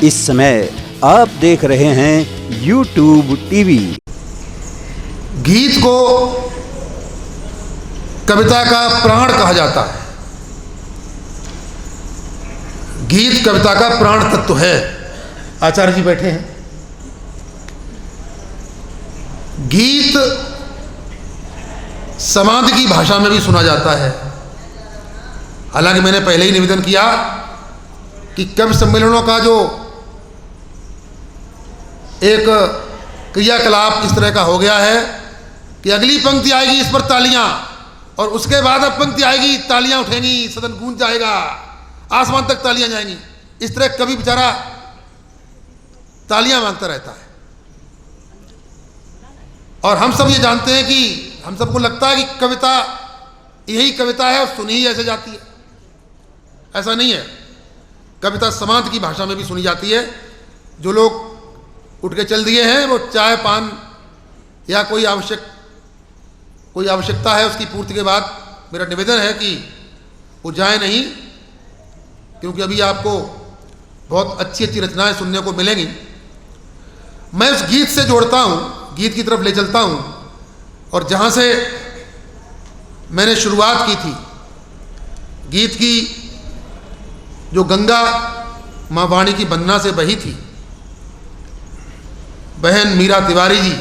इस समय आप देख रहे हैं YouTube टीवी। गीत को कविता का प्राण कहा जाता है। गीत कविता का प्राण तत्व है। आचार्य जी बैठे हैं। गीत समाज की भाषा में भी सुना जाता है। हालांकि मैंने पहले ही निवेदन किया कि कवि सम्मेलनों का जो एक क्रियाकलाप इस तरह का हो गया है कि अगली पंक्ति आएगी, इस पर तालियां, और उसके बाद अब पंक्ति आएगी, तालियां उठेंगी, सदन गूंज जाएगा, आसमान तक तालियां जाएंगी। इस तरह कवि बेचारा तालियां मांगता रहता है। और हम सब ये जानते हैं कि हम सबको लगता है कि कविता यही कविता है और सुनी ही ऐसे जाती है। ऐसा नहीं है। कविता समाज की भाषा में भी सुनी जाती है। जो लोग उठ के चल दिए हैं वो चाय पान या कोई आवश्यकता है उसकी पूर्ति के बाद मेरा निवेदन है कि वो जाए नहीं, क्योंकि अभी आपको बहुत अच्छी अच्छी रचनाएं सुनने को मिलेंगी। मैं उस गीत से जोड़ता हूँ, गीत की तरफ ले चलता हूँ, और जहाँ से मैंने शुरुआत की थी, गीत की जो गंगा माँ वाणी की बन्ना से बही थी, बहन मीरा तिवारी जी,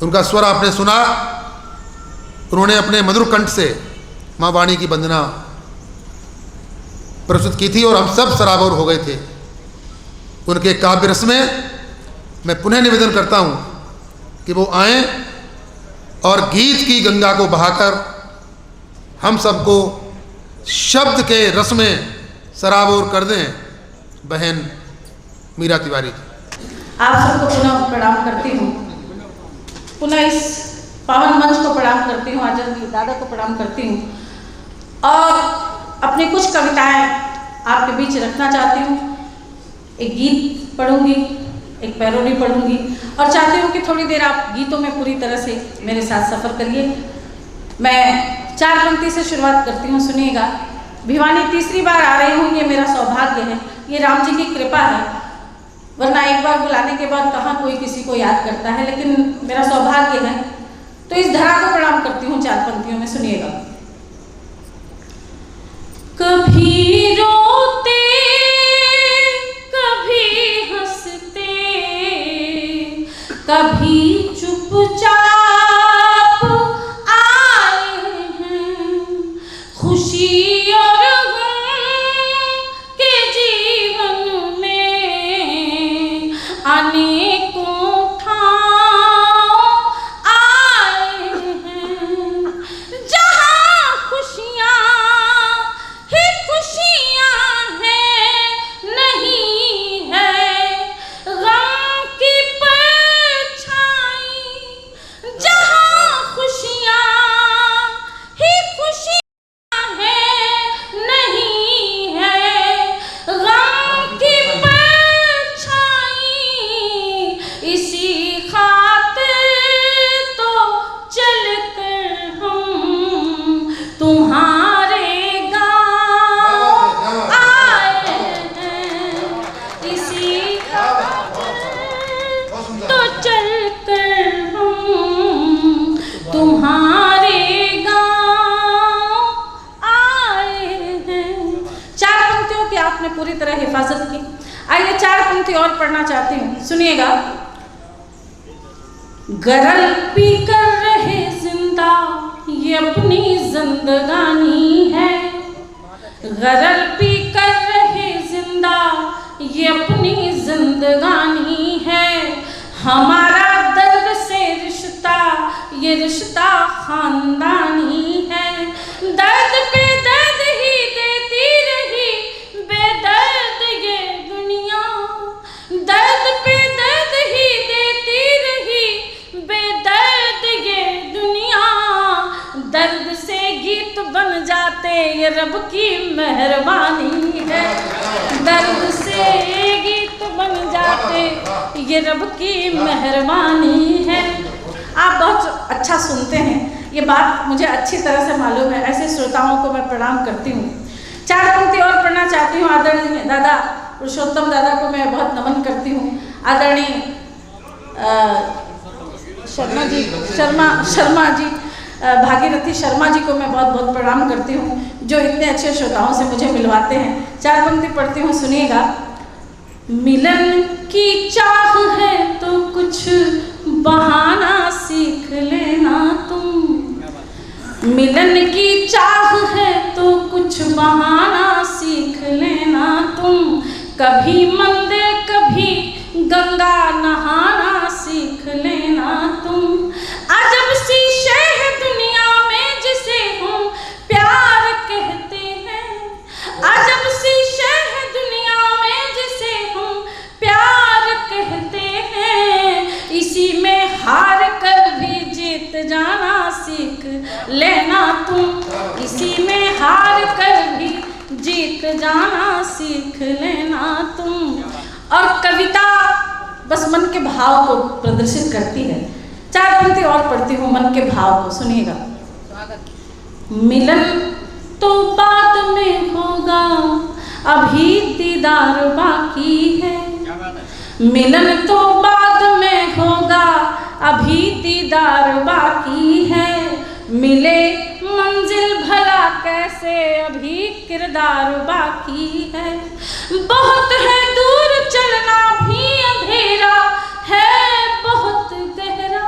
उनका स्वर आपने सुना। उन्होंने अपने मधुर कंठ से माँ वाणी की वंदना प्रस्तुत की थी और हम सब सराबोर हो गए थे उनके काव्य रस में। मैं पुनः निवेदन करता हूँ कि वो आएं और गीत की गंगा को बहाकर हम सबको शब्द के रस में सराबोर कर दें। बहन मीरा तिवारी जी, आप सबको पुनः प्रणाम करती हूँ। पुनः इस पावन मंच को प्रणाम करती हूँ, आचार्य दादा को प्रणाम करती हूँ, और अपनी कुछ कविताएं आपके बीच रखना चाहती हूँ। एक गीत पढ़ूंगी, एक पैरोडी पढ़ूंगी, और चाहती हूँ कि थोड़ी देर आप गीतों में पूरी तरह से मेरे साथ सफ़र करिए। मैं 4 पंक्ति से शुरुआत करती हूँ, सुनिएगा। भिवानी तीसरी बार आ रही हूँ, ये मेरा सौभाग्य है, ये राम जी की कृपा है, वरना एक बार बुलाने के बाद कहाँ कोई किसी को याद करता है, लेकिन मेरा सौभाग्य है। तो इस धरा को प्रणाम करती हूँ 4 पंक्तियों में, सुनिएगा। कभी रोते कभी हंसते, कभी चुपचाप आए हैं, खुशी और गम के जीवन में अनेकों ठाव आए हैं। जहाँ खुशियाँ ही खुशियाँ हैं, नहीं है गम की परछाई। जहाँ खुशियाँ ही खुशियाँ हैं, नहीं है गम की परछाई। इसी खातिर तो चलकर हम तुम्हारे गाँव आए हैं। इसी खातिर तो चलकर हम तुम्हारे गाँव आए हैं। 4 पंक्तियों की आपने पूरी तरह हिफाजत की। आइए 4 पंक्ति और पढ़ना चाहती हूँ, सुनिएगा। गरल पी कर रहे जिंदा, ये अपनी जिंदगानी है। गरल पी कर रहे जिंदा, ये अपनी जिंदगानी है। हमारा दर्द से रिश्ता, ये रिश्ता खानदानी है। दर्द पे दर्द ही देती रही बेदर्द ये दुनिया। दर्द पे दर्द ही देती रही बेदर्द ये दुनिया। दर्द से गीत बन जाते, ये रब की मेहरबानी है। दर्द से गीत बन जाते, ये रब की मेहरबानी है। आप बहुत अच्छा सुनते हैं, ये बात मुझे अच्छी तरह से मालूम है। ऐसे श्रोताओं को मैं प्रणाम करती हूँ। 4 पंक्ति और पढ़ना चाहती हूँ आदरणीय दादा पुरुषोत्तम दादा को मैं बहुत नमन करती हूँ। आदरणीय शर्मा जी भागीरथी शर्मा जी को मैं बहुत बहुत प्रणाम करती हूँ, जो इतने अच्छे श्रोताओं से मुझे मिलवाते हैं। 4 पंक्ति पढ़ती हूँ, सुनिएगा। मिलन की चाह है तो कुछ बहाना सीख लेना तुम। मिलन की चाह है तो कुछ बहाना सीख लेना तुम। कभी मंदिर कभी गंगा नहाना सीख लेना तुम। अजब सी शय है दुनिया में जिसे हम प्यार कहते हैं। अजब सी शय है दुनिया में जिसे हम प्यार कहते हैं। इसी में हार कर भी जीत जाना सीख लेना तुम। इसी में हार कर भी जीत जाना सीख लेना तुम। और कविता बस मन के भाव को प्रदर्शित करती है। 4 पंक्ति और पढ़ती हूँ मन के भाव को, सुनिएगा। मिलन तो बाद में होगा अभी दीदार बाकी है। मिलन तो बाद में होगा अभी दीदार बाकी है। मिले मंजिल भला कैसे अभी किरदार बाकी है। बहुत है दूर चलना भी अंधेरा है बहुत गहरा।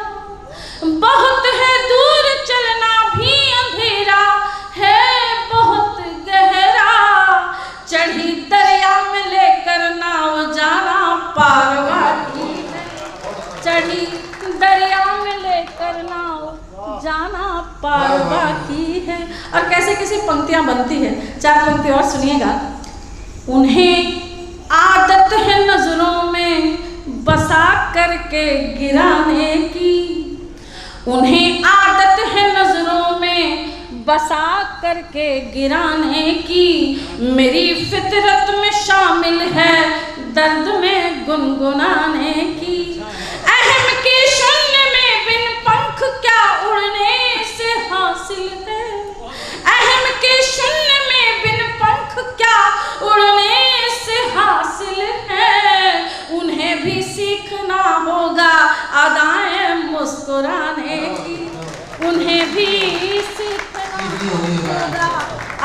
बहुत है दूर चलना भी अंधेरा है बहुत गहरा। चढ़ी दरिया में लेकर नाव जाना पार बाकी है। चढ़ी दरिया में लेकर नाव जाना पार बाकी है। और कैसे कैसे पंक्तियां बनती है। 4 पंक्ति और सुनिएगा। उन्हें आदत है नजरों में बसा करके गिराने की। उन्हें आदत है नजरों में बसा करके गिराने की। मेरी फितरत में शामिल है दर्द में गुनगुनाने की। अहम के शून्य में बिन पंख क्या उड़ने से हासिल है। अहम के शून्य में बिन पंख क्या उड़ने से हासिल है। उन्हें भी सीखना होगा अदाएं मुस्कुराने की। उन्हें भी सीखना होगा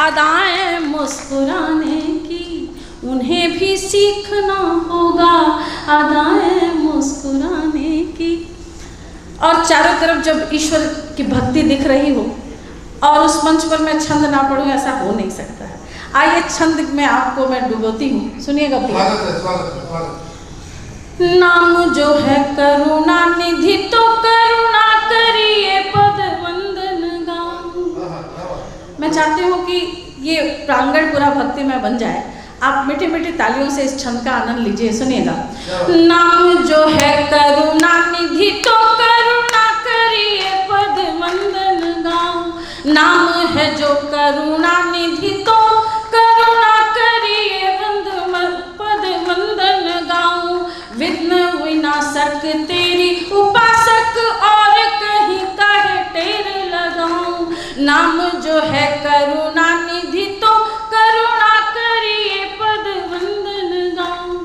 अदाएं मुस्कुराने की। उन्हें भी सीखना होगा अदाएं मुस्कुराने की। और चारों तरफ जब ईश्वर की भक्ति दिख रही हो और उस मंच पर मैं छंद ना पढ़ूं, ऐसा हो नहीं सकता है। आइए छंद में आपको मैं डुबोती हूँ, सुनिएगा। नाम जो है करुणा निधि तो करुणा करिए पद वंदन गाऊं। मैं चाहती हूँ कि ये प्रांगण पूरा भक्ति में बन जाए। आप मीठी मीठी तालियों से इस छंद का आनंद लीजिए, सुनिएगा। नाम जो है करुणा निधि तो करुणा करिए पद वंदन गाऊं। नाम है जो करुणा निधि तो करुणा करिए पद वंदन गाऊं। विघ्न विनाशक तेरी उपासक और कहीं काहे टेर लगाऊं। नाम जो है करुणा निधि तो करुणा करिए पद वंदन गाऊं।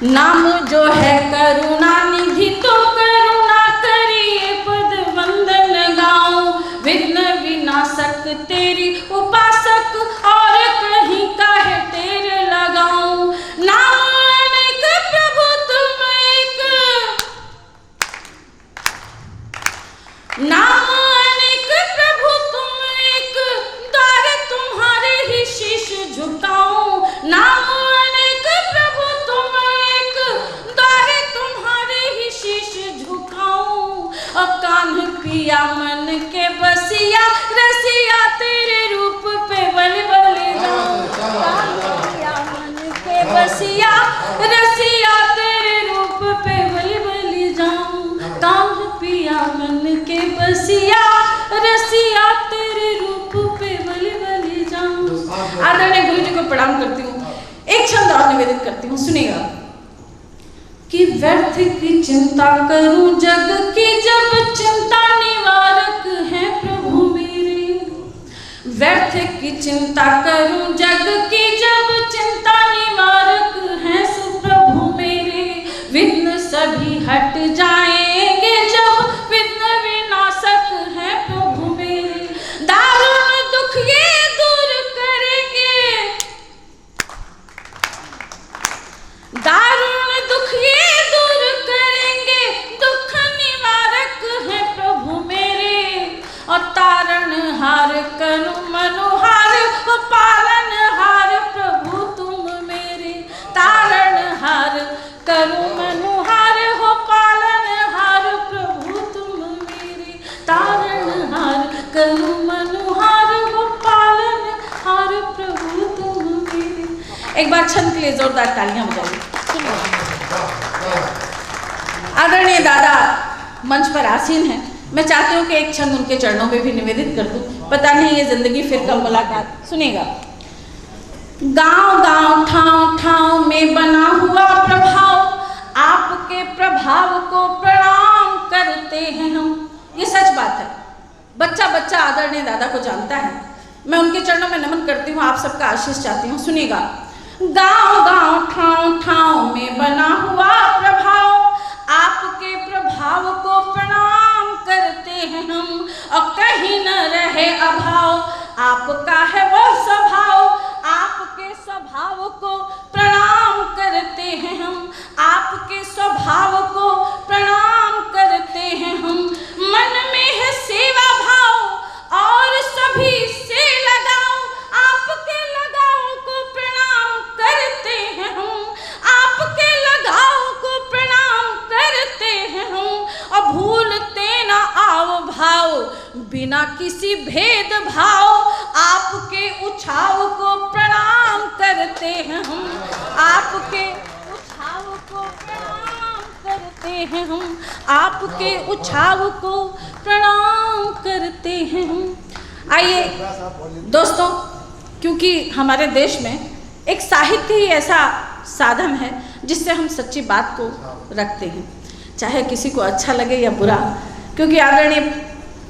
नाम जो है करुणा निधि तो करुणा करिए पद वंदन गाऊं। विघ्न विनाशक तेरी उपासक और कहीं काहे टेर लगाऊं। नाम अनेक प्रभु तुम एक। नाम अनेक प्रभु तुम एक द्वार तुम्हारे ही शीश झुकाऊं। नाम अनेक प्रभु तुम एक द्वार तुम्हारे ही शीश झुकाऊं। और कान्ह पिया मन के बसिया रसिया तेरे रूप पे बल बल जाऊं। कान्ह पिया मन के बसिया रसिया तेरे रूप पे बल बल जाऊं। कान्ह पिया मन के बसिया रसिया तेरे रूप पे बल बल जाऊं। आदरणीय गुरु जी को प्रणाम करती हूँ। एक छंद और निवेदित करती हूँ, सुनिएगा। कि व्यर्थ की चिंता करूं जग की जब चिंता निवारक है प्रभु मेरे। व्यर्थ की चिंता करूं जग की जब चिंता निवारक है सुप्रभु मेरे, विघ्न सभी हट जाएंगे जब विघ्न विनाशक है प्रभु मेरे, दारुण दुख ये दूर करेंगे, दारुण दुख ये दूर करेंगे, दुख निवारक है प्रभु मेरे, और तारणहार करूं मनोहार हो पालनहार प्रभु तुम मेरे, तारणहार करूं मनोहार हो पालनहार प्रभु तुम मेरे, तारणहार करूं मनोहार हो पालनहार प्रभु तुम मेरे। एक बार छंद के लिए जोरदार तालियां बजाइए। आदरणीय दादा मंच पर आसीन हैं, मैं चाहती हूँ कि एक छंद उनके चरणों में भी निवेदित कर दूं। पता नहीं ये जिंदगी फिर कब मुलाकात। सुनिएगा। गांव गांव ठाव ठाव में बना हुआ प्रभाव, आपके प्रभाव को प्रणाम करते हैं हम। ये सच बात है, बच्चा बच्चा आदरणीय दादा को जानता है। मैं उनके चरणों में नमन करती हूँ, आप सबका आशीष चाहती हूँ। सुनिएगा। गांव गांव ठाव ठाव में बना हुआ प्रभाव, आपके प्रभाव को प्रणाम करते हैं हम, और कहीं न रहे अभाव, आपका है वो स्वभाव, आपके स्वभाव को प्रणाम करते हैं हम, आपके स्वभाव को प्रणाम करते हैं हम। मन में है सेवा भाव और सभी से लगाओ, आपके लगाव को प्रणाम करते हैं हम, आपके लगाव को प्रणाम करते हैं हम, और भूलते ना आओ भाव बिना किसी भेद भाव, आपके उछाव को प्रणाम करते हैं हम, आपके उछाव को प्रणाम करते हैं हम, आपके उछाव को प्रणाम करते हैं हम। आइए दोस्तों, क्योंकि हमारे देश में एक साहित्य ही ऐसा साधन है जिससे हम सच्ची बात को रखते हैं, चाहे किसी को अच्छा लगे या बुरा। क्योंकि आदरणीय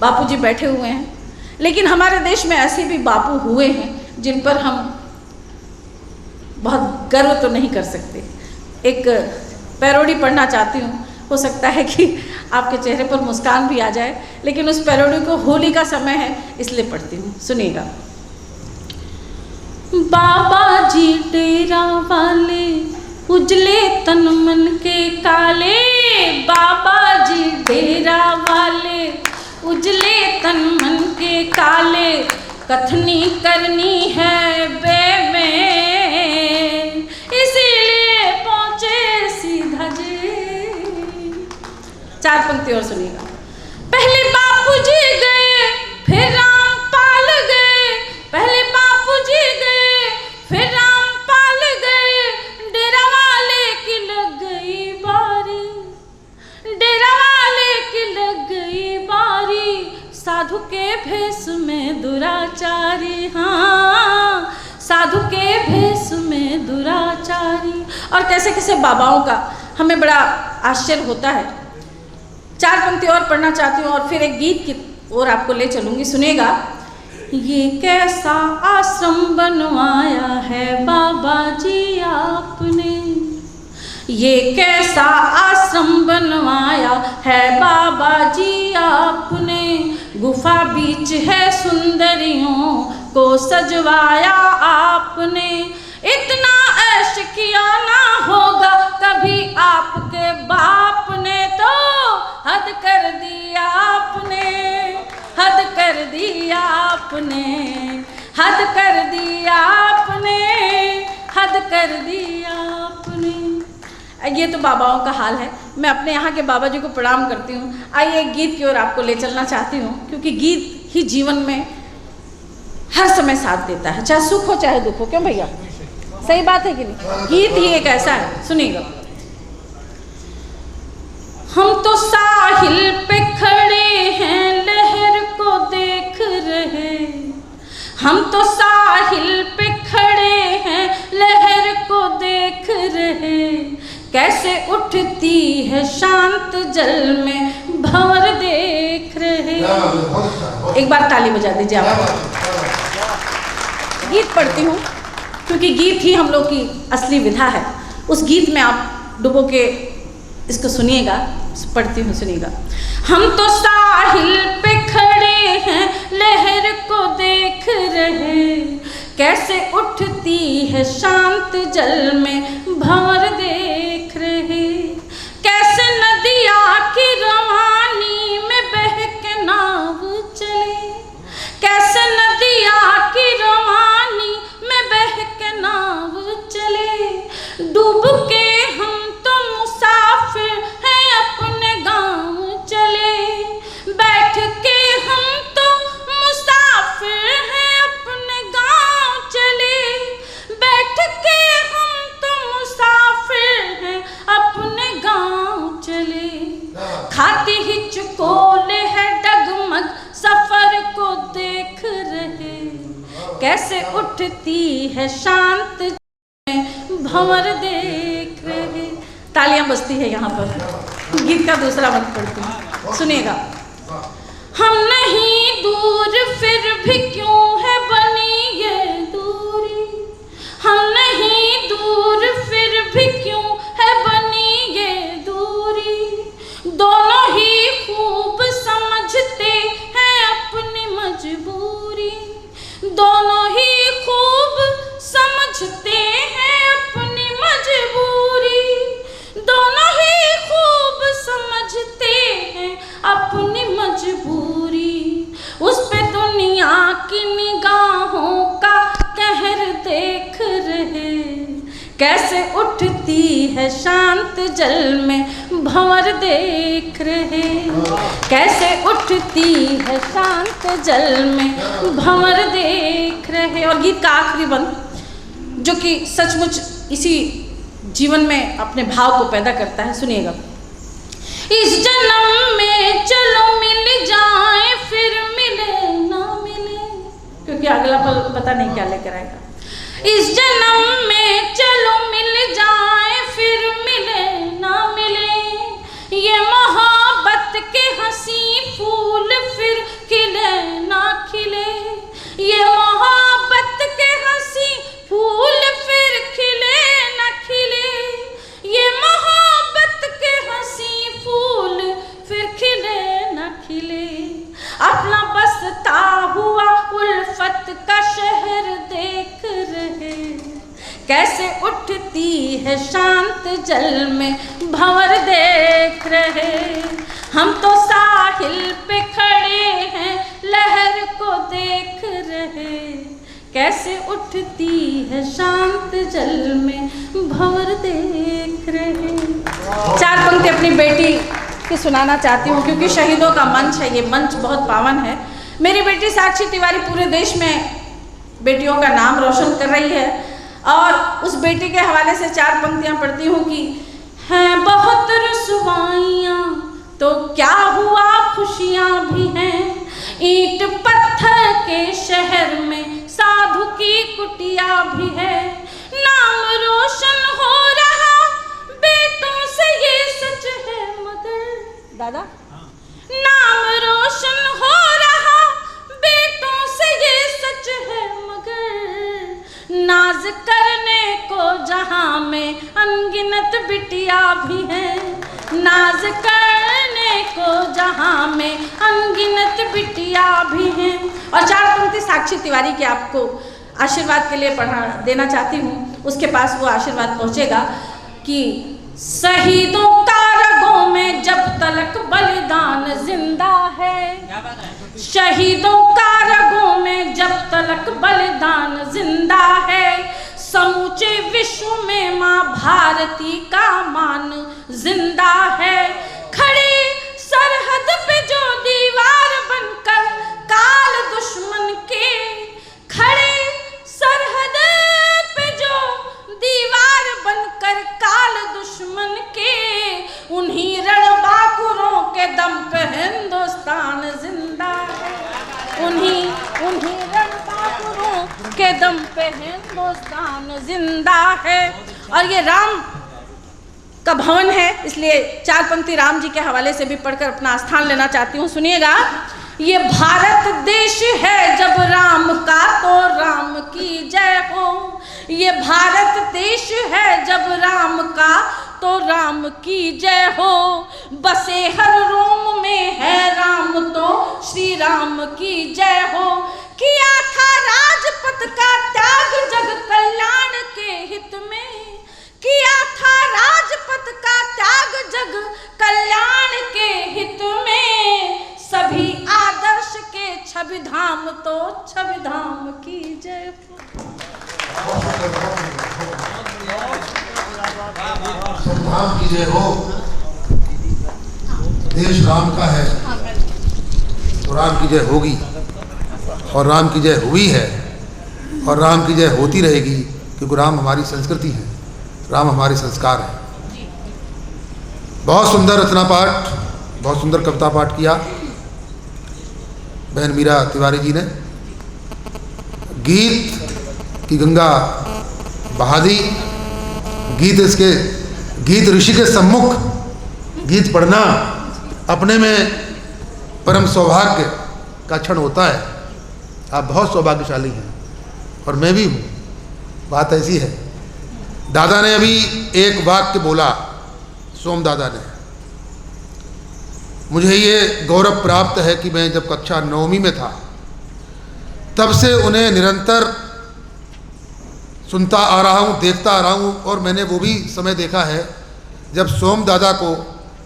बापूजी बैठे हुए हैं, लेकिन हमारे देश में ऐसे भी बापू हुए हैं जिन पर हम बहुत गर्व तो नहीं कर सकते। एक पैरोडी पढ़ना चाहती हूँ, हो सकता है कि आपके चेहरे पर मुस्कान भी आ जाए, लेकिन उस पैरोडी को होली का समय है इसलिए पढ़ती हूँ। सुनिएगा। बाबा जी डेरा वाले उजले तन मन के काले, बाबा जी डेरा वाले उजले तन मन के काले, कथनी करनी है बे में इसीलिए पहुंचे सीधा जी। चार पंक्ति और सुनिएगा। पहले बापूजी गए फिर रामपाल गए, पहले बापूजी गए फिर रामपाल गए, डेरा वाले की लग गई बारी, डेरा वाले की लग गई बारी, साधु के भेष में दुराचारी, हाँ साधु के भेष में दुराचारी। और कैसे कैसे बाबाओं का हमें बड़ा आश्चर्य होता है। चार पंक्ति और पढ़ना चाहती हूँ और फिर एक गीत की ओर आपको ले चलूँगी। सुनिएगा। ये कैसा आश्रम बनवाया है बाबा जी आपने, ये कैसा आश्रम बनवाया है बाबा जी आपने, गुफा बीच है सुंदरियों को सजवाया आपने, इतना ऐश किया ना होगा कभी आपके बाप ने, तो हद कर दिया आपने, हद कर दिया आपने, हद कर दिया आपने, हद कर दिया आपने। ये तो बाबाओं का हाल है। मैं अपने यहाँ के बाबा जी को प्रणाम करती हूँ। आइए एक गीत की ओर आपको ले चलना चाहती हूँ, क्योंकि गीत ही जीवन में हर समय साथ देता है, चाहे सुख हो चाहे दुख हो। क्यों भैया, सही बात है कि नहीं? गीत ही एक ऐसा है। सुनिएगा। हम तो साहिल पे खड़े हैं लहर को देख रहे, हम तो साहिल पे खड़े हैं लहर को देख रहे, कैसे उठती है शांत जल में भंवर देख रहे। एक बार ताली बजा दीजिए आप। गीत पढ़ती हूँ, क्योंकि गीत ही हम लोग की असली विधा है। उस गीत में आप डुबो के इसको सुनिएगा, पढ़ती हूँ, सुनिएगा। हम तो साहिल पे खड़े हैं, लहर को देख रहे, कैसे उठती है शांत जल में भंवर देख रहे, कैसे नदिया की रवानी में बह के नाव चले, कैसे नदिया की रवानी में बह के नाव चले, डूब के हम तो मुसाफिर हैं अपने गांव चले, बैठ के हम तो मुसाफिर हैं अपने गांव चले, बैठ के हम तो मुसाफिर हैं अपने गांव चले, खाती ही चुकोले है डगमग सफर को देख रहे, कैसे उठती है शांत में भंवर देख रहे। तालियां बजती है यहाँ पर। गीत का दूसरा बंद पढ़ती हूँ, सुनिएगा। हम नहीं दूर फिर भी क्यों है बनी ये दूरी, हम नहीं दूर फिर भी क्यों है बनी ये दूरी, दोनों ही खूब समझते हैं अपनी मजबूरी, दोनों ही खूब समझते हैं अपनी मजबूरी, दोनों ही खूब समझते हैं अपनी मजबूरी, उस पे दुनिया की निगाहों का कहर देख रहे, कैसे उठती है शांत जल में भंवर देख रहे, कैसे उठती है शांत जल में भंवर देख रहे। और गीत का आखिरी बंद, जो कि सचमुच इसी जीवन में अपने भाव को पैदा करता है, सुनिएगा। इस जन्म में चलो मिल जाए, फिर मिले ना मिले, क्योंकि अगला पल पता नहीं क्या लेकर आएगा। इस जन्म में चलो मिल जाए, फिर मिले ना मिले, ये मोहब्बत के हंसी फूल फिर खिले ना खिले, ये मोहब्बत के हंसी फूल फिर खिले ना खिले, ये मोहब्बत के हंसी फूल फिर खिले ना खिले, अपना बसता हुआ उल्फत का शहर देख रहे, कैसे उठती है शांत जल में भंवर देख रहे, हम तो साहिल पे खड़े हैं, लहर को देख रहे, कैसे उठती है शांत जल में भंवर देख रहे। चार पंक्ति अपनी बेटी की सुनाना चाहती हूँ, क्योंकि शहीदों का मंच है, ये मंच बहुत पावन है। मेरी बेटी साक्षी तिवारी पूरे देश में बेटियों का नाम रोशन कर रही है, और उस बेटी के हवाले से चार पंक्तियाँ पढ़ती हूँ कि हैं बहुत रुसवाइयाँ तो क्या हुआ, खुशियाँ भी हैं, ईंट पत्थर के शहर में साधु की कुटिया भी है, नाम रोशन हो रहा बेटों से ये सच है मगर दादा, नाम रोशन हो रहा बेटों से ये सच है मगर, नाज करने को जहां में अनगिनत बिटिया भी है, नाज करने को जहां में अनगिनत बिटिया भी हैं। और चार पंक्ति साक्षी तिवारी के आपको आशीर्वाद के लिए पढ़ा देना चाहती हूँ, उसके पास वो आशीर्वाद पहुँचेगा कि शहीदों का रगों में जब तलक बलिदान जिंदा है, शहीदों का रगों में जब तलक बलिदान जिंदा है, समूचे विश्व में माँ भारती का मान जिंदा है, खड़े सरहद पे जो दीवार बनकर काल दुश्मन के, खड़े सरहद पे जो दीवार बनकर काल दुश्मन के, उन्हीं रणबांकुरों के दम पे हिंदुस्तान जिंदा है, उन्हीं रणबांकुरों के दम पे हिंदुस्तान जिंदा है। और ये राम का भवन है, इसलिए चार पंक्ति राम जी के हवाले से भी पढ़कर अपना स्थान लेना चाहती हूँ, सुनिएगा। ये भारत देश है जब राम का तो राम की जय हो। ये भारत देश है जब राम का तो राम की जय हो। बसे हर रोम में है राम तो श्री राम की जय हो। किया था राजपथ का त्याग जग कल्याण के हित में। किया था राजपथ का त्याग जग कल्याण के हित में। सभी आदर्श के छवि धाम तो छवि धाम की जय हो। राम की जय हो। देश राम का है तो राम की जय होगी, और राम की जय हुई है, और राम की जय होती रहेगी, क्योंकि राम हमारी संस्कृति है, राम हमारे संस्कार है। बहुत सुंदर रचना पाठ, बहुत सुंदर कविता पाठ किया बहन मीरा तिवारी जी ने। गीत की गंगा बहा दी। गीत ऋषि के सम्मुख गीत पढ़ना अपने में परम सौभाग्य का क्षण होता है। आप बहुत सौभाग्यशाली हैं और मैं भी हूँ। बात ऐसी है, दादा ने अभी एक वाक्य बोला, सोम दादा ने, मुझे ये गौरव प्राप्त है कि मैं जब कक्षा 9वीं में था तब से उन्हें निरंतर सुनता आ रहा हूँ, देखता आ रहा हूँ, और मैंने वो भी समय देखा है जब सोम दादा को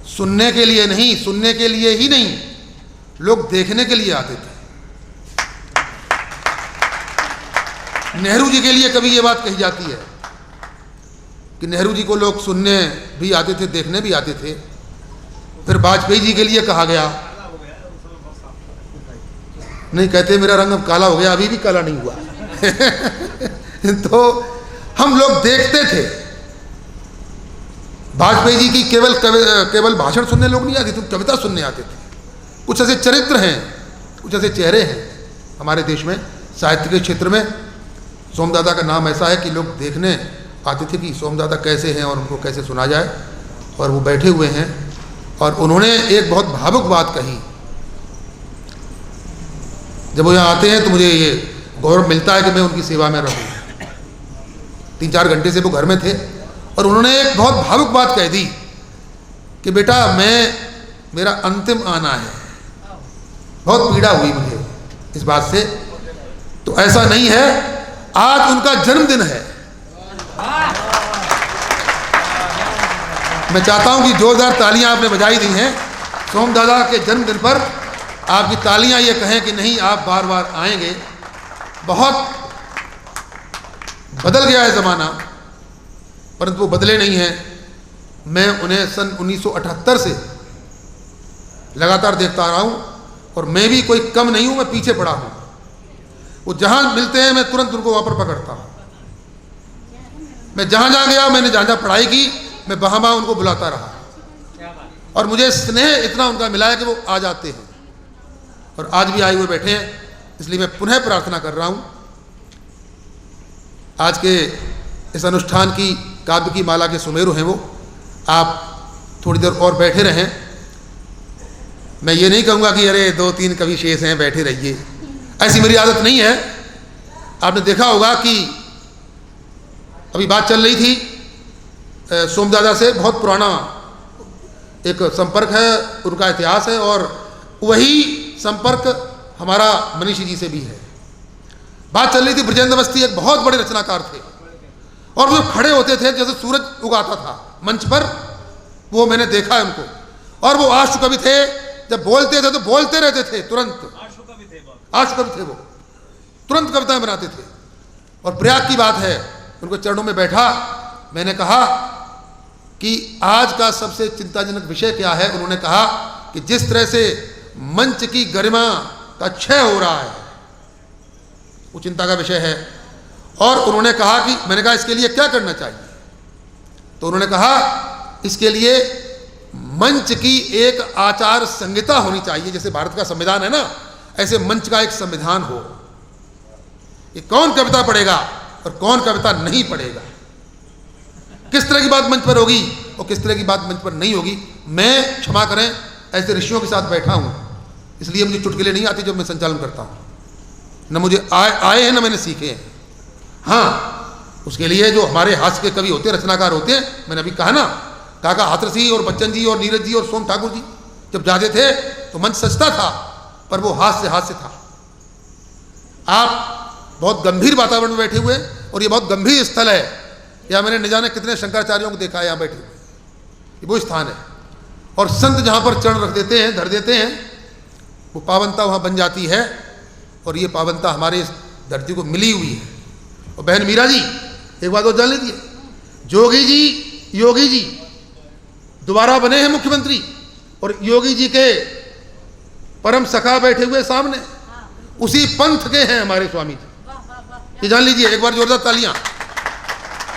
सुनने के लिए नहीं, सुनने के लिए ही नहीं, लोग देखने के लिए आते थे। नेहरू जी के लिए कभी ये बात कही जाती है कि नेहरू जी को लोग सुनने भी आते थे, देखने भी आते थे। फिर वाजपेयी जी के लिए कहा गया, नहीं कहते मेरा रंग अब काला हो गया, अभी भी काला नहीं हुआ। तो हम लोग देखते थे। वाजपेयी जी की केवल भाषण सुनने लोग नहीं आते थे, कविता सुनने आते थे। कुछ ऐसे चरित्र हैं, कुछ ऐसे चेहरे हैं हमारे देश में साहित्य के क्षेत्र में। सोमदादा का नाम ऐसा है कि लोग देखने आते थे कि सोमदादा कैसे हैं और उनको कैसे सुना जाए। और वो बैठे हुए हैं और उन्होंने एक बहुत भावुक बात कही। जब वो यहाँ आते हैं तो मुझे ये गौरव मिलता है कि मैं उनकी सेवा में रहूँ। 3-4 घंटे से वो घर में थे और उन्होंने एक बहुत भावुक बात कह दी कि बेटा मेरा अंतिम आना है। बहुत पीड़ा हुई मुझे इस बात से। तो ऐसा नहीं है, आज उनका जन्मदिन है। मैं चाहता हूं कि जोरदार तालियां आपने बजाई दी हैं सोम दादा के जन्मदिन पर। आपकी तालियां ये कहें कि नहीं, आप बार बार आएंगे। बहुत बदल गया है ज़माना, परंतु वो बदले नहीं हैं। मैं उन्हें सन 1978 से लगातार देखता आ रहा हूँ और मैं भी कोई कम नहीं हूँ, मैं पीछे पड़ा हूँ। वो जहाँ मिलते हैं मैं तुरंत उनको वहाँ पर पकड़ता हूँ। मैं जहाँ जहाँ गया, मैंने जहाँ जहाँ पढ़ाई की, मैं वहाँ वहाँ उनको बुलाता रहा और मुझे स्नेह इतना उनका मिला है कि वो आ जाते हैं और आज भी आए हुए बैठे हैं। इसलिए मैं पुनः प्रार्थना कर रहा हूँ, आज के इस अनुष्ठान की काव्य की माला के सुमेरु हैं वो, आप थोड़ी देर और बैठे रहें। मैं ये नहीं कहूँगा कि अरे 2-3 कवि शेष हैं बैठे रहिए, ऐसी मेरी आदत नहीं है। आपने देखा होगा कि अभी बात चल रही थी सोमदादा से, बहुत पुराना एक संपर्क है, उनका इतिहास है और वही संपर्क हमारा मनीषी जी से भी है। बात चल रही थी, ब्रजेंद्र अवस्थी एक बहुत बड़े रचनाकार थे और वो खड़े होते थे जैसे सूरज उगाता था मंच पर, वो मैंने देखा है उनको। और वो आशु कवि थे, जब बोलते थे तो बोलते रहते थे तुरंत। आशु कवि थे वो, तुरंत कविताएं बनाते थे। और प्रयाग की बात है, उनको चरणों में बैठा, मैंने कहा कि आज का सबसे चिंताजनक विषय क्या है। उन्होंने कहा कि जिस तरह से मंच की गरिमा का क्षय हो रहा है वो चिंता का विषय है। और उन्होंने कहा कि, मैंने कहा इसके लिए क्या करना चाहिए, तो उन्होंने कहा इसके लिए मंच की एक आचार संहिता होनी चाहिए। जैसे भारत का संविधान है ना, ऐसे मंच का एक संविधान हो कि कौन कविता पढ़ेगा और कौन कविता नहीं पढ़ेगा, किस तरह की बात मंच पर होगी और किस तरह की बात मंच पर नहीं होगी। मैं, क्षमा करें, ऐसे ऋषियों के साथ बैठा हूँ इसलिए मुझे चुटकुले नहीं आती जब मैं संचालन करता हूँ, न मुझे आए हैं न मैंने सीखे हैं। हाँ, उसके लिए जो हमारे हास्य के कवि होते हैं, रचनाकार होते हैं, मैंने अभी कहा ना, काका हाथरसी और बच्चन जी और नीरज जी और सोम ठाकुर जी जब जाते थे तो मंच सजता था, पर वो हास्य था। आप बहुत गंभीर वातावरण में बैठे हुए और ये बहुत गंभीर स्थल है। या मैंने न जाने कितने शंकराचार्यों को देखा है यहाँ बैठे हुए, ये वो स्थान है। और संत जहाँ पर चरण रख देते हैं, धर देते हैं, वो पावनता वहाँ बन जाती है। और ये पावनता हमारे इस धरती को मिली हुई है। और बहन मीरा जी, एक बात और जान लीजिए, योगी जी दोबारा बने हैं मुख्यमंत्री, और योगी जी के परम सखा बैठे हुए सामने उसी पंथ के हैं हमारे स्वामी जी। ये जान लीजिए, एक बार जोरदार तालियां।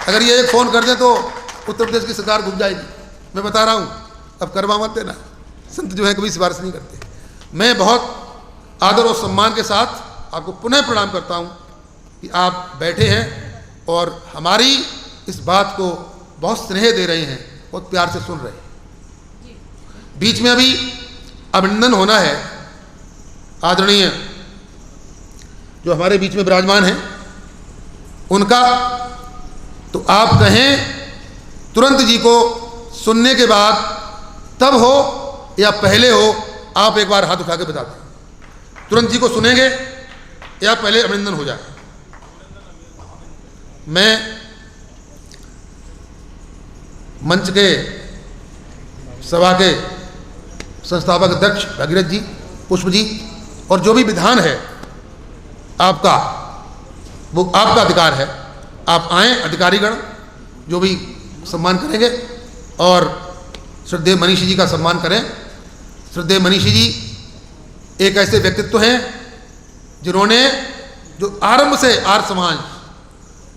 अगर ये एक फोन कर दें तो उत्तर प्रदेश की सरकार घूम जाएगी। मैं बता रहा हूं, अब करवा मत देना, संत जो है कभी सिफारिश नहीं करते। मैं बहुत आदर और सम्मान के साथ आपको पुनः प्रणाम करता हूं कि आप बैठे हैं और हमारी इस बात को बहुत स्नेह दे रहे हैं, बहुत प्यार से सुन रहे हैं। बीच में अभी अभिनंदन होना है, आदरणीय जो हमारे बीच में विराजमान हैं उनका, तो आप कहें तुरंत जी को सुनने के बाद, तब हो या पहले हो, आप एक बार हाथ उठा के बता दें। तुरंत जी को सुनेंगे या पहले अभिनंदन हो जाए। मैं मंच के सभा के संस्थापक अध्यक्ष भगीरथ जी, पुष्प जी, और जो भी विधान है आपका, वो आपका अधिकार है। आप आएँ, अधिकारीगण जो भी सम्मान करेंगे, और श्रद्धेय मनीषी जी का सम्मान करें। श्रद्धेय मनीषी जी एक ऐसे व्यक्तित्व हैं जिन्होंने जो आरंभ से आर्य समाज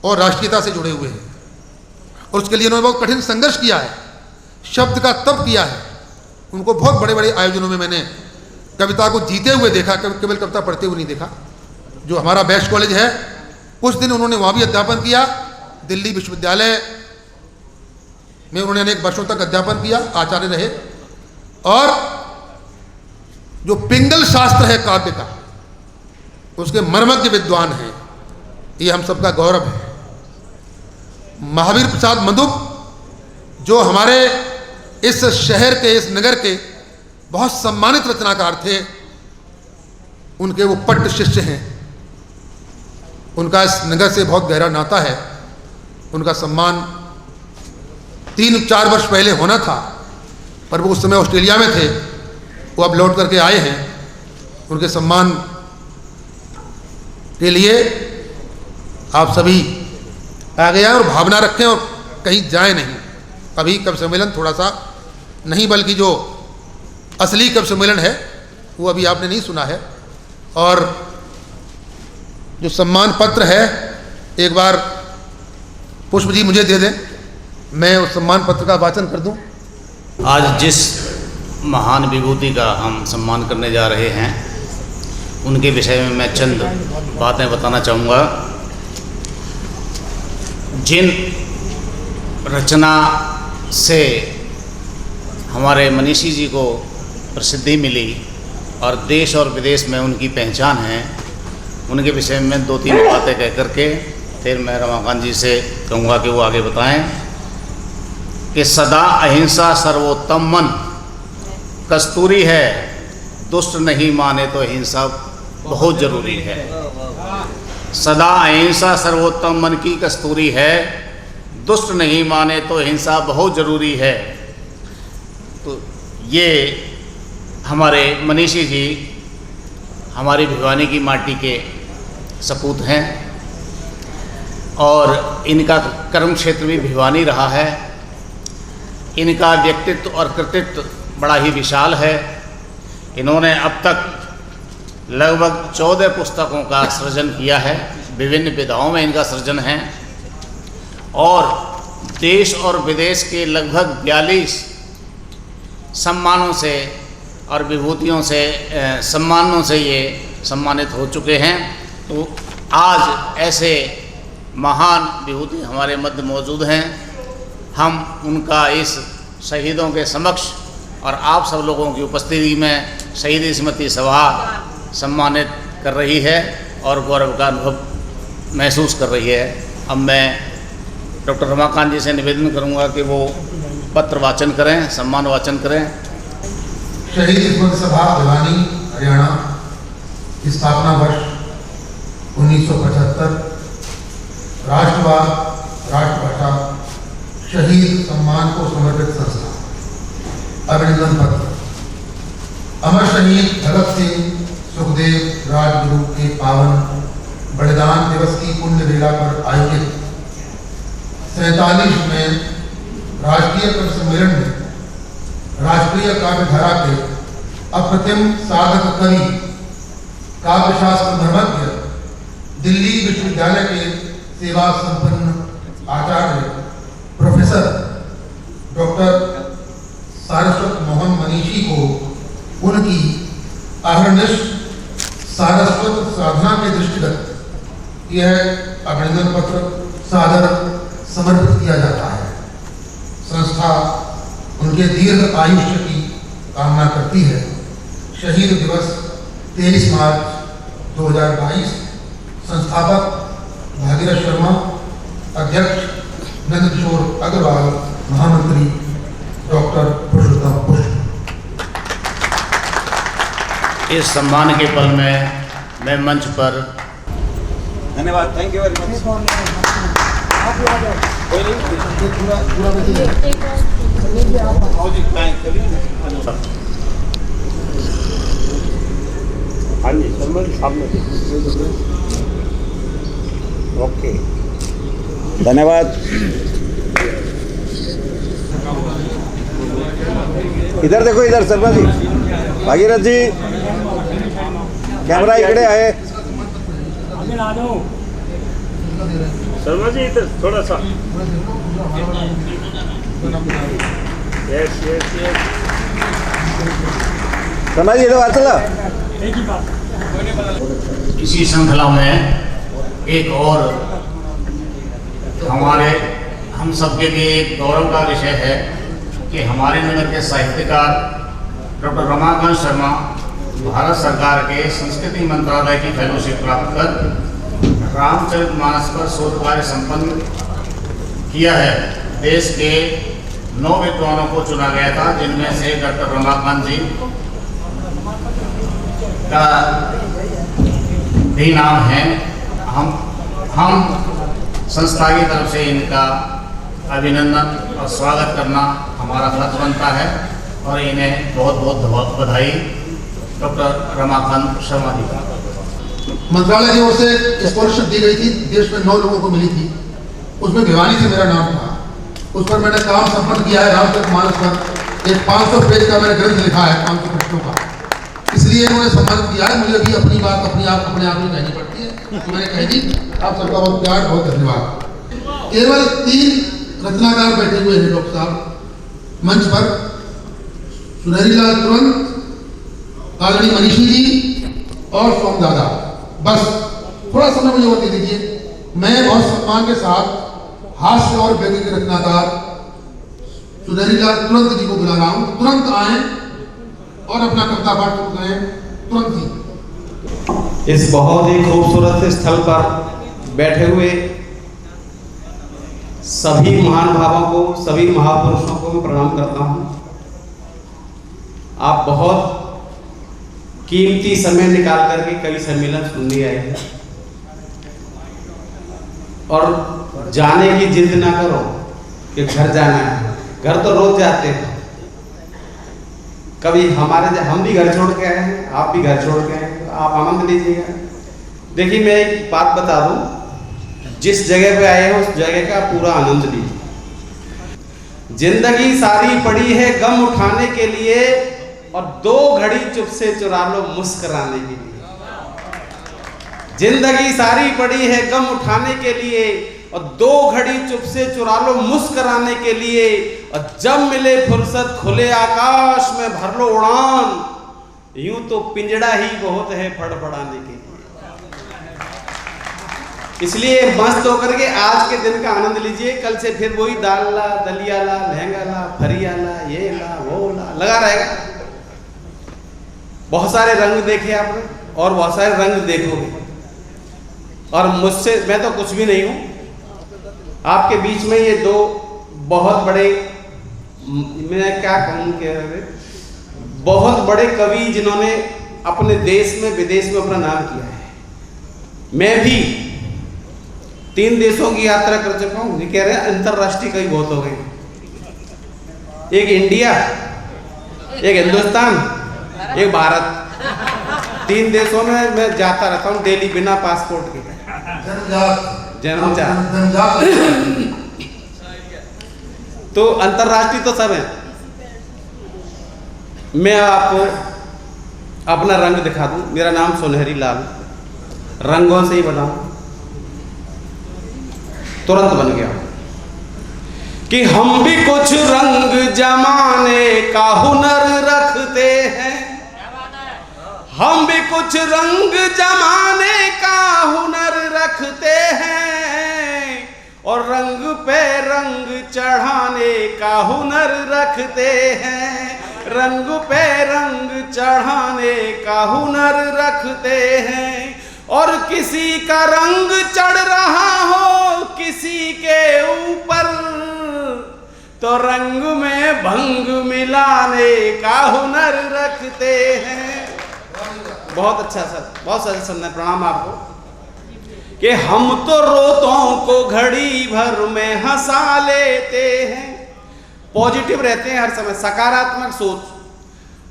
और राष्ट्रीयता से जुड़े हुए हैं, और उसके लिए उन्होंने बहुत कठिन संघर्ष किया है, शब्द का तप किया है। उनको बहुत बड़े बड़े आयोजनों में मैंने कविता को जीते हुए देखा, केवल कविता पढ़ते हुए नहीं देखा। जो हमारा बेस्ट कॉलेज है, कुछ दिन उन्होंने वहाँ भी अध्यापन किया। दिल्ली विश्वविद्यालय में उन्होंने अनेक वर्षों तक अध्यापन किया, आचार्य रहे। और जो पिंगल शास्त्र है काव्य का, उसके मर्मज्ञ विद्वान हैं, ये हम सबका गौरव है। महावीर प्रसाद मधुप जो हमारे इस शहर के, इस नगर के बहुत सम्मानित रचनाकार थे, उनके वो पट्ट शिष्य हैं। उनका इस नगर से बहुत गहरा नाता है। उनका सम्मान 3-4 वर्ष पहले होना था, पर वो उस समय ऑस्ट्रेलिया में थे, वो अब लौट करके आए हैं। उनके सम्मान के लिए आप सभी आगे आए और भावना रखें और कहीं जाए नहीं। अभी कवि सम्मेलन थोड़ा सा नहीं, बल्कि जो असली कवि सम्मेलन है वो अभी आपने नहीं सुना है। और जो सम्मान पत्र है, एक बार पुष्प जी मुझे दे दें, मैं उस सम्मान पत्र का वाचन कर दूं। आज जिस महान विभूति का हम सम्मान करने जा रहे हैं, उनके विषय में मैं चंद बातें बताना चाहूँगा। जिन रचना से हमारे मनीषी जी को प्रसिद्धि मिली और देश और विदेश में उनकी पहचान है, उनके विषय में 2-3 बातें कह करके फिर मैं रमाकांत जी से कहूँगा कि वो आगे बताएं कि सदा अहिंसा सर्वोत्तम मन कस्तूरी है, दुष्ट नहीं माने तो हिंसा बहुत ज़रूरी है। सदा अहिंसा सर्वोत्तम मन की कस्तूरी है, दुष्ट नहीं माने तो हिंसा बहुत ज़रूरी है। तो ये हमारे मनीषी जी हमारी भिवानी की माटी के सपूत हैं और इनका कर्म क्षेत्र भी भिवानी रहा है। इनका व्यक्तित्व और कृतित्व बड़ा ही विशाल है। इन्होंने अब तक लगभग 14 पुस्तकों का सृजन किया है, विभिन्न विधाओं में इनका सृजन है, और देश और विदेश के लगभग 42 सम्मानों से और विभूतियों से, सम्मानों से ये सम्मानित हो चुके हैं। तो आज ऐसे महान विभूति हमारे मध्य मौजूद हैं। हम उनका इस शहीदों के समक्ष और आप सब लोगों की उपस्थिति में शहीद स्मृति सभा सम्मानित कर रही है और गौरव का अनुभव महसूस कर रही है। अब मैं डॉक्टर रमाकांत जी से निवेदन करूंगा कि वो पत्र वाचन करें, सम्मान वाचन करें। शहीद स्मृति सभा भिवानी हरियाणा की स्थापना वर्ष 1975, राष्ट्रवाद राष्ट्रभाषा शहीद सम्मान को समर्पित संस्था। अभिनंदन पत्र। अमर शहीद भगत सिंह सुखदेव राजगुरु के पावन बलिदान दिवस की पुण्य वेला पर आयोजित 47वें राष्ट्रीय कवि सम्मेलन में राष्ट्रीय काव्य धारा के अप्रतिम साधक कवि काव्य शास्त्र धर्मज्ञ दिल्ली विश्वविद्यालय के सेवा संपन्न आचार्य प्रोफेसर डॉक्टर सारस्वत मोहन मनीषी को उनकी अहर्निश सारस्वत साधना के दृष्टिगत यह अभिनंदन पत्र सादर समर्पित किया जाता है। संस्था उनके दीर्घ आयुष्य की कामना करती है। शहीद दिवस 23 मार्च 2022। संस्थापक भागीरथ शर्मा, अध्यक्ष नंदकिशोर अग्रवाल, महामंत्री डॉक्टर पुरुषोत्तम पुष्प। इस सम्मान के पल में मैं मंच पर धन्यवाद, थैंक यू वेरी मच। हाँ जी, सामने ओके, धन्यवाद। इधर देखो, इधर शर्मा जी, भागीरथ जी, कैमरा इकडे आहे। शर्मा जी इधर थोड़ा सा। Yes yes yes. Sharma ji इधर वाचला। इसी श्रृंखला में एक और हम सबके लिए एक गौरव का विषय है कि हमारे नगर के साहित्यकार डॉक्टर रमाकांत शर्मा भारत सरकार के संस्कृति मंत्रालय की फेलोशिप प्राप्त कर रामचरितमानस पर शोध कार्य संपन्न किया है। देश के 9 विद्वानों को चुना गया था, जिनमें से डॉक्टर रमाकांत जी का भी नाम है। हम संस्था की तरफ से इनका अभिनंदन और स्वागत करना हमारा फर्ज बनता है और इन्हें बहुत बहुत बधाई डॉक्टर रमाकांत शर्मा जी का। मंत्रालय की ओर से स्कॉलरशिप दी गई थी, देश में 9 लोगों को मिली थी, उसमें भिवानी से मेरा नाम था। उस पर मैंने काम संपन्न किया है। रामचरितमानस पर एक 500 पेज का मैंने ग्रंथ लिखा है, 500 पृष्ठों का, इसलिए उन्होंने सम्मानित किया है। मुझे भी अपनी बात अपने आप ही कहनी पड़ती है, तो मैंने कह दी। आप सबका बहुत प्यार, बहुत धन्यवाद। केवल 3 रचनाकार बैठे हुए हैं डॉक्टर साहब मंच पर। सुनहरी लाल तुरंत, आदरणीय मनीषी जी और सोमदादा। बस थोड़ा समय मुझे और दे दीजिए। मैं और सम्मान के साथ हास्य और व्यंग्य के रचनाकार सुनहरी लाल तुरंत जी को बुला रहा हूं। तुरंत आए और अपना कविता पाठ शुरू करें, तुरंत ही। इस बहुत ही खूबसूरत स्थल पर बैठे हुए सभी महान भावों को, सभी महापुरुषों को मैं प्रणाम करता हूं। आप बहुत कीमती समय निकाल करके कवि सम्मेलन सुनने आए हैं और जाने की जिद ना करो कि घर जाना है। घर तो रोज जाते हैं, कभी हम भी घर छोड़ के आए हैं, आप भी घर छोड़ के आए हैं, आप आनंद लीजिएगा। देखिए, मैं एक बात बता दूं, जिस जगह पे आए हैं उस जगह का पूरा आनंद लीजिए। जिंदगी सारी पड़ी है गम उठाने के लिए और 2 घड़ी चुप से चुरा लो मुस्कुराने के लिए। जिंदगी सारी पड़ी है गम उठाने के लिए और 2 घड़ी चुप से चुरा लो मुस्कुराने के लिए। और जब मिले फुर्सत खुले आकाश में भर लो उड़ान। यूं तो पिंजड़ा ही बहुत है फड़फड़ाने के लिए। इसलिए मस्त होकर के आज के दिन का आनंद लीजिए। कल से फिर वही दाल ला, दलिया ला, लहंगा ला, फरिया ला, ये ला, वो ला लगा रहेगा। बहुत सारे रंग देखे आपने और बहुत सारे रंग देखोगे, और मुझसे मैं तो कुछ भी नहीं हूँ। आपके बीच में ये दो बहुत बड़े, मैं क्या कहूँ कि बहुत बड़े कवि जिन्होंने अपने देश में विदेश में अपना नाम किया है। मैं भी 3 देशों की यात्रा कर चुका हूँ। ये कह रहे हैं अंतरराष्ट्रीय कवि बहुत हो गए, एक इंडिया, एक हिंदुस्तान, एक भारत। 3 देशों में मैं जाता रहता हूँ डेली बिना पासपोर्ट के। जन्मजात तो अंतरराष्ट्रीय तो सब है। मैं आपको अपना रंग दिखा दूं। मेरा नाम सुनहरी लाल, रंगों से ही बनाऊं, तुरंत बन गया कि हम भी कुछ रंग जमाने का हुनर रखते हैं, हम भी कुछ रंग जमाने का हुनर रखते हैं, और रंग पे रंग चढ़ाने का हुनर रखते हैं, रंग पे रंग चढ़ाने का हुनर रखते हैं। और किसी का रंग चढ़ रहा हो किसी के ऊपर, तो रंग में भंग मिलाने का हुनर रखते हैं। बहुत अच्छा सर, बहुत सर, प्रणाम आपको। कि हम तो रोतों को घड़ी भर में हंसा लेते हैं, पॉजिटिव रहते हैं हर समय, सकारात्मक सोच।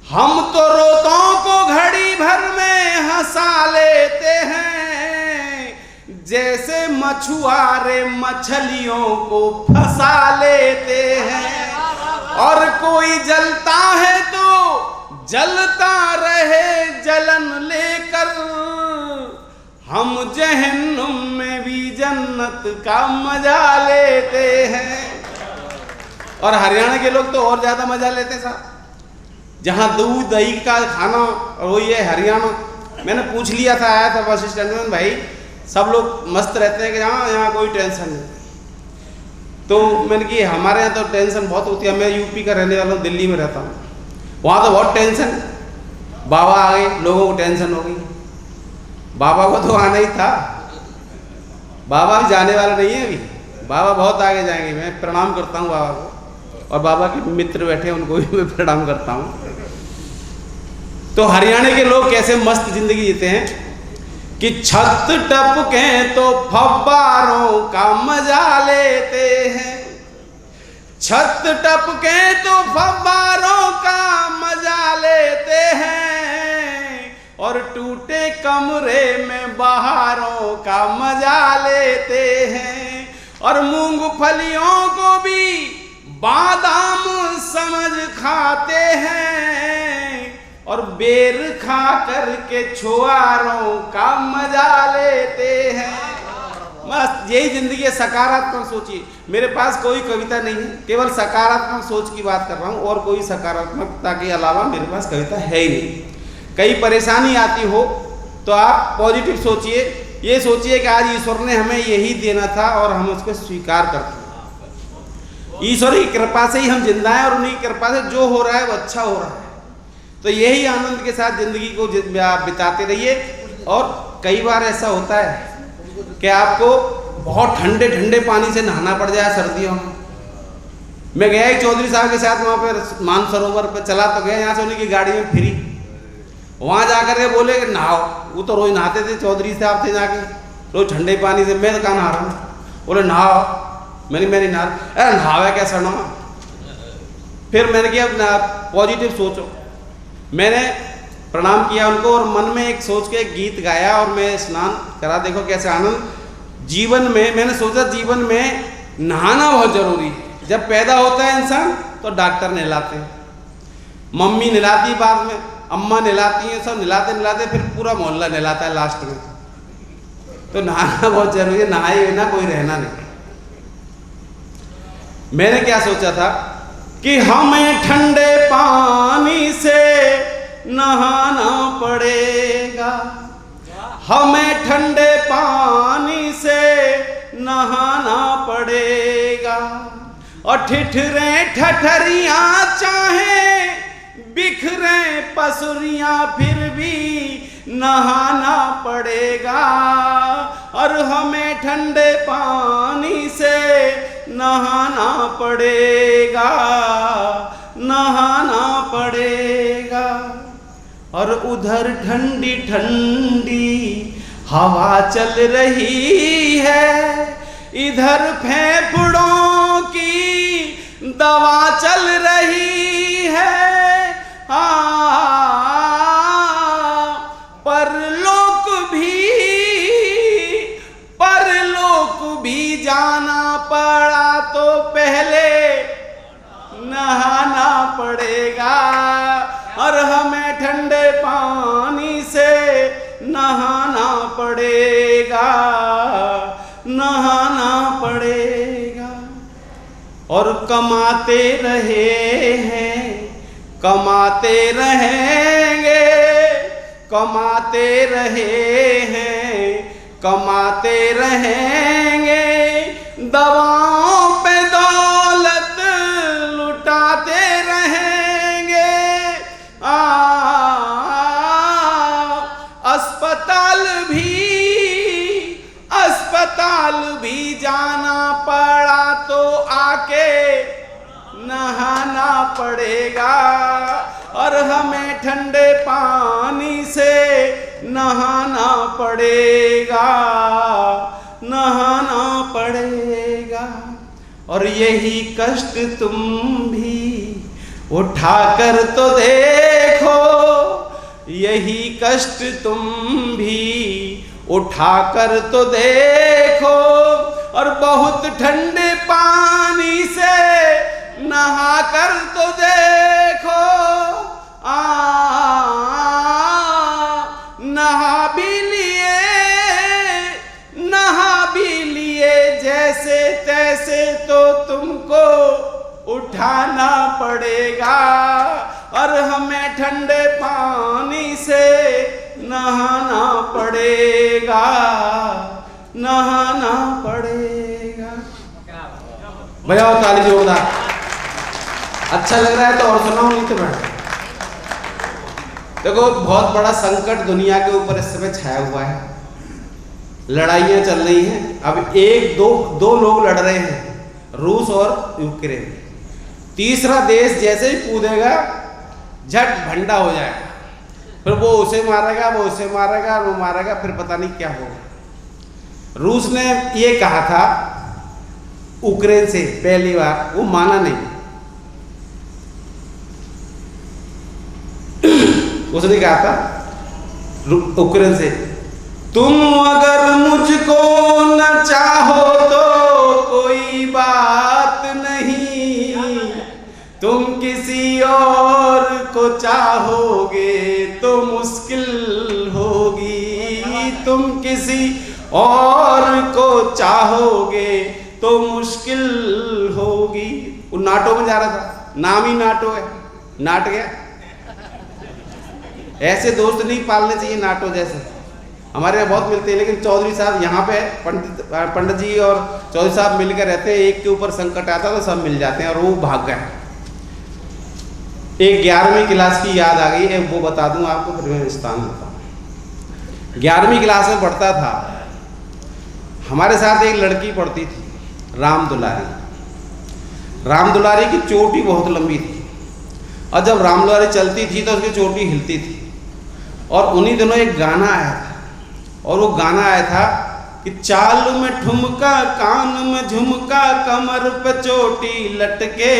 हम तो रोतों को घड़ी भर में हंसा लेते हैं, जैसे मछुआरे मछलियों को फंसा लेते हैं। और कोई जलता है तो जलता रहे जलन लेकर, हम जहन्नुम में भी जन्नत का मजा लेते हैं। और हरियाणा के लोग तो और ज्यादा मजा लेते हैं साहब, जहाँ दूध दही का खाना, और वही है हरियाणा। मैंने पूछ लिया था, आया था बस स्टैंड में, भाई सब लोग मस्त रहते हैं कि यहाँ कोई टेंशन नहीं। तो मैंने कि हमारे यहाँ तो टेंशन बहुत होती है। मैं यूपी का रहने वाला हूँ, दिल्ली में रहता हूँ, वहाँ तो बहुत टेंशन। बाबा आ गए, लोगों को टेंशन हो गई। बाबा को तो आना ही था, बाबा भी जाने वाला नहीं है अभी, बाबा बहुत आगे जाएंगे। मैं प्रणाम करता हूँ बाबा को, और बाबा के मित्र बैठे हैं उनको भी मैं प्रणाम करता हूँ। तो हरियाणा के लोग कैसे मस्त जिंदगी जीते हैं कि छत टपके तो फव्वारों का मजा लेते हैं, छत टपके तो फव्वारों का मजा लेते हैं, और टूटे कमरे में बहारों का मजा लेते हैं। और मूंगफलियों को भी बादाम समझ खाते हैं, और बेर खा करके छुआरों का मजा लेते हैं। मस्त यही जिंदगी है, सकारात्मक सोचिए। मेरे पास कोई कविता नहीं है, केवल सकारात्मक सोच की बात कर रहा हूँ, और कोई सकारात्मकता के अलावा मेरे पास कविता है ही नहीं। कई परेशानी आती हो तो आप पॉजिटिव सोचिए, ये सोचिए कि आज ईश्वर ने हमें यही देना था और हम उसको स्वीकार करते हैं। ईश्वर की कृपा से ही हम जिंदा हैं, और उन्हीं की कृपा से जो हो रहा है वो अच्छा हो रहा है। तो यही आनंद के साथ जिंदगी को आप बिताते रहिए। और कई बार ऐसा होता है कि आपको बहुत ठंडे ठंडे पानी से नहाना पड़ जाए सर्दियों में। मैं गया ही चौधरी साहब के साथ वहाँ पर मानसरोवर पर, चला तो गया यहाँ से उन्हीं की गाड़ी में फ्री, वहाँ जाकर के बोले कि नहाओ। वो तो रोज नहाते थे, चौधरी साहब थे जाके रोज ठंडे पानी से। मैं तो कहाँ नहा रहा हूँ, बोले नहाओ। मैं नहीं नहा, अरे नहावे कैसा ना। फिर मैंने किया पॉजिटिव सोचो। मैंने प्रणाम किया उनको, और मन में एक सोच के एक गीत गाया, और मैं स्नान करा। देखो कैसे आनंद जीवन में। मैंने सोचा जीवन में नहाना बहुत जरूरी है। जब पैदा होता है इंसान तो डॉक्टर नहलाते हैं, मम्मी नहलाती, बाद में अम्मा नहलाती हैं, सब नहलाते नहलाते फिर पूरा मोहल्ला नहलाता है लास्ट में। तो नहाना बहुत जरूरी है, नहाए बिना कोई रहना नहीं। मैंने क्या सोचा था कि हमें ठंडे पानी से नहाना पड़ेगा, हमें ठंडे पानी से नहाना पड़ेगा, और ठिठुरे ठठरियाँ चाहे बिखरे पसुरियां फिर भी नहाना पड़ेगा, और हमें ठंडे पानी से नहाना पड़ेगा, नहाना पड़ेगा। और उधर ठंडी ठंडी हवा चल रही है, इधर फेफड़ों की दवा चल रही है। परलोक भी जाना पड़ा तो पहले नहाना पड़ेगा, और हमें ठंडे पानी से नहाना पड़ेगा, नहाना पड़ेगा। और कमाते रहे हैं, कमाते रहेंगे, कमाते रहे हैं, कमाते रहेंगे। दवाओं पे दौलत लुटाते रहेंगे। अस्पताल भी जाना पड़ा तो आके नहाना पड़ेगा, और हमें ठंडे पानी से नहाना पड़ेगा, नहाना पड़ेगा। और यही कष्ट तुम भी उठाकर तो देखो, यही कष्ट तुम भी उठाकर तो देखो, और बहुत ठंडे पानी से नहाकर तो देखो। नहा भी लिए जैसे तैसे तो तुमको उठाना पड़ेगा, और हमें ठंडे पानी से नहाना पड़ेगा, नहाना पड़ेगा। बजाओ ताली जोरदार। अच्छा लग रहा है तो और सुनाओ, नहीं तो बैठ। देखो बहुत बड़ा संकट दुनिया के ऊपर इस समय छाया हुआ है, लड़ाइयाँ चल रही हैं। अब दो लोग लड़ रहे हैं, रूस और यूक्रेन। तीसरा देश जैसे ही कूदेगा झट भंडा हो जाएगा, फिर वो उसे मारेगा, वो उसे मारेगा, वो मारेगा, फिर पता नहीं क्या होगा। रूस ने ये कहा था यूक्रेन से पहली बार, वो माना नहीं। उसने कहा था यूक्रेन से, तुम अगर मुझको न चाहो तो कोई बात नहीं, तुम किसी और को चाहोगे तो मुश्किल होगी, तुम किसी और को चाहोगे तो मुश्किल होगी। वो नाटो में जा रहा था, नाम ही नाटो है, नाट गया। ऐसे दोस्त नहीं पालने चाहिए नाटो जैसे, हमारे यहाँ बहुत मिलते हैं। लेकिन चौधरी साहब यहाँ पे पंडित जी और चौधरी साहब मिलकर रहते हैं, एक के ऊपर संकट आता तो सब मिल जाते हैं, और वो भाग गए। एक 11वीं क्लास की याद आ गई है, वो बता दूं आपको, फिर मैं स्थान देता हूँ। 11वीं क्लास में पढ़ता था, हमारे साथ एक लड़की पढ़ती थी, राम दुलारी। राम दुलारी की चोटी बहुत लंबी थी, और जब राम दुलारी चलती थी तो उसकी चोटी हिलती थी। और उन्हीं दिनों एक गाना आया था, और वो गाना आया था कि चाल में ठुमका, कान में झुमका, कमर पे चोटी लटके।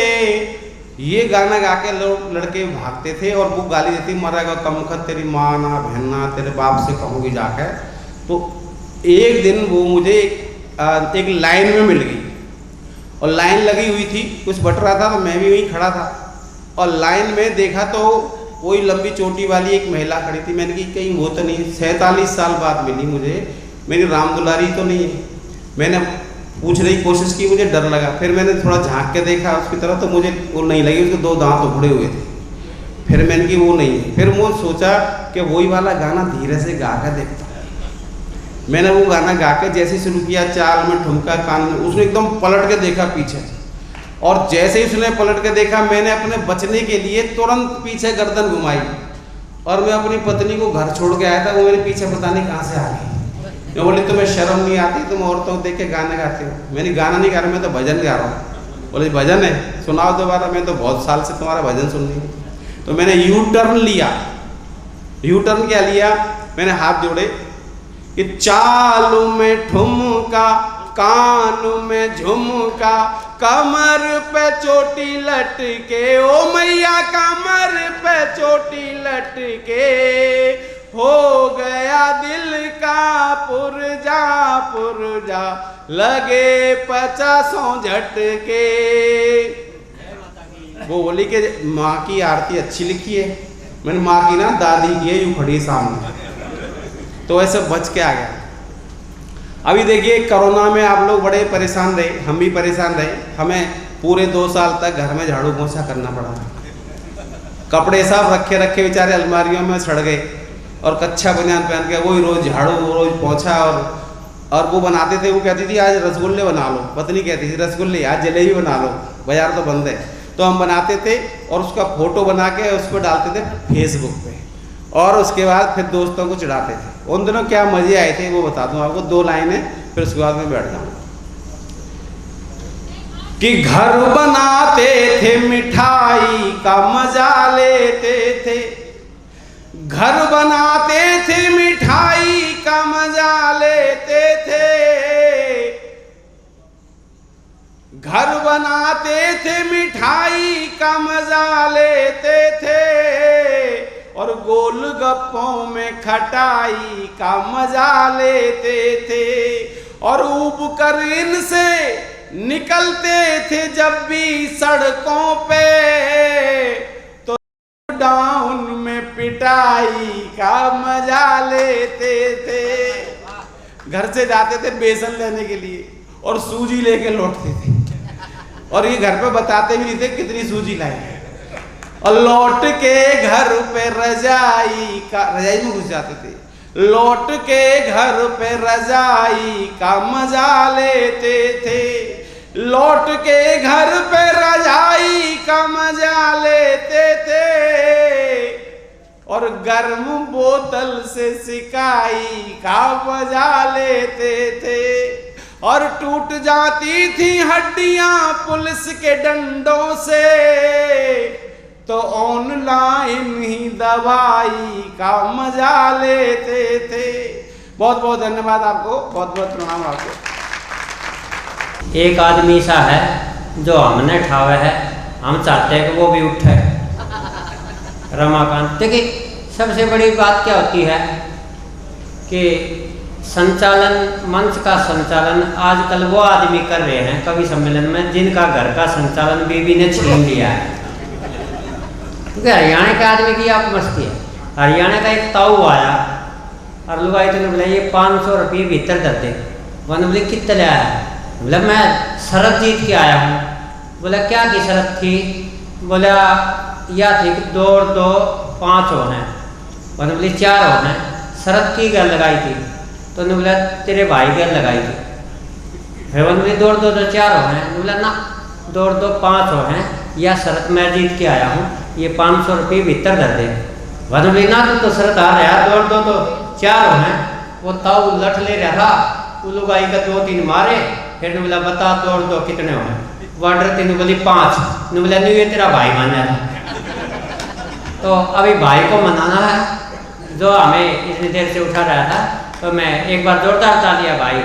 ये गाना गा के लोग लड़के भागते थे, और वो गाली देती, मरेगा कमखत तेरी माँ ना बहना, तेरे बाप से कहूँगी जाके। तो एक दिन वो मुझे एक लाइन में मिल गई, और लाइन लगी हुई थी, कुछ बट रहा था, तो मैं भी वहीं खड़ा था। और लाइन में देखा तो वही लंबी चोटी वाली एक महिला खड़ी थी। मैंने कही कहीं वो तो नहीं, 47 साल बाद मिली मुझे, मेरी राम दुलारी तो नहीं है। मैंने पूछने की कोशिश की, मुझे डर लगा। फिर मैंने थोड़ा झांक के देखा उसकी तरफ, तो मुझे वो नहीं लगी, उसके 2 दांत उभड़े हुए थे। फिर मैंने की वो नहीं है। फिर वो सोचा कि वही वाला गाना धीरे से गा कर देखता। मैंने वो गाना गा के जैसे शुरू किया, चाल में ठुमका, कान में, उसने एकदम पलट के देखा पीछे, और जैसे ही उसने पलट के देखा, मैंने अपने बचने के लिए तुरंत पीछे गर्दन घुमाई और मैं अपनी पत्नी को घर छोड़ के आया था। वो मेरे पीछे पता नहीं कहाँ से आ गई। मैं बोली तुम्हें शर्म नहीं आती, तुम औरतों को देख के गाने गाते हो? मैंने गाना नहीं गा रहा, मैं तो भजन गा रहा हूँ। बोले भजन है, सुनाओ दोबारा। मैं तो बहुत साल से तुम्हारा भजन सुन रही हूँ। तो मैंने यू टर्न लिया। यू टर्न क्या लिया? मैंने हाथ जोड़े कि चालू में ठुमका, कान में झुमका, कमर पे चोटी लटके, ओ मैया कमर पे चोटी लटके, हो गया दिल का पुरजा लगे 50 झटके। वो बोली कि माँ की आरती अच्छी लिखी है। मैंने माँ की ना दादी की है, यूँ खड़ी सामने, तो ऐसे बच के आ गया। अभी देखिए कोरोना में आप लोग बड़े परेशान रहे, हम भी परेशान रहे। हमें पूरे 2 साल तक घर में झाड़ू पोंछा करना पड़ा। कपड़े सब रखे रखे बेचारे अलमारियों में सड़ गए और कच्चा बनियान पहन के वही रोज झाड़ू, रोज पोंछा। और वो बनाते थे, वो कहती थी आज रसगुल्ले बना लो, पत्नी कहती थी रसगुल्ले, आज जलेबी बना लो, बाजार तो बंद है। तो हम बनाते थे और उसका फोटो बना के उसको डालते थे फेसबुक पे, और उसके बाद फिर दोस्तों को चिढ़ाते थे। उन दिनों क्या मजे आए थे वो बता दूं आपको, 2 लाइनें, फिर उसके बाद में बैठ जाऊं। कि घर बनाते थे मिठाई का मजा लेते थे, घर बनाते थे मिठाई का मजा लेते थे, घर बनाते थे मिठाई का मजा लेते थे, और गोलगप्पों में खटाई का मजा लेते थे, और ऊब कर इनसे निकलते थे जब भी सड़कों पे, तो डाउन में पिटाई का मजा लेते थे। घर से जाते थे बेसन लेने के लिए और सूजी लेके लौटते थे, और ये घर पे बताते भी नहीं थे कितनी सूजी लाए, और लौट के घर पे रजाई में घुस जाते थे। लौट के घर पे रजाई का मजा लेते थे, लौट के घर पे रजाई का मजा लेते थे, और गर्म बोतल से सिकाई का मजा लेते थे, और टूट जाती थी हड्डियां पुलिस के डंडों से, तो ऑनलाइन ही दवाई का मजा लेते थे। बहुत बहुत धन्यवाद आपको, बहुत बहुत प्रणाम आपको। एक आदमी सा है जो हमने ठावे है, हम चाहते हैं कि वो भी उठे। रमाकांत, देखिए सबसे बड़ी बात क्या होती है कि संचालन, मंच का संचालन आजकल वो आदमी कर रहे हैं कवि सम्मेलन में जिनका घर का संचालन बीबी ने छीन लिया है। क्योंकि हरियाणा के आदमी की आप मस्ती है। हरियाणा का एक ताऊ आया और लुगाई तो बोला ये 500 रुपये भीतर दे दे। वन बोले कितने लाया है? बोला मैं शरत जीत के आया हूँ। बोला क्या की शरत थी? बोला या थी कि 2 और 2 5 हो हैं। वन बोले 4 हो हैं। शरत की गल लगाई थी? तो उन्होंने बोला तेरे भाई गल लगाई थी। फिर वन बोले 2 और 2 तो 4 हो हैं। बोला ना 2 और 2 5 हो हैं, या शरत मैं जीत के आया हूँ, ये 500 रुपये भीतर दे दे। वन बोले ना तो शरत आ रहा 2 और 2 तो 4 हो हैं। वो ताऊ लठ ले रहा था, उल्लू गाई का 2-3 मारे। फिर बोला बता 2 और 2 कितने हो हैं? वाटर 3 बोली 5। ने बोला नहीं ये तेरा भाई माना था। तो अभी भाई को मनाना है जो हमें इतनी देर से उठा रहा था। तो मैं एक बार जोरदार तालियां भाई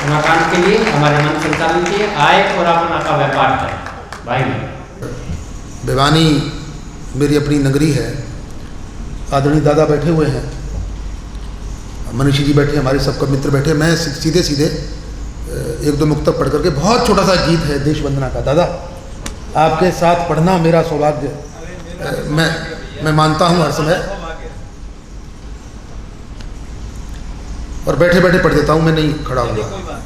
रमाकांत के लिए, हमारे मन संचालन के लिए आए और अपना का व्यापार करें। भाई भिवानी मेरी अपनी नगरी है। आदरणीय दादा बैठे हुए हैं, मनीषी जी बैठे, हमारे सबका मित्र बैठे। मैं सीधे सीधे 1-2 मुक्तक पढ़ करके, बहुत छोटा सा गीत है देश वंदना का। दादा आपके साथ पढ़ना मेरा सौभाग्य, मैं मानता हूँ हर समय, और बैठे बैठे पढ़ देता हूँ, मैं नहीं खड़ा होऊंगा।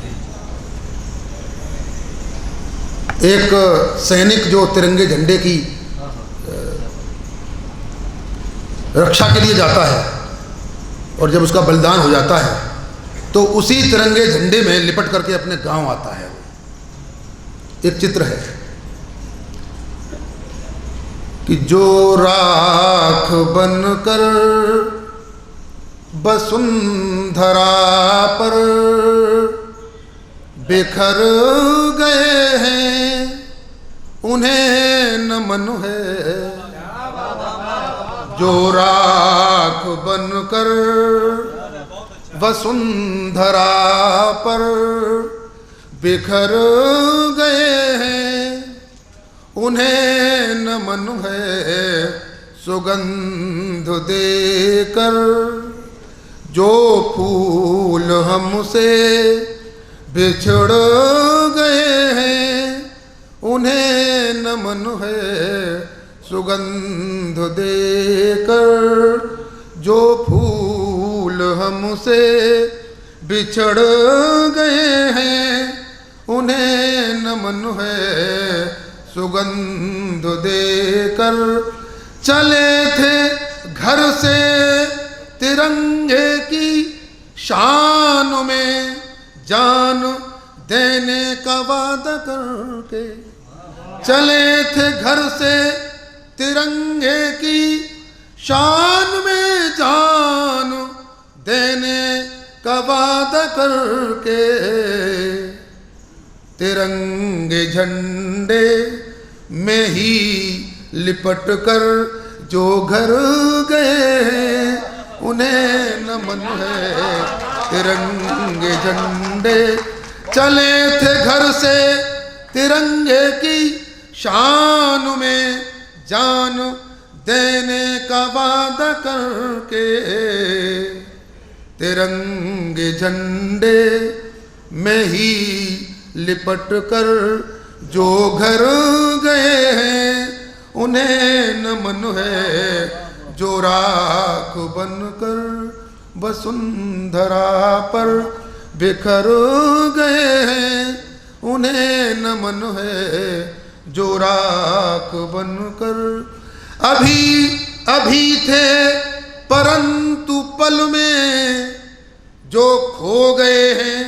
एक सैनिक जो तिरंगे झंडे की रक्षा के लिए जाता है और जब उसका बलिदान हो जाता है तो उसी तिरंगे झंडे में लिपट करके अपने गांव आता है। एक चित्र है कि जो राख बनकर वसुंधरा पर बिखर गए हैं उन्हें नमन है। जो राख बनकर वसुंधरा पर बिखर गए हैं उन्हें नमन है। सुगंध देकर जो फूल हमसे बिछड़ गए हैं उन्हें नमन है। सुगंध देकर जो फूल हमसे बिछड़ गए हैं उन्हें नमन है। सुगंध देकर चले थे घर से तिरंगे की शान में जान देने का वादा करके। चले थे घर से तिरंगे की शान में जान देने का वादा करके। तिरंगे झंडे में ही लिपट कर जो घर गए हैं उन्हें नमन है। तिरंगे झंडे चले थे घर से तिरंगे की शान में जान देने का वादा करके। तिरंगे झंडे में ही लिपट कर जो घर गए हैं उन्हें नमन है। जो राख बनकर वसुंधरा पर बिखर गए हैं उन्हें नमन है। जो राख बनकर अभी अभी थे परंतु पल में जो खो गए हैं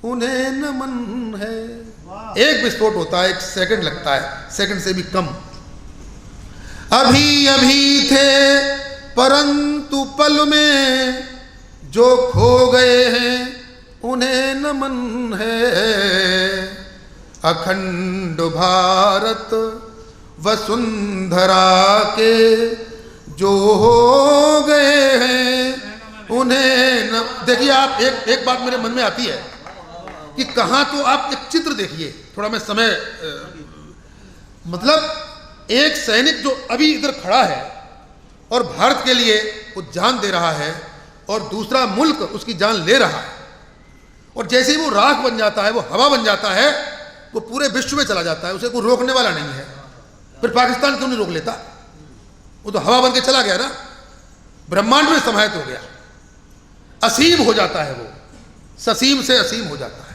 उन्हें नमन है। एक विस्फोट होता है, 1 सेकंड लगता है, सेकंड से भी कम। अभी अभी थे परंतु पल में जो खो गए हैं उन्हें नमन है। अखंड भारत वसुंधरा के जो हो गए हैं उन्हें न। देखिए आप एक बात मेरे मन में आती है कि कहाँ तो आप एक चित्र देखिए, थोड़ा मैं समय मतलब एक सैनिक जो अभी इधर खड़ा है और भारत के लिए वो जान दे रहा है और दूसरा मुल्क उसकी जान ले रहा है, और जैसे ही वो राख बन जाता है, वो हवा बन जाता है, वो पूरे विश्व में चला जाता है, उसे कोई रोकने वाला नहीं है। फिर पाकिस्तान क्यों नहीं रोक लेता? वो तो हवा बन के चला गया ना, ब्रह्मांड में समाहित हो गया, असीम हो जाता है, वो ससीम से असीम हो जाता है।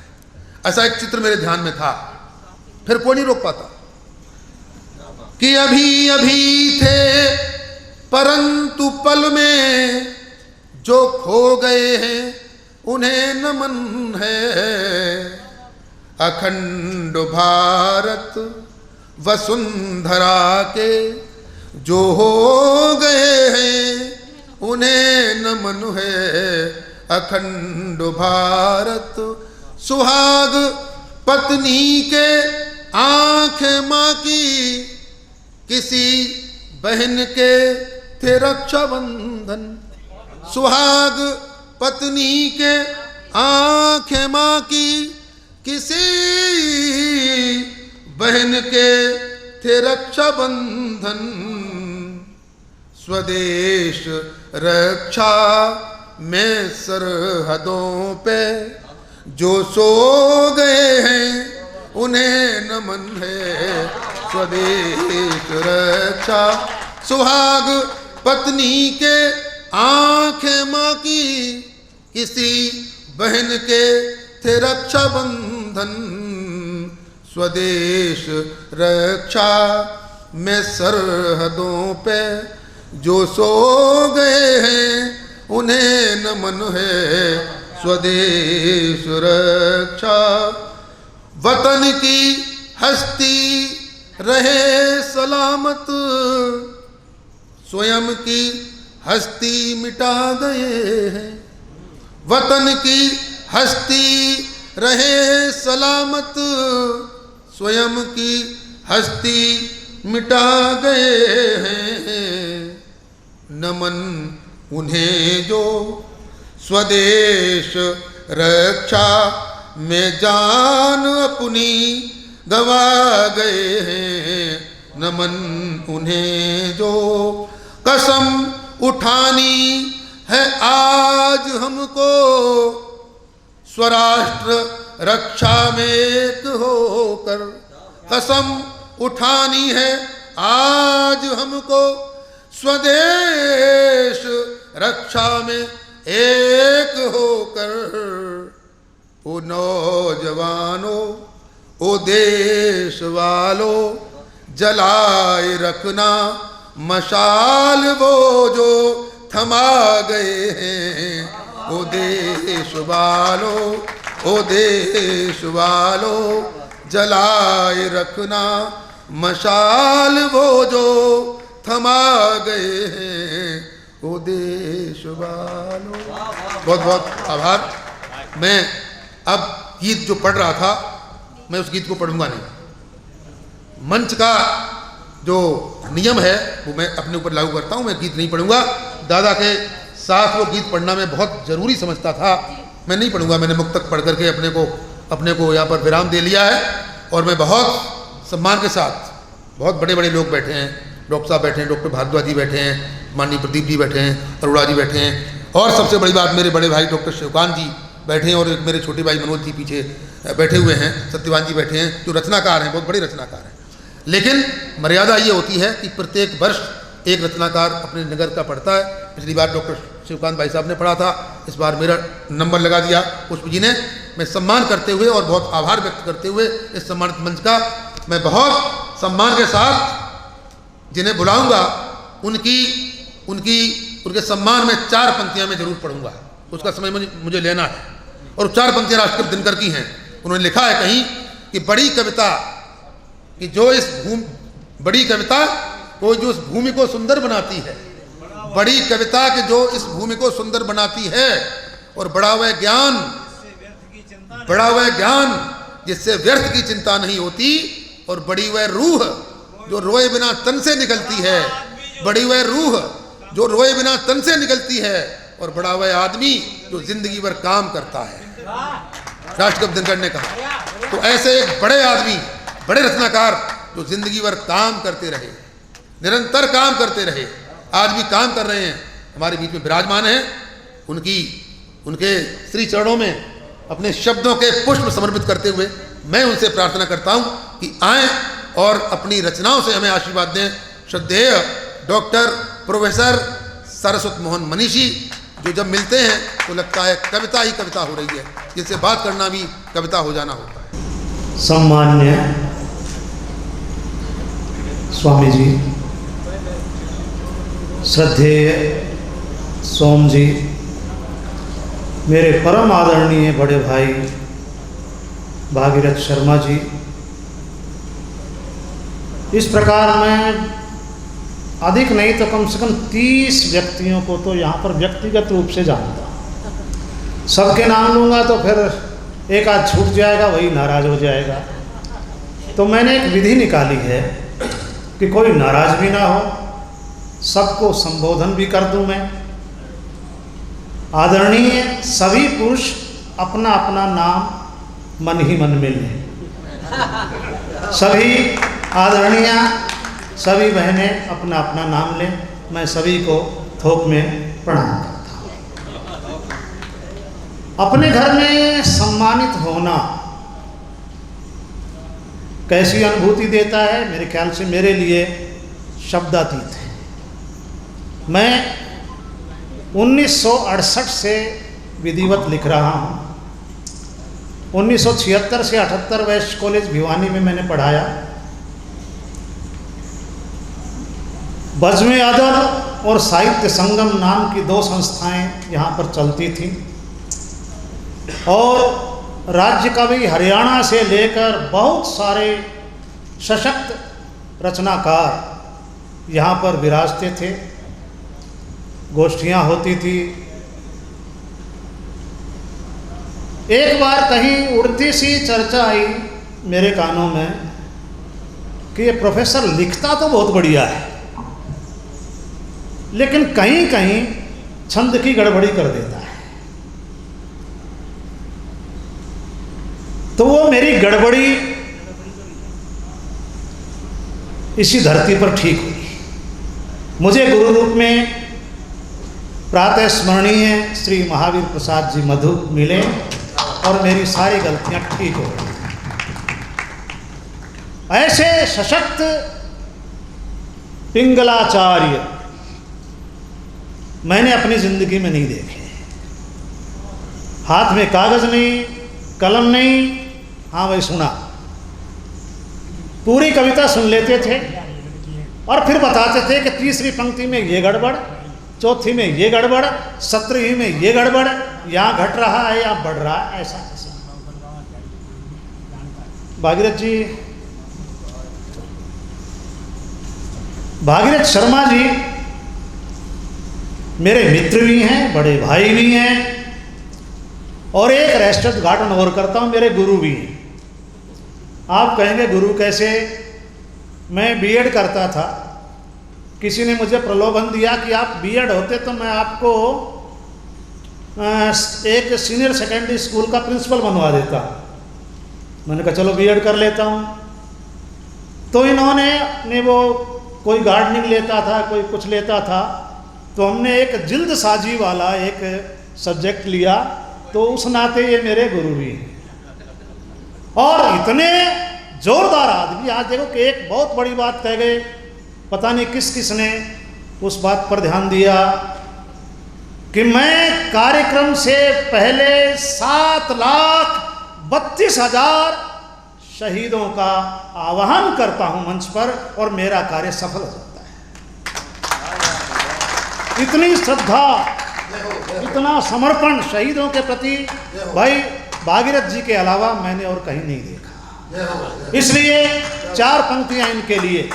ऐसा एक चित्र मेरे ध्यान में था, फिर कोई नहीं रोक पाता कि अभी अभी थे परंतु पल में जो खो गए हैं उन्हें नमन है। अखंड भारत वसुंधरा के जो हो गए हैं उन्हें नमन है। अखंड भारत सुहाग पत्नी के आंखें माँ की, किसी बहन के थे रक्षा बंधन। सुहाग पत्नी के आंखें माँ की, किसी बहन के थे रक्षा बंधन। स्वदेश रक्षा में सरहदों पे जो सो गए हैं उन्हें नमन है। स्वदेश रक्षा सुहाग पत्नी के आंखें माँ की, किसी बहन के थे रक्षा बंधन। स्वदेश रक्षा में सरहदों पे जो सो गए हैं उन्हें नमन है। स्वदेश रक्षा वतन की हस्ती रहे सलामत, स्वयं की हस्ती मिटा गए हैं। वतन की हस्ती रहे सलामत, स्वयं की हस्ती मिटा गए हैं। नमन उन्हें जो स्वदेश रक्षा में जान अपनी गवा गए हैं। नमन उन्हें जो कसम उठानी है आज हमको, स्वराष्ट्र रक्षा में एक होकर। कसम उठानी है आज हमको, स्वदेश रक्षा में एक होकर। ओ नौजवानों, ओ देश वालों, जलाए रखना मशाल वो जो थमा गए हैं। ओ देश वालों, ओ देश वालों, जलाए रखना मशाल वो जो थमा गए हैं। ओ देश वालों। बहुत बहुत आभार। मैं अब गीत जो पढ़ रहा था, मैं उस गीत को पढ़ूंगा नहीं। मंच का जो नियम है वो मैं अपने ऊपर लागू करता हूँ। मैं गीत नहीं पढ़ूंगा। दादा के साथ वो गीत पढ़ना मैं बहुत ज़रूरी समझता था। मैं नहीं पढ़ूंगा। मैंने मुक्तक पढ़ करके अपने को यहाँ पर विराम दे लिया है। और मैं बहुत सम्मान के साथ, बहुत बड़े बड़े लोग बैठे हैं, डॉक्टर साहब बैठे हैं, डॉक्टर भारद्वाज जी बैठे हैं, माननीय प्रदीप जी बैठे हैं, अरोड़ा जी बैठे हैं, और सबसे बड़ी बात मेरे बड़े भाई डॉक्टर शिवकांत जी बैठे हैं, और एक मेरे छोटे भाई मनोज जी पीछे बैठे हुए हैं, सत्यवान जी बैठे हैं, जो रचनाकार हैं, बहुत बड़े रचनाकार हैं। लेकिन मर्यादा ये होती है कि प्रत्येक वर्ष एक रचनाकार अपने नगर का पढ़ता है। पिछली बार डॉक्टर शिवकांत भाई साहब ने पढ़ा था, इस बार मेरा नंबर लगा दिया पुष्प जी ने। मैं सम्मान करते हुए और बहुत आभार व्यक्त करते हुए इस सम्मानित मंच का मैं बहुत सम्मान के साथ जिन्हें बुलाऊंगा उनके सम्मान में 4 पंक्तियां मैं जरूर पढ़ूंगा। उसका समय मुझे लेना है। और 4 पंक्तियां राष्ट्रकवि दिनकर की हैं। उन्होंने लिखा है कहीं कि बड़ी कविता कि जो बड़ी कविता वो जो इस भूमि को सुंदर बनाती है, बड़ी कविता कि जो इस भूमि को सुंदर बनाती है, और बड़ा वह ज्ञान जिससे व्यर्थ की चिंता नहीं होती, और बड़ी वह रूह जो रोए बिना तन से निकलती है, बड़ी वह रूह जो रोए बिना तन से निकलती है, और बड़ा वह आदमी जो जिंदगी भर काम करता है। राष्ट्रकवि दिनकर ने कहा। तो ऐसे एक बड़े आदमी, बड़े रचनाकार जो जिंदगी भर काम करते रहे, निरंतर काम करते रहे, आज भी काम कर रहे हैं, हमारे बीच में विराजमान हैं। उनके श्री चरणों में अपने शब्दों के पुष्प समर्पित करते हुए मैं उनसे प्रार्थना करता हूं कि आएं और अपनी रचनाओं से हमें आशीर्वाद दें। श्रद्धेय डॉक्टर प्रोफेसर सरस्वत मोहन मनीषी, जो जब मिलते हैं तो लगता है कविता ही कविता हो रही है, जिससे बात करना भी कविता हो जाना होता है। सम्मान्य स्वामी जी, श्रद्धेय सोम जी, मेरे परम आदरणीय बड़े भाई भागीरथ शर्मा जी, इस प्रकार मैं अधिक नहीं तो कम से कम 30 व्यक्तियों को तो यहाँ पर व्यक्तिगत रूप से जानता हूँ। सबके नाम लूँगा तो फिर एक आध छूट जाएगा, वही नाराज हो जाएगा। तो मैंने एक विधि निकाली है कि कोई नाराज भी ना हो, सबको संबोधन भी कर दूं मैं। आदरणीय सभी पुरुष अपना अपना नाम मन ही मन में लें। सभी आदरणीय सभी बहनें अपना अपना नाम लें। मैं सभी को थोक में प्रणाम करता हूँ। अपने घर में सम्मानित होना कैसी अनुभूति देता है, मेरे ख्याल से मेरे लिए शब्दातीत है। मैं 1968 से विधिवत लिख रहा हूँ। 1976 से 78 वेस्ट कॉलेज भिवानी में मैंने पढ़ाया। बज़्म अदब और साहित्य संगम नाम की 2 संस्थाएं यहाँ पर चलती थीं, और राज्य कवि हरियाणा से लेकर बहुत सारे सशक्त रचनाकार यहाँ पर विराजते थे, गोष्ठियाँ होती थी। एक बार कहीं उड़ती सी चर्चा आई मेरे कानों में कि ये प्रोफेसर लिखता तो बहुत बढ़िया है, लेकिन कहीं कहीं छंद की गड़बड़ी कर देता है। तो वो मेरी गड़बड़ी इसी धरती पर ठीक हुई। मुझे गुरु रूप में प्रातः स्मरणीय श्री महावीर प्रसाद जी मधु मिले और मेरी सारी गलतियां ठीक हो गई। ऐसे सशक्त पिंगलाचार्य मैंने अपनी जिंदगी में नहीं देखे। हाथ में कागज नहीं, कलम नहीं, हाँ भाई सुना, पूरी कविता सुन लेते थे और फिर बताते थे कि तीसरी पंक्ति में ये गड़बड़, चौथी में ये गड़बड़, 17वीं में ये गड़बड़, यहाँ घट रहा है या बढ़ रहा है, ऐसा ऐसा। भागीरथ शर्मा जी मेरे मित्र भी हैं, बड़े भाई भी हैं और एक रेस्टोरेंट गार्डन और करता हूँ, मेरे गुरु भी हैं। आप कहेंगे गुरु कैसे? मैं बीएड करता था, किसी ने मुझे प्रलोभन दिया कि आप बीएड होते तो मैं आपको एक सीनियर सेकेंडरी स्कूल का प्रिंसिपल बनवा देता। मैंने कहा चलो बीएड कर लेता हूँ। तो इन्होंने वो कोई गार्डनिंग लेता था, कोई कुछ लेता था, तो हमने एक जिल्द साजी वाला एक सब्जेक्ट लिया, तो उस नाते ये मेरे गुरु भी हैं। और इतने जोरदार आदमी, आज देखो कि एक बहुत बड़ी बात कह गए, पता नहीं किस किस ने उस बात पर ध्यान दिया कि मैं कार्यक्रम से पहले 7,32,000 शहीदों का आह्वान करता हूं मंच पर और मेरा कार्य सफल हो जाता है। इतनी श्रद्धा, इतना समर्पण शहीदों के प्रति भाई भागीरथ जी के अलावा मैंने और कहीं नहीं देखा। इसलिए 4 पंक्तियां इनके लिए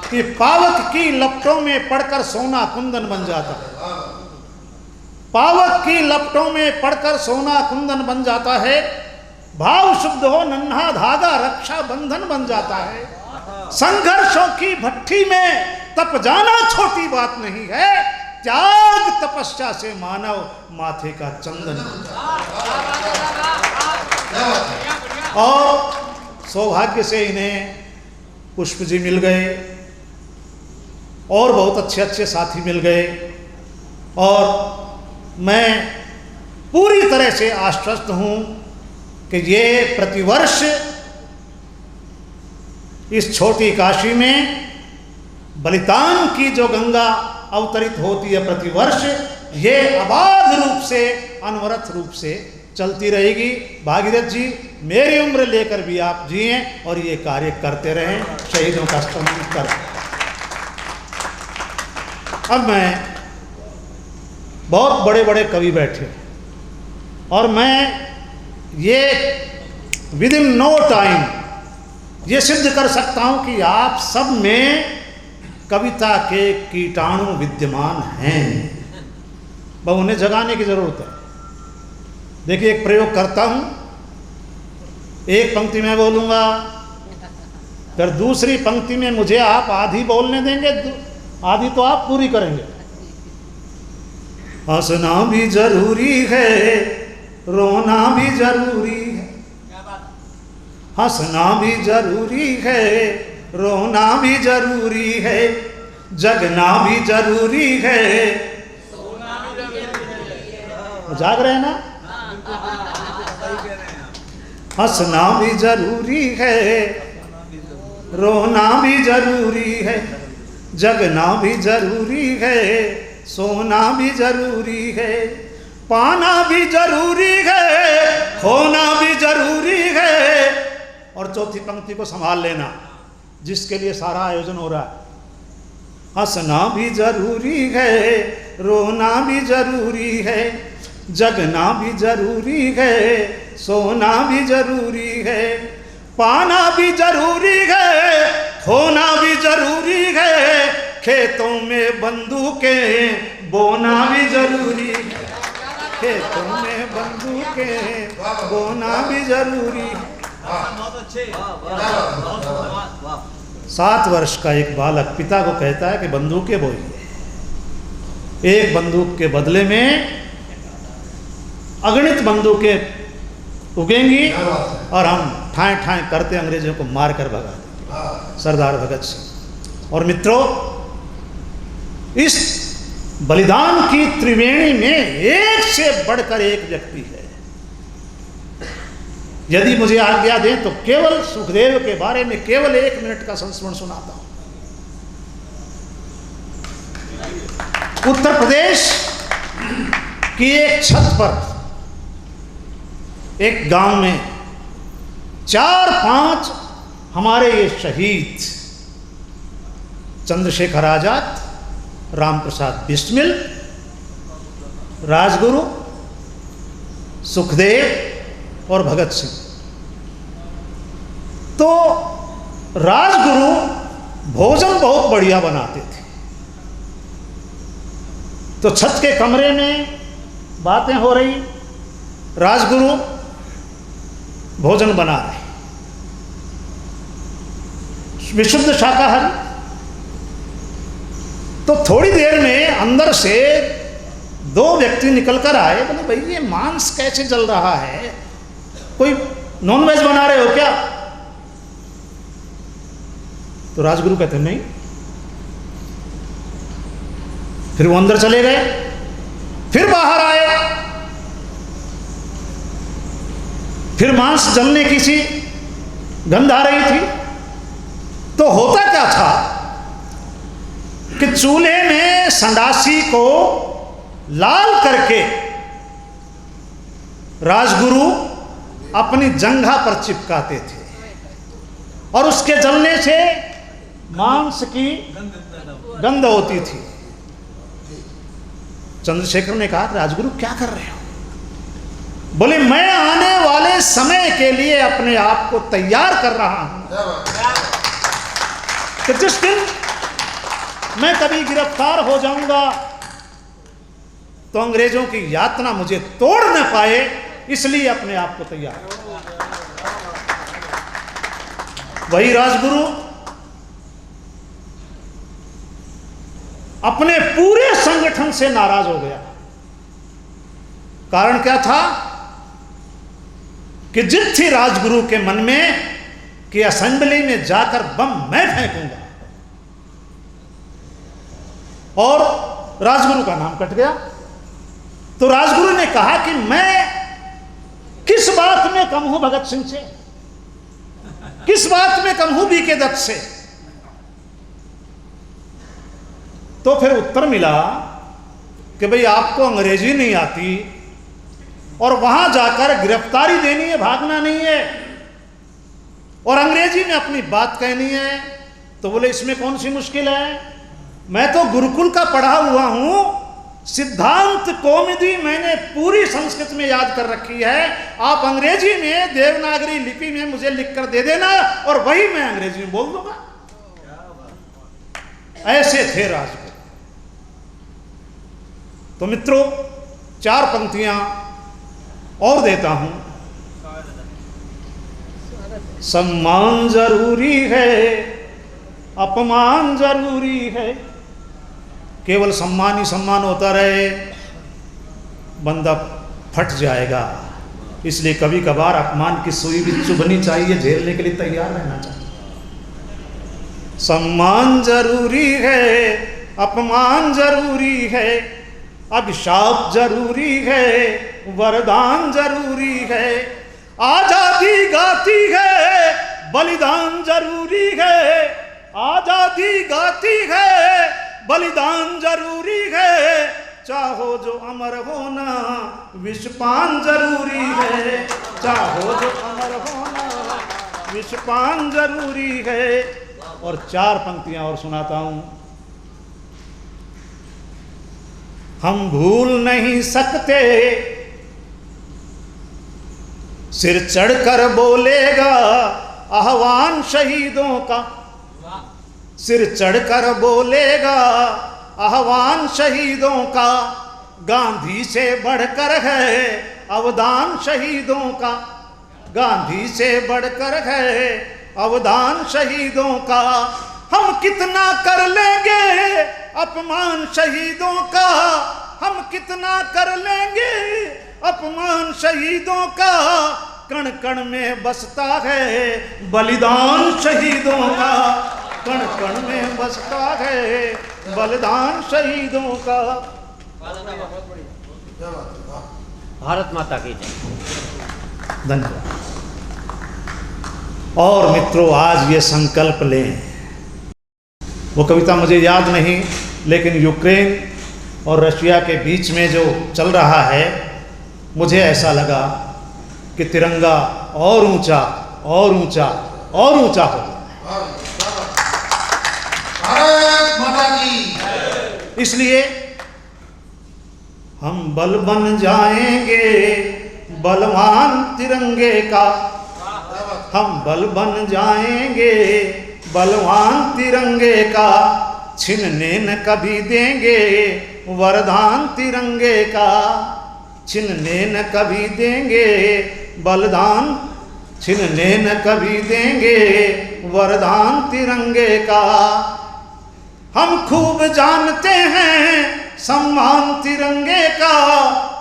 कि पावक की लपटों में पड़कर सोना कुंदन बन जाता है, पावक की लपटों में पड़कर सोना कुंदन बन जाता है, भाव शुद्ध हो नन्हा धागा रक्षा बंधन बन जाता है, संघर्षों की भट्टी में तप जाना छोटी बात नहीं है, त्याग तपस्या से मानव माथे का चंदन। और सौभाग्य से इन्हें पुष्प जी मिल गए और बहुत अच्छे अच्छे साथी मिल गए और मैं पूरी तरह से आश्वस्त हूं कि ये प्रतिवर्ष इस छोटी काशी में बलिदान की जो गंगा अवतरित होती है प्रतिवर्ष, ये अबाध रूप से अनवरत रूप से चलती रहेगी। भागीरथ जी मेरी उम्र लेकर भी आप जिए और ये कार्य करते रहें, शहीदों का सम्मान करें। अब मैं बहुत बड़े बड़े कवि बैठे और मैं ये विद इन नो टाइम ये सिद्ध कर सकता हूं कि आप सब में कविता के कीटाणु विद्यमान हैं, बस उन्हें जगाने की जरूरत है। देखिए एक प्रयोग करता हूं, एक पंक्ति में बोलूंगा, फिर दूसरी पंक्ति में मुझे आप आधी बोलने देंगे, आधी तो आप पूरी करेंगे। हंसना भी जरूरी है, रोना भी जरूरी है, हंसना भी जरूरी है, रोना भी जरूरी है, जगना भी जरूरी है। जाग रहे हैं ना? हंसना भी जरूरी है, रोना भी जरूरी है, जगना भी जरूरी है, सोना भी जरूरी है, पाना भी जरूरी है, खोना भी जरूरी है। और चौथी पंक्ति को संभाल लेना, जिसके लिए सारा आयोजन हो रहा है। हंसना भी जरूरी है, रोना भी जरूरी है, जगना भी जरूरी है, सोना भी जरूरी है, पाना भी जरूरी है, होना भी जरूरी है, खेतों में बंदूकें बोना भी जरूरी है, खेतों में बंदूकें बोना भी जरूरी है। 7 वर्ष का एक बालक पिता को कहता है कि बंदूकें बोइए। एक बंदूक के बदले में अगणित बंदूकें उगेंगी और हम ठाएं ठाएं करते अंग्रेजों को मार कर भगा देंगे। सरदार भगत सिंह। और मित्रों, इस बलिदान की त्रिवेणी में एक से बढ़कर एक व्यक्ति है। यदि मुझे आज्ञा दें तो केवल सुखदेव के बारे में केवल 1 मिनट का संस्मरण सुनाता हूं। उत्तर प्रदेश की एक छत पर एक गांव में 4-5 हमारे ये शहीद चंद्रशेखर आजाद, राम प्रसाद बिस्मिल, राजगुरु, सुखदेव और भगत सिंह। तो राजगुरु भोजन बहुत बढ़िया बनाते थे। तो छत के कमरे में बातें हो रही, राजगुरु भोजन बना रहे, विशुद्ध शाकाहारी। तो थोड़ी देर में अंदर से 2 व्यक्ति निकल कर आए, बोले भाई ये मांस कैसे जल रहा है, कोई नॉनवेज बना रहे हो क्या? तो राजगुरु कहते नहीं। फिर वो अंदर चले गए, फिर बाहर आए, फिर मांस जलने की सी गंध आ रही थी। तो होता क्या था कि चूल्हे में संडासी को लाल करके राजगुरु अपनी जंघा पर चिपकाते थे और उसके जलने से मांस की गंध होती थी। चंद्रशेखर ने कहा, राजगुरु क्या कर रहे हो? बोले मैं आने वाले समय के लिए अपने आप को तैयार कर रहा हूं कि जिस दिन मैं कभी गिरफ्तार हो जाऊंगा तो अंग्रेजों की यातना मुझे तोड़ न पाए, इसलिए अपने आप को तैयार। वही राजगुरु अपने पूरे संगठन से नाराज हो गया। कारण क्या था कि जिद थी राजगुरु के मन में कि असेंबली में जाकर बम मैं फेंकूंगा, और राजगुरु का नाम कट गया। तो राजगुरु ने कहा कि मैं किस बात में कम हूं भगत सिंह से, किस बात में कम हूं बीके दत्त से? तो फिर उत्तर मिला कि भाई आपको अंग्रेजी नहीं आती और वहां जाकर गिरफ्तारी देनी है, भागना नहीं है, और अंग्रेजी में अपनी बात कहनी है। तो बोले इसमें कौन सी मुश्किल है, मैं तो गुरुकुल का पढ़ा हुआ हूं, सिद्धांत कौमुदी मैंने पूरी संस्कृत में याद कर रखी है, आप अंग्रेजी में देवनागरी लिपि में मुझे लिखकर दे देना और वही मैं अंग्रेजी में बोल दूंगा। ऐसे थे राजगुरु। तो मित्रों, 4 पंक्तियां और देता हूं। सम्मान जरूरी है, अपमान जरूरी है। केवल सम्मान ही सम्मान होता रहे बंदा फट जाएगा, इसलिए कभी कभार अपमान की सुई भी चुभनी चाहिए, झेलने के लिए तैयार रहना चाहिए। सम्मान जरूरी है, अपमान जरूरी है, अभिशाप जरूरी है, वरदान जरूरी है, आजादी गाती है, बलिदान जरूरी है, आजादी गाती है, बलिदान जरूरी है, चाहो जो अमर होना विषपान जरूरी है, चाहो जो अमर होना विषपान जरूरी है। और 4 पंक्तियां और सुनाता हूं। हम भूल नहीं सकते, सिर चढ़कर बोलेगा आह्वान शहीदों का, सिर चढ़कर बोलेगा आह्वान शहीदों का, गांधी से बढ़कर है अवदान शहीदों का, गांधी से बढ़कर है अवदान शहीदों का। हम कितना कर लेंगे अपमान शहीदों का, हम कितना कर लेंगे अपमान शहीदों का, कण कण में बसता है बलिदान शहीदों का, कण कण में बसता है बलिदान शहीदों का। भारत माता की जय। धन्यवाद। और मित्रों, आज ये संकल्प लें, वो कविता मुझे याद नहीं, लेकिन यूक्रेन और रशिया के बीच में जो चल रहा है, मुझे ऐसा लगा कि तिरंगा और ऊंचा और ऊंचा और ऊंचा हो। भारत माता की। इसलिए हम बल बन जाएंगे बलवान तिरंगे का, हम बल बन जाएंगे बलवान तिरंगे का, छिनने न कभी देंगे वरदान तिरंगे का, छिनने न कभी देंगे बलिदान, छिनने न कभी देंगे वरदान तिरंगे का। हम खूब जानते हैं सम्मान तिरंगे का,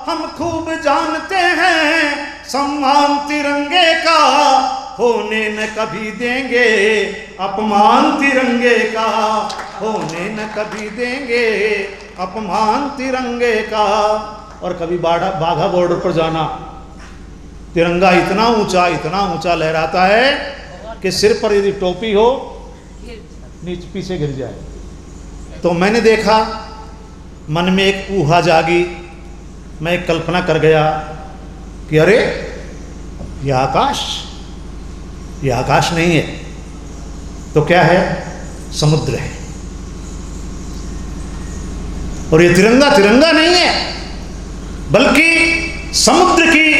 हम खूब जानते हैं सम्मान तिरंगे का, होने न कभी देंगे अपमान तिरंगे का, होने न कभी देंगे अपमान तिरंगे का। और कभी बाघा बॉर्डर पर जाना, तिरंगा इतना ऊंचा लहराता है कि सिर पर यदि टोपी हो नीचे पीछे गिर जाए। तो मैंने देखा, मन में एक ऊहा जागी, मैं एक कल्पना कर गया कि अरे यह आकाश नहीं है तो क्या है, समुद्र है। और ये तिरंगा नहीं है, बल्कि समुद्र की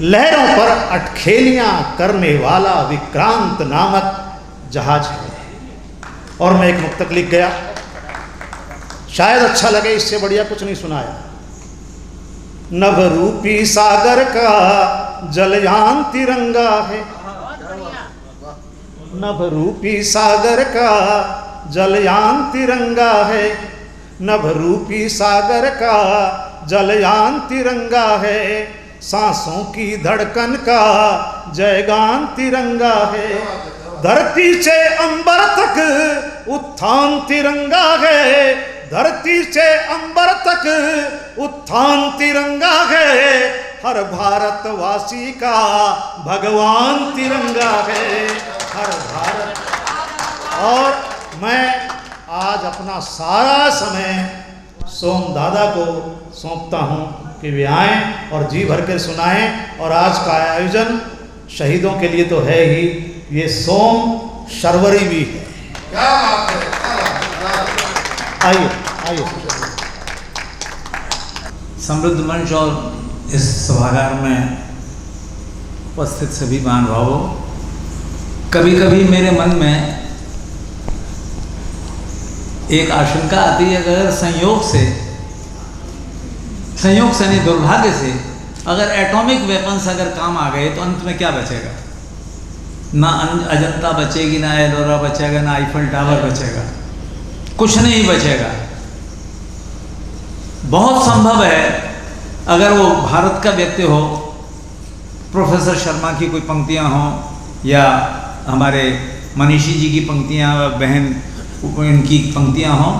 लहरों पर अटखेलियां करने वाला विक्रांत नामक जहाज है। और मैं एक मुक्तक लिख गया, शायद अच्छा लगे, इससे बढ़िया कुछ नहीं सुनाया। नभरूपी सागर का जलयान तिरंगा है, नभरूपी सागर का जलयान तिरंगा है, नभरूपी सागर का जलयान तिरंगा है, सांसों की धड़कन का जयगान तिरंगा है, धरती से अंबर तक उत्थान तिरंगा है, धरती से अंबर तक उत्थान तिरंगा है, हर भारतवासी का भगवान तिरंगा है, हर भारत। और मैं आज अपना सारा समय सोम दादा को सौंपता हूँ कि वे आएँ और जी भर के सुनाएं। और आज का आयोजन शहीदों के लिए तो है ही, ये सोम शर्वरी भी है। क्या बात है। आइए। समृद्ध मंच और इस सभागार में उपस्थित सभी महानुभावों, कभी कभी मेरे मन में एक आशंका आती है, अगर संयोग से नहीं दुर्भाग्य से अगर एटॉमिक वेपन्स अगर काम आ गए तो अंत में क्या बचेगा? ना अजंता बचेगी, ना एलोरा बचेगा, ना आईफल टावर बचेगा, कुछ नहीं बचेगा। बहुत संभव है अगर वो भारत का व्यक्ति हो, प्रोफेसर शर्मा की कोई पंक्तियां हों या हमारे मनीषी जी की पंक्तियां, बहन इनकी पंक्तियां हों,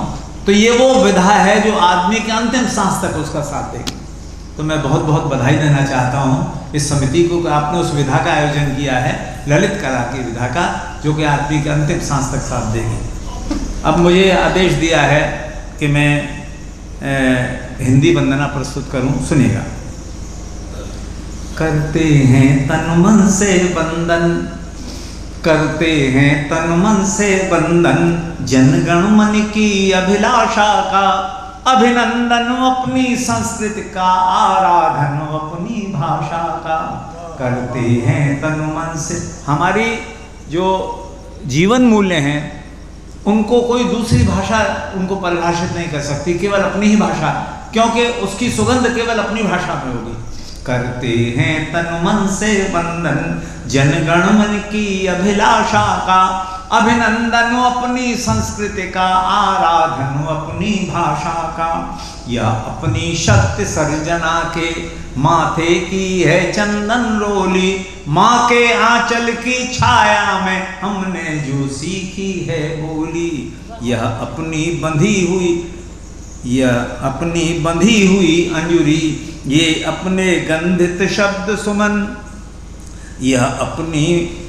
तो ये वो विधा है जो आदमी के अंतिम सांस तक उसका साथ देगी। तो मैं बहुत बहुत बधाई देना चाहता हूँ इस समिति को कि आपने उस विधा का आयोजन किया है, ललित कला की विधा का, जो कि आदमी के अंतिम सांस तक साथ देगी। अब मुझे आदेश दिया है कि मैं हिंदी वंदना प्रस्तुत करूं, सुनिएगा। करते हैं तन मन से वंदन, करते हैं तन मन से वंदन, जनगण मन की अभिलाषा का अभिनंदन, अपनी संस्कृति का आराधन, अपनी भाषा का। करते हैं तन मन से, हमारी जो जीवन मूल्य हैं उनको कोई दूसरी भाषा उनको परिभाषित नहीं कर सकती, केवल अपनी ही भाषा, क्योंकि उसकी सुगंध केवल अपनी भाषा में होगी। करते हैं तन मन से वंदन जनगण मन की अभिलाषा का, अभिनंदन अपनी संस्कृति का, आराधन अपनी भाषा का। यह अपनी शक्ति सर्जना के माथे की है चंदन रोली, माँ के आंचल की छाया में हमने जो सीखी है बोली। यह अपनी बंधी हुई अंजुरी, ये अपने गंधित शब्द सुमन। यह अपनी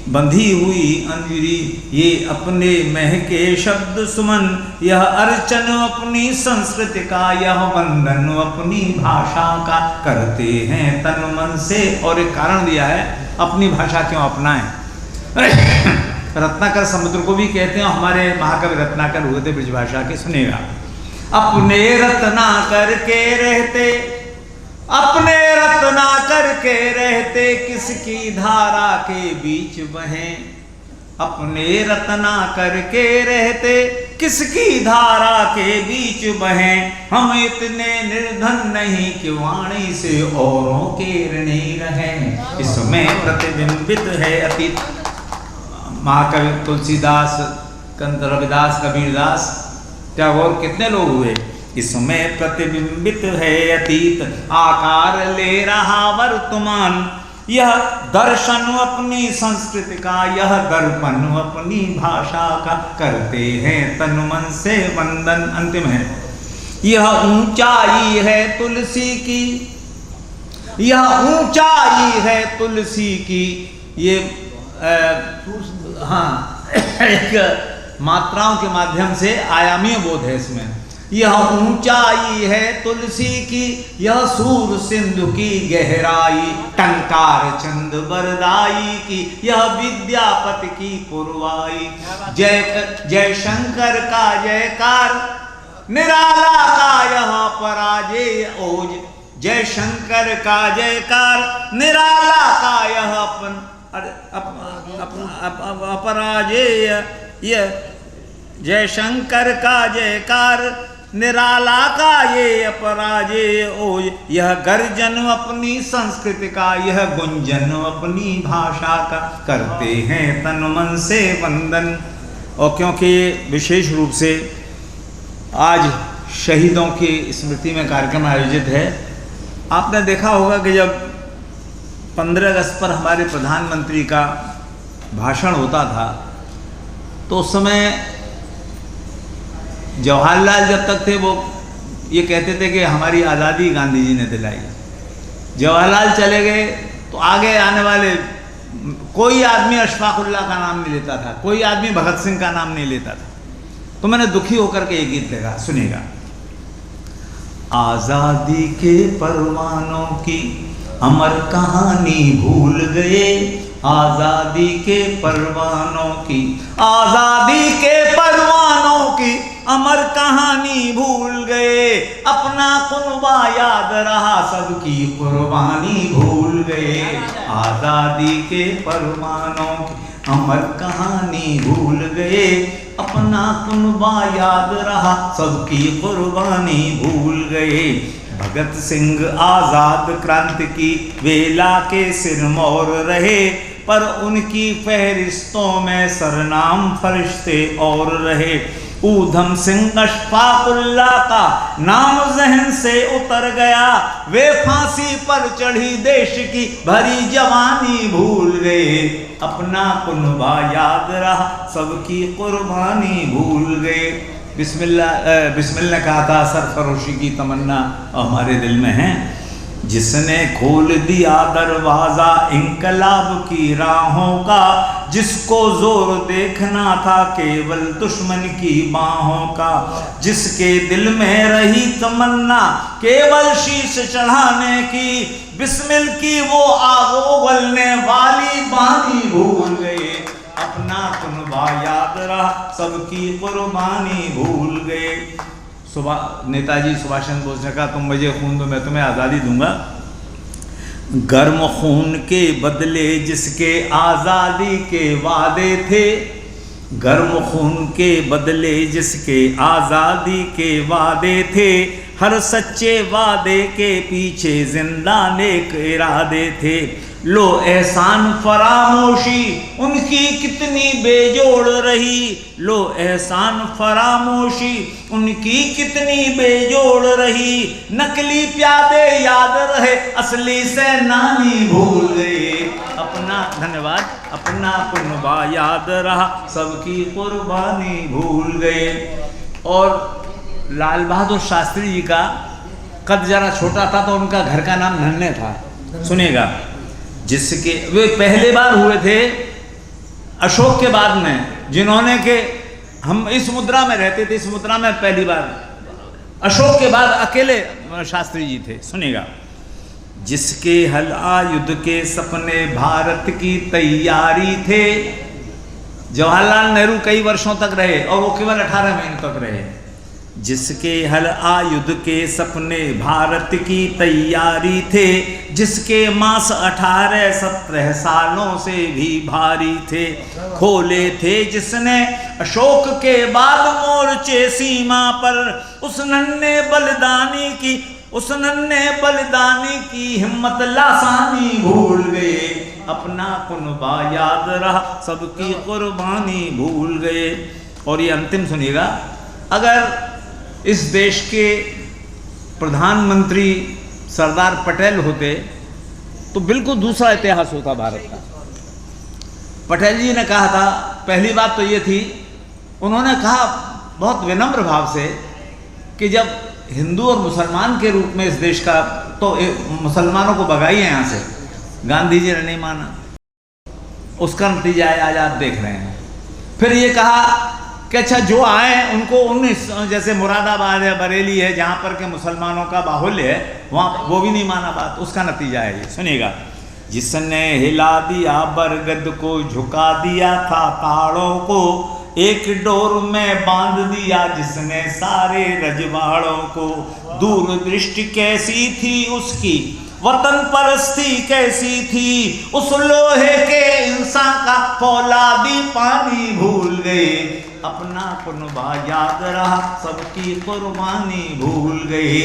बंधी हुई अंजुरी, ये अपने महके शब्द सुमन। यह अर्चन अपनी संस्कृति का, यह वंदन अपनी भाषा का। करते हैं तन मन से, और एक कारण दिया है अपनी भाषा क्यों अपनाएं। रत्नाकर समुद्र को भी कहते हैं, हमारे महाकवि रत्नाकर हुए थे ब्रजभाषा के, सुनेगा। अपने रत्नाकर के रहते, अपने रत्ना करके रहते, किसकी धारा के बीच बहें। अपने रत्ना करके रहते, किसकी धारा के बीच बहें। हम इतने निर्धन नहीं कि वाणी से औरों के ऋणी रहें। इसमें प्रतिबिंबित है अतीत। महाकवि तुलसीदास, कंत रविदास, कबीरदास, टैगोर, कितने लोग हुए। इसमें प्रतिबिंबित है अतीत, आकार ले रहा वर्तमान। यह दर्शन अपनी संस्कृति का, यह दर्पण अपनी भाषा का। करते हैं तन मन से वंदन। अंतिम है, यह ऊंचाई है तुलसी की, यह ऊंचाई है तुलसी की। ये एक मात्राओं के माध्यम से आयामीय बोध है इसमें। यह ऊंचाई है तुलसी की, यह सूर सिंधु की गहराई। टंकार चंद बरदाई की, यह विद्यापति की पुरवाई। जय शंकर का जयकार, निराला का यह पराजय ओज। जय शंकर का जयकार, निराला का यह अपराजय। जय शंकर का जयकार, निराला का ये अपराजय ओज। यह गर्जन अपनी संस्कृति का, यह गुंजन अपनी भाषा का। करते हैं तन मन से वंदन। और क्योंकि विशेष रूप से आज शहीदों की स्मृति में कार्यक्रम आयोजित है, आपने देखा होगा कि जब 15 अगस्त पर हमारे प्रधानमंत्री का भाषण होता था तो उस समय जवाहरलाल जब तक थे वो ये कहते थे कि हमारी आज़ादी गांधी जी ने दिलाई। जवाहरलाल चले गए तो आगे आने वाले कोई आदमी अशफाकुल्लाह का नाम नहीं लेता था, कोई आदमी भगत सिंह का नाम नहीं लेता था। तो मैंने दुखी होकर के एक गीत लिखा, सुनिएगा। आज़ादी के परवानों की अमर कहानी भूल गए, आज़ादी के परवानों की, आज़ादी के परवानों की अमर कहानी भूल गए। अपना कुनबा याद रहा, सबकी कुर्बानी भूल गए। आज़ादी के परवानों की अमर कहानी भूल गए, अपना कुनबा याद रहा, सबकी कुर्बानी भूल गए। भगत सिंह आज़ाद क्रांति की वेला के सिरमौर रहे, पर उनकी फहरिस्तों में सरनाम फरिश्ते और रहे। ऊधम सिंह अशफाकुल्लाह का नाम जहन से उतर गया, वे फांसी पर चढ़ी देश की भरी जवानी भूल गए। अपना कुनबा याद रहा, सबकी कुर्बानी भूल गए। बिस्मिल्लाह कहा था, सरफरोशी की तमन्ना हमारे दिल में है। जिसने खोल दिया दरवाज़ा इंकलाब की राहों का, जिसको जोर देखना था केवल दुश्मन की बाहों का, जिसके दिल में रही तमन्ना केवल शीश चढ़ाने की, बिस्मिल की वो आग उगलने वाली बानी भूल गए। अपना कुनबा याद रहा, सबकी कुर्बानी भूल गए। नेताजी सुभाष चंद्र बोस ने कहा, तुम मुझे खून दो मैं तुम्हें आज़ादी दूंगा। गर्म खून के बदले जिसके आज़ादी के वादे थे, गर्म खून के बदले जिसके आज़ादी के वादे थे, हर सच्चे वादे के पीछे जिंदा नेक इरादे थे। लो एहसान फरामोशी उनकी कितनी बेजोड़ रही, लो एहसान फरामोशी उनकी कितनी बेजोड़ रही, नकली प्यादे याद रहे असली सेनानी भूल गए, अपना धन्यवाद अपना कुर्बा याद रहा सबकी कुर्बानी भूल गए। और लाल बहादुर शास्त्री जी का कद जरा छोटा था तो उनका घर का नाम नन्हे था, सुनिएगा। जिसके वे पहले बार हुए थे अशोक के बाद में, जिन्होंने के हम इस मुद्रा में रहते थे, इस मुद्रा में पहली बार अशोक के बाद अकेले शास्त्री जी थे, सुनिएगा। जिसके हल आयुध के सपने भारत की तैयारी थे, जवाहरलाल नेहरू कई वर्षों तक रहे और वो केवल 18 महीने तक रहे। जिसके हल आयुध के सपने भारत की तैयारी थे, जिसके मास 18-17 सालों से भी भारी थे, खोले थे जिसने अशोक के बाद मोर्चे सीमा पर, उस नन्हे बलिदानी की हिम्मत लासानी भूल गए, अपना कुर्बा याद रहा सबकी कुर्बानी भूल गए। और ये अंतिम सुनिएगा, अगर इस देश के प्रधानमंत्री सरदार पटेल होते तो बिल्कुल दूसरा इतिहास होता भारत का। पटेल जी ने कहा था, पहली बात तो ये थी, उन्होंने कहा बहुत विनम्र भाव से कि जब हिंदू और मुसलमान के रूप में इस देश का, तो मुसलमानों को भगाइए यहाँ से, गांधी जी ने नहीं माना, उसका नतीजा है आज आप देख रहे हैं। फिर ये कहा कि अच्छा जो आए उनको जैसे मुरादाबाद है, बरेली है, जहाँ पर के मुसलमानों का बाहुल्य है, वहाँ वो भी नहीं माना बात, उसका नतीजा है ये, सुनिएगा। जिसने हिला दिया बरगद को, झुका दिया था ताड़ों को, एक डोर में बांध दिया जिसने सारे रजवाड़ों को, दूरदृष्टि कैसी थी उसकी, वतन परस्ती कैसी थी, उस लोहे के इंसान का फौलादी पानी भूल गए, अपना कुर्बा याद रहा सबकी कुर्बानी भूल गए,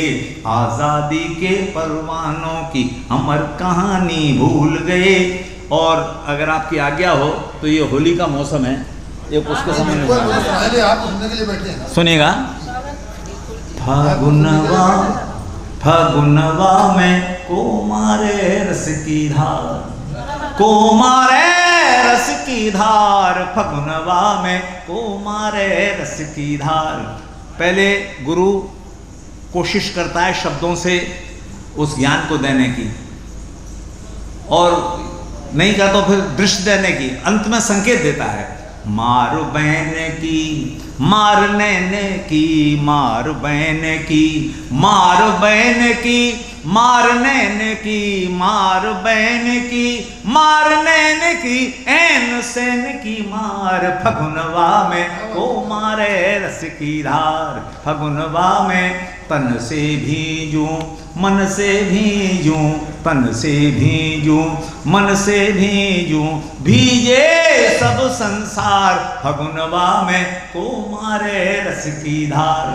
आज़ादी के परवानों की अमर कहानी भूल गए। और अगर आपकी आज्ञा हो तो ये होली का मौसम है, एक उसके समय सुनिएगा। फागुनवा में कोमारे रस की धार, कोमारे रस की धार, फगुनवा में कोमारे रस की धार। पहले गुरु कोशिश करता है शब्दों से उस ज्ञान को देने की, और नहीं का तो फिर दृश्य देने की, अंत में संकेत देता है, मार बहन की मार नैने की, मार बहन की मार बहन की, मार नैन की मार बहन की, मार नैन की ऐन सैन की मार, फगुनवा में को मारे रस की धार, फगुनवा में तन से भीजूं मन से भीजूं, तन से भीजूं मन से भीजूं, भीजे सब संसार, फगुनवा में को मारे रस की धार।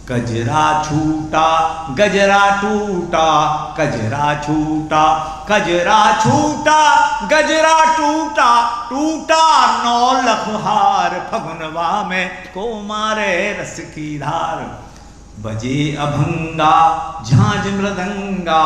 कजरा छूटा गजरा टूटा, कजरा छूटा कजरा छूटा, गजरा टूटा टूटा 9 लखहार, फगुनवा में को मारे रस की धार। बजे अभंगा झांझ मृदंगा,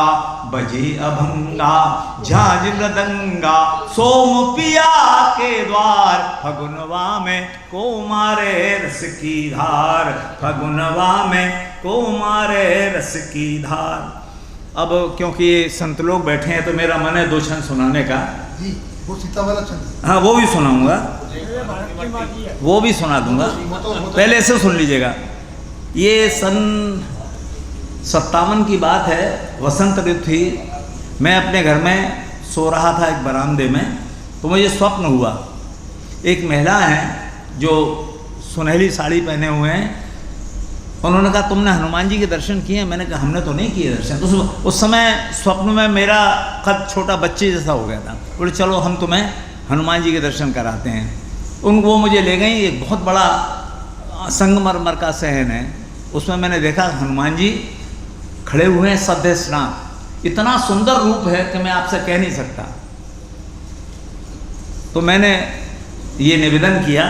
बजे अभंगा झांझ मृदंगा, सोम पिया के द्वार, फगुनवा में को मारे रस की धार, फगुनवा में को मारे रस की धार। अब क्योंकि ये संत लोग बैठे हैं तो मेरा मन है 2 छंद सुनाने का। जी, वो सीता वाला छंद, हाँ वो भी सुनाऊंगा, वो भी सुना दूंगा, पहले ऐसे सुन लीजिएगा। ये सन 57 की बात है, वसंत ऋतु थी, मैं अपने घर में सो रहा था एक बरामदे में, तो मुझे स्वप्न हुआ एक महिला है जो सुनहली साड़ी पहने हुए हैं, उन्होंने कहा तुमने हनुमान जी के दर्शन किए? मैंने कहा हमने तो नहीं किए दर्शन। तो उस समय स्वप्न में मेरा कद छोटा बच्चे जैसा हो गया था। बोले चलो हम तुम्हें हनुमान जी के दर्शन कराते हैं। वो मुझे ले गई, एक बहुत बड़ा संगमरमर का सहन है, उसमें मैंने देखा हनुमान जी खड़े हुए हैं सद्य स्नान। इतना सुंदर रूप है कि मैं आपसे कह नहीं सकता। तो मैंने ये निवेदन किया,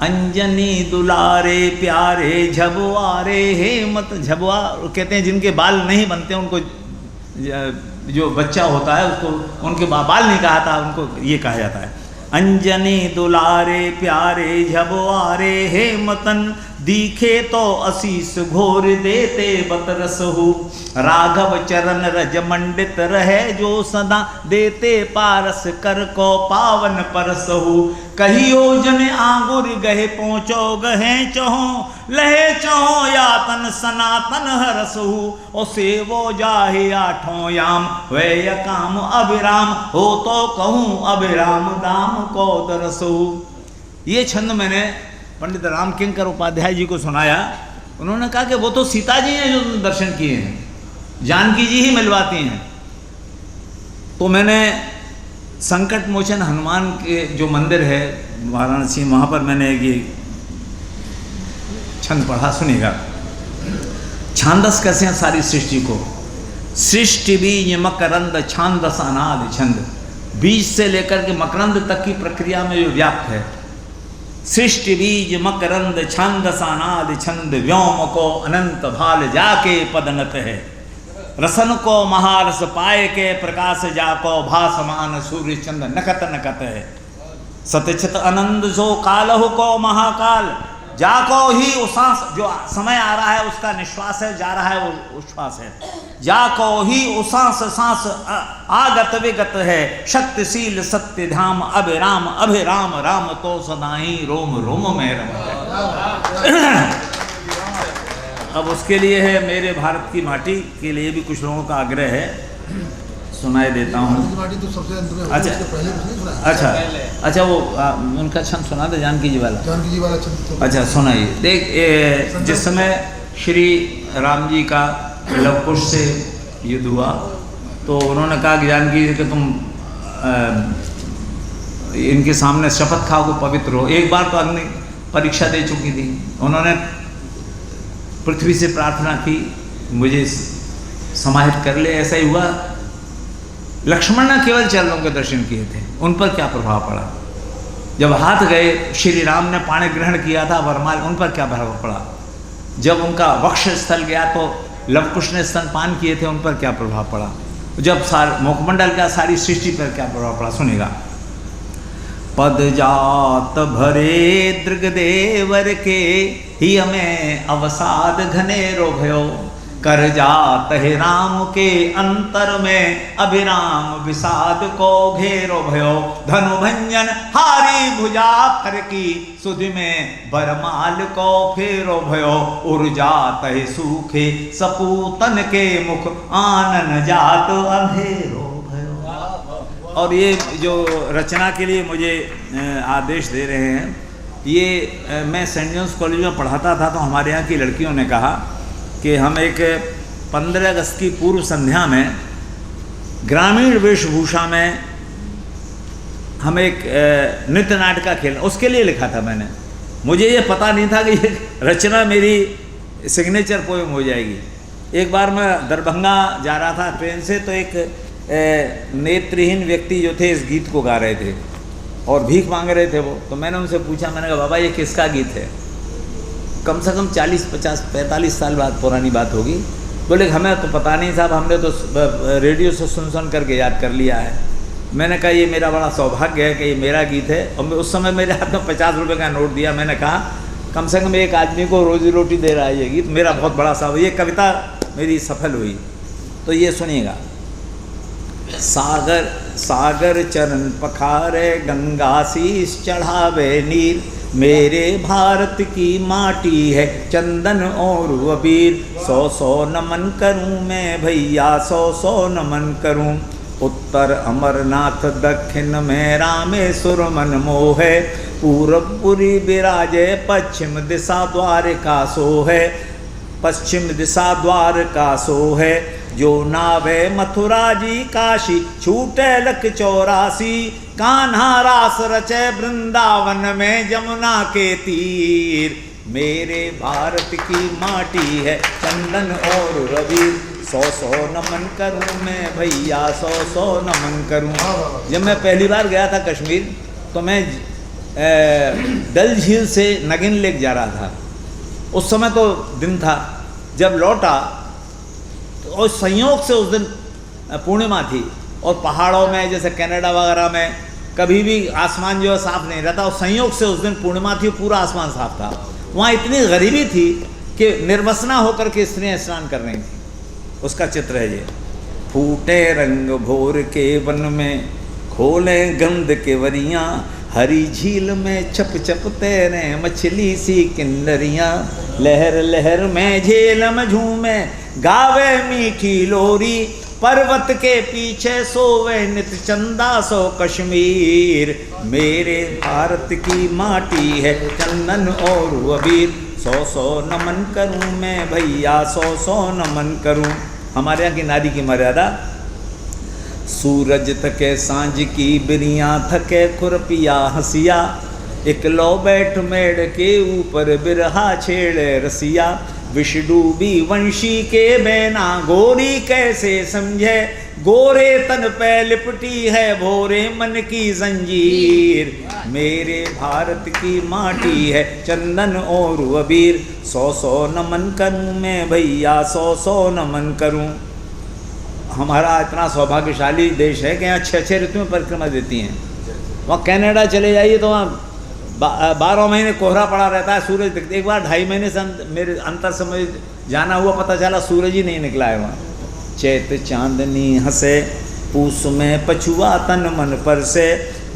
अंजनी दुलारे प्यारे झबवारे हे मत झबवा। कहते हैं जिनके बाल नहीं बनते उनको, जो बच्चा होता है उसको उनके बाल नहीं कहा था, उनको ये कहा जाता है। अंजनी दुलारे प्यारे झबवारे हे मतन, दीखे तो असीस घोर देते बतरसहु। राघव चरण रज मंडित रहे जो सदा, देते पारस कर को पावन परसहु। कहियो जन आंगुर गहे पहुँचो गहे चहो, लहे चहो यातन सनातन हरसहु। ओ सेवो जाहे आठों याम वै काम अभिराम, हो तो कहूँ अभिराम दाम को दरसहु। ये छंद मैंने पंडित राम किंकर उपाध्याय जी को सुनाया। उन्होंने कहा कि वो तो सीता जी हैं जो दर्शन किए हैं, जानकी जी ही मिलवाती हैं। तो मैंने संकट मोचन हनुमान के जो मंदिर है वाराणसी, वहाँ पर मैंने ये छंद पढ़ा, सुनिएगा। छांदस कैसे हैं सारी सृष्टि को, सृष्टि बीज मकरंद छांदस अनादि छंद। बीज से लेकर के मकरंद तक की प्रक्रिया में जो व्याप्त है। सृष्टि बीज मकरंद छांदस अनादि छंद, व्योम को अनंत भाल जाके पदनत है। रसन को महारस पाए के प्रकाश जाको, भासमान सूर्य चंद्र नकत नकत है। सतचित आनंद सो कालहु को महाकाल, जाको ही उसास, जो समय आ रहा है उसका निश्वास है, जा रहा है वो उश्वास है। जाको ही उसास सांस आगत विगत है। शक्तिशील सत्य धाम अभिराम अभिराम, राम तो सदाई रोम रोम में रम है। अब उसके लिए है मेरे भारत की माटी के लिए भी कुछ लोगों का आग्रह है, सुनाई देता हूँ। अच्छा वो उनका छंद सुना दे, जानकी जी वाला छंद। अच्छा सुनाइए। देख जिस समय श्री राम जी का लव कुश से युद्ध हुआ तो उन्होंने कहा कि जानकी जी कि तुम इनके सामने शपथ खाओ को पवित्र हो। एक बार तो अग्नि परीक्षा दे चुकी थी। उन्होंने पृथ्वी से प्रार्थना की मुझे समाहित कर ले। ऐसा ही हुआ। लक्ष्मण ने केवल चरणों के दर्शन किए थे, उन पर क्या प्रभाव पड़ा? जब हाथ गए, श्री राम ने पाणी ग्रहण किया था वरमाल, उन पर क्या प्रभाव पड़ा? जब उनका वक्ष स्थल गया तो लवकुश ने स्तनपान किए थे, उन पर क्या प्रभाव पड़ा? जब मुखमंडल का सारी सृष्टि पर क्या प्रभाव पड़ा? सुनिएगा। पद जात भरे दृगदेवर के, ही हमें अवसाद घनेरो भयो। कर जात है राम के अंतर में, अभिराम विषाद को घेरो भयो। धनु भंजन हारी भुजा फर की, सुधि में बरमाल को फेरो भयो। उर जात है सूखे सपूतन के मुख, आनन जात अंधेरो भयो। और ये जो रचना के लिए मुझे आदेश दे रहे हैं, ये मैं सेंट जॉन्स कॉलेज में पढ़ाता था तो हमारे यहाँ की लड़कियों ने कहा कि हम एक 15 अगस्त की पूर्व संध्या में ग्रामीण वेशभूषा में हम एक नृत्य नाटक का खेल, उसके लिए लिखा था मैंने। मुझे ये पता नहीं था कि ये रचना मेरी सिग्नेचर पोएम हो जाएगी। एक बार मैं दरभंगा जा रहा था ट्रेन से, तो एक नेत्रहीन व्यक्ति जो थे इस गीत को गा रहे थे और भीख मांग रहे थे वो। तो मैंने उनसे पूछा, मैंने कहा बाबा ये किसका गीत है? कम से कम 40, 50, 45 साल बाद पुरानी बात होगी। बोले हमें तो पता नहीं साहब, हमने तो रेडियो से सुन करके याद कर लिया है। मैंने कहा ये मेरा बड़ा सौभाग्य है कि ये मेरा गीत है। और उस समय मेरे हाथ में 50 रुपये का नोट दिया। मैंने कहा कम से कम एक आदमी को रोजी रोटी दे रहा है ये गीत, मेरा बहुत बड़ा साहब। ये कविता मेरी सफल हुई। तो ये सुनिएगा। सागर सागर चरण पखारे, गंगा शीस चढ़ावे नीर। मेरे भारत की माटी है चंदन और अबीर। 100 नमन करूं मैं भैया, 100 नमन करूं। उत्तर अमरनाथ दक्षिण में रामेश्वर मन मोहे। पूरबपुरी विराजे पश्चिम दिशा द्वारका सो है, पश्चिम दिशा द्वारका सो है। जो नावे मथुरा जी काशी छूटे लख 84, कान्हा रास रचे वृंदावन में जमुना के तीर। मेरे भारत की माटी है चंदन और रवि, 100 नमन करूं मैं भैया, 100 नमन करूं। जब मैं पहली बार गया था कश्मीर तो मैं डल झील से नगिन लेक जा रहा था। उस समय तो दिन था। जब लौटा और संयोग से उस दिन पूर्णिमा थी और पहाड़ों में जैसे कनाडा वगैरह में कभी भी आसमान जो है साफ नहीं रहता, और संयोग से उस दिन पूर्णिमा थी, पूरा आसमान साफ था। वहाँ इतनी गरीबी थी कि निर्वसना होकर के स्त्रियाँ स्नान कर रही थी। उसका चित्र है ये। फूटे रंग भोर के वन में, खोले गंध के वरियाँ, हरी झील में छप छप तैरे मछली सी किन्नरियाँ। लहर लहर में झेलम झूमे गावे मीठी लोरी, पर्वत के पीछे सोवे नित चंदा सो कश्मीर। मेरे भारत की माटी है चंदन और अबीर, 100 नमन करूं मैं भैया, 100 नमन करूं। हमारे यहाँ की नारी की मर्यादा, सूरज थके सांझ की बिरिया, थके खुरपिया हंसिया, एक लो बैठ मेड़ के ऊपर बिरहा छेड़े रसिया। विष डूबी वंशी के बैना, गोरी कैसे समझे, गोरे तन पे लिपटी है भोरे मन की जंजीर। मेरे भारत की माटी है चंदन और अबीर, 100 नमन करूं मैं भैया, 100 नमन करूं। हमारा इतना सौभाग्यशाली देश है कि यहाँ 6 ऋतुएं परिक्रमा देती हैं। वहाँ कनाडा चले जाइए तो वहाँ 12 महीने कोहरा पड़ा रहता है, सूरज दिखते। एक बार 2.5 महीने से मेरे अंतर से मुझे जाना हुआ, पता चला सूरज ही नहीं निकला है वहाँ। चैत चांदनी हंसे, पूस में पछुआ तन मन पर से,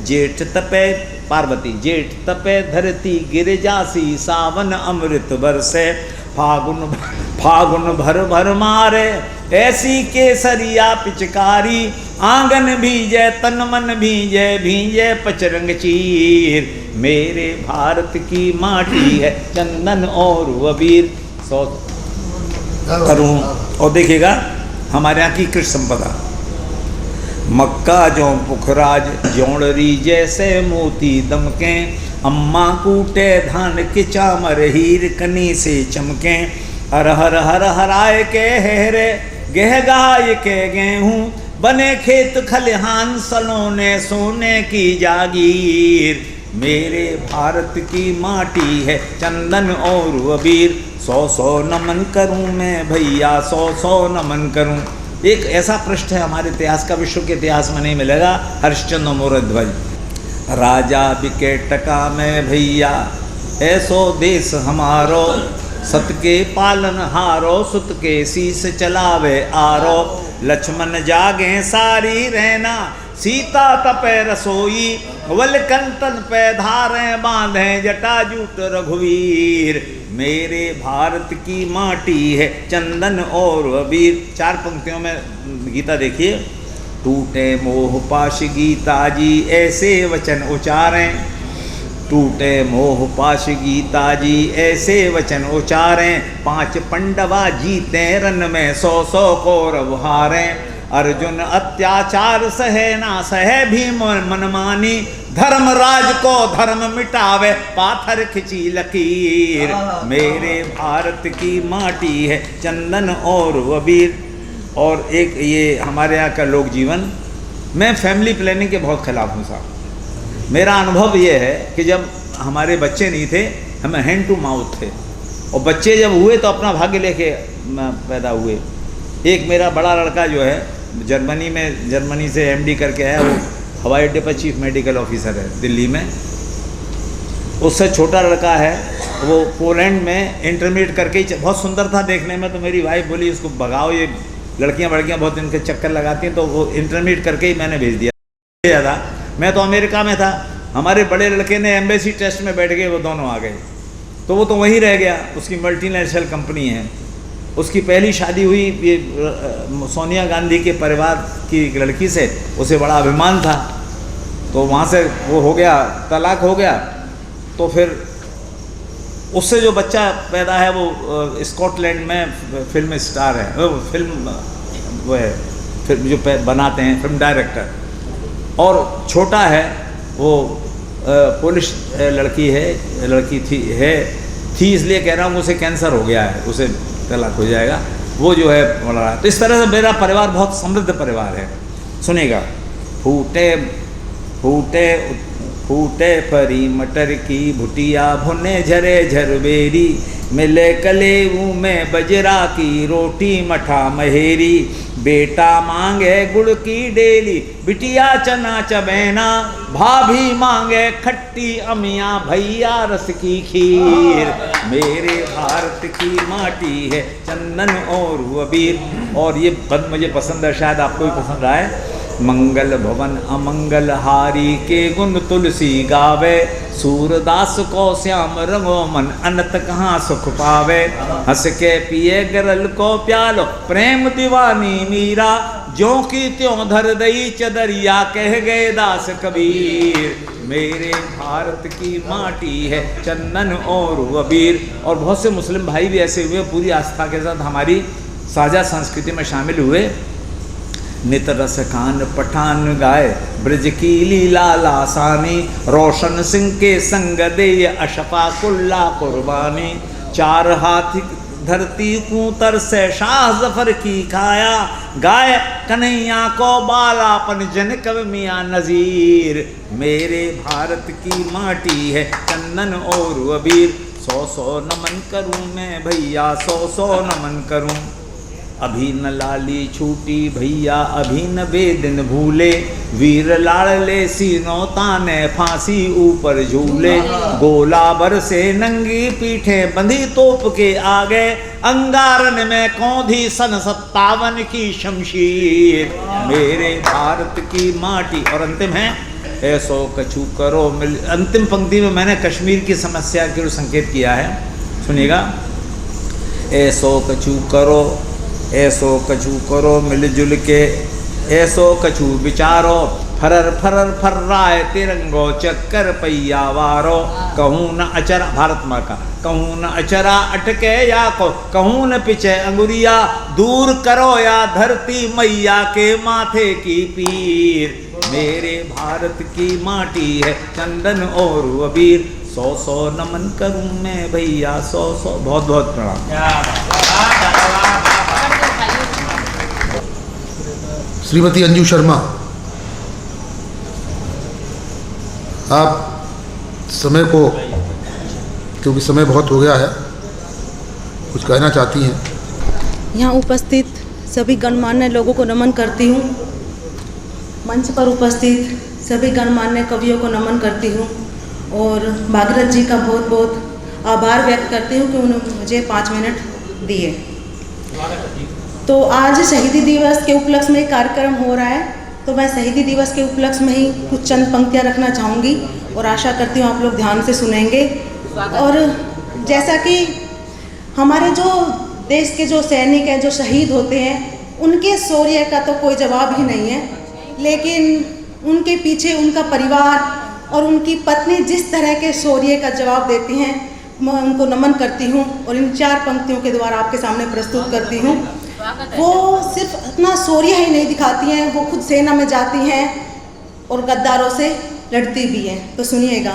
जेठ तपे पार्वती, जेठ तपे धरती गिर जासी, सावन अमृत बरसे, फागुन भर भर मारे ऐसी केसरिया पिचकारी, आंगन भीजे तन मन भीजे, भीजे पचरंग चीर। मेरे भारत की माटी है चंदन और अबीर, 100 करूं। और देखिएगा हमारे यहाँ की कृषि संपदा, मक्का जो पुखराज जौड़री जैसे मोती दमके, अम्मा कूटे धान के चामर हीर कनी से चमके, हर हर हर हराए के हेरे गह गाय के गेहूँ, बने खेत खलिहान सलोने सोने की जागीर। मेरे भारत की माटी है चंदन और अबीर, 100 नमन करूं मैं भैया, 100 नमन करूं। एक ऐसा पृष्ठ है हमारे इतिहास का, विश्व के इतिहास में नहीं मिलेगा, हरिश्चंद्र मोरध्वज। राजा बिके टका में भैया, ऐसो देश हमारो, सत के पालन हारो, सुत के शीस चलावे आरो, लक्ष्मण जागे सारी रहना, सीता तपे रसोई, वलकंतन पे धारें बांधे जटाजूट रघुवीर। मेरे भारत की माटी है चंदन और अबीर। 4 पंक्तियों में गीता देखिए। टूटे मोह पाश गीता जी ऐसे वचन उचारें, टूटे मोह पाश गीता जी ऐसे वचन उचारें, 5 पंडवा जीते रन में 100 कौरव हारें। अर्जुन अत्याचार सहे ना सहे भीम मनमानी, धर्मराज को धर्म मिटावे पाथर खिंची लकीर। मेरे भारत की माटी है चंदन और अबीर। और एक ये हमारे यहाँ का लोक जीवन, मैं फैमिली प्लानिंग के बहुत खिलाफ हूँ साहब। मेरा अनुभव ये है कि जब हमारे बच्चे नहीं थे, हम हैंड टू माउथ थे, और बच्चे जब हुए तो अपना भाग्य लेके पैदा हुए। एक मेरा बड़ा लड़का जो है जर्मनी से एमडी करके आया, वो हवाई अड्डे पर चीफ मेडिकल ऑफिसर है दिल्ली में। उससे छोटा लड़का है, वो पोलैंड में इंटरमीडिएट करके ही, बहुत सुंदर था देखने में, तो मेरी वाइफ बोली इसको भगाओ, ये लड़कियां बहुत इनके चक्कर लगाती हैं, तो वो इंटरमीडिएट करके ही मैंने भेज दिया था। मैं तो अमेरिका में था, हमारे बड़े लड़के ने एम्बेसी टेस्ट में बैठ गए, वो दोनों आ गए, तो वो तो वहीं रह गया। उसकी मल्टीनेशनल कंपनी है। उसकी पहली शादी हुई ये सोनिया गांधी के परिवार की एक लड़की से, उसे बड़ा अभिमान था, तो वहाँ से वो हो गया, तलाक हो गया। तो फिर उससे जो बच्चा पैदा है वो स्कॉटलैंड में फिल्म स्टार है, वो फिल्म वो है फिल्म जो बनाते हैं, फिल्म डायरेक्टर, और छोटा है वो पोलिश लड़की थी इसलिए कह रहा हूँ, उसे कैंसर हो गया है, उसे तलाक हो जाएगा, वो जो है बोल रहा है। तो इस तरह से मेरा परिवार बहुत समृद्ध परिवार है। सुनिएगा, फूटे फूटे फूटे परी मटर की भुटिया, भुने झरे झरबेरी, मिले कलेऊ में बजरा की रोटी मठा महेरी, बेटा मांगे गुड़ की डेली, बिटिया चना चबेना, भाभी मांगे खट्टी अमिया, भैया रस की खीर। मेरे भारत की माटी है चंदन और अबीर। और ये बंद मुझे पसंद है, शायद आपको भी पसंद आए। मंगल भवन अमंगल हारी के गुण तुलसी गावे, सूरदास को श्याम रंगो मन अनत कहाँ सुख पावे। हंस के पिए गरल को प्यालो प्रेम दीवानी मीरा, ज्यों की त्यों धर दई चदरिया कह गए दास कबीर। मेरे भारत की माटी है चंदन और अबीर। और बहुत से मुस्लिम भाई भी ऐसे हुए, पूरी आस्था के साथ हमारी साझा संस्कृति में शामिल हुए। नित रस खान पठान गाए ब्रज की लीला लासानी, रोशन सिंह के संग दे अशफा कुल्ला कुर्बानी। चार हाथी धरती कूतर से शाह जफर की खाया, गाय कन्हैया को बालापन जन कव मियाँ नज़ीर। मेरे भारत की माटी है चंदन और अबीर। 100 नमन करूँ मैं भैया, 100 नमन करूँ। अभी न लाली छूटी भैया, अभी न बेदिन भूले, वीर लाड़ले सीनो ताने फांसी ऊपर झूले। गोला भर से नंगी पीठे बंधी तोप के आगे, अंगारन में कौंधी सन 57 की शमशीर। मेरे भारत की माटी। और अंतिम है, ऐसो कछु करो मिल। अंतिम पंक्ति में मैंने कश्मीर की समस्या के संकेत किया है, सुनिएगा। ऐसो कछु करो, ऐसो कछु करो मिलजुल के, ऐसो कछु विचारो, फरर फरर फर्राए तिरंगो चक्कर पैया वारो। कहूँ न अचरा, भारत माँ का, कहूँ न अचरा अटके या को, कहूँ न पिछे अंगुरिया, दूर करो या धरती मैया के माथे की पीर। मेरे भारत की माटी है चंदन और अबीर। 100 नमन करूँ मैं भैया, 100 बहुत बहुत प्रणाम। श्रीमती अंजू शर्मा, आप समय को, क्योंकि समय बहुत हो गया है, कुछ कहना चाहती हैं? यहाँ उपस्थित सभी गणमान्य लोगों को नमन करती हूँ। मंच पर उपस्थित सभी गणमान्य कवियों को नमन करती हूँ और भागीरथ जी का बहुत बहुत आभार व्यक्त करती हूँ कि उन्होंने मुझे 5 मिनट दिए। तो आज शहीदी दिवस के उपलक्ष्य में कार्यक्रम हो रहा है, तो मैं शहीदी दिवस के उपलक्ष्य में ही कुछ चंद पंक्तियाँ रखना चाहूँगी और आशा करती हूँ आप लोग ध्यान से सुनेंगे। और जैसा कि हमारे जो देश के जो सैनिक हैं, जो शहीद होते हैं, उनके शौर्य का तो कोई जवाब ही नहीं है, लेकिन उनके पीछे उनका परिवार और उनकी पत्नी जिस तरह के शौर्य का जवाब देती हैं, मैं उनको नमन करती हूँ और इन 4 पंक्तियों के द्वारा आपके सामने प्रस्तुत करती हूँ। वो सिर्फ अपना शौर्य ही नहीं दिखाती हैं, वो खुद सेना में जाती हैं और गद्दारों से लड़ती भी हैं। तो सुनिएगा।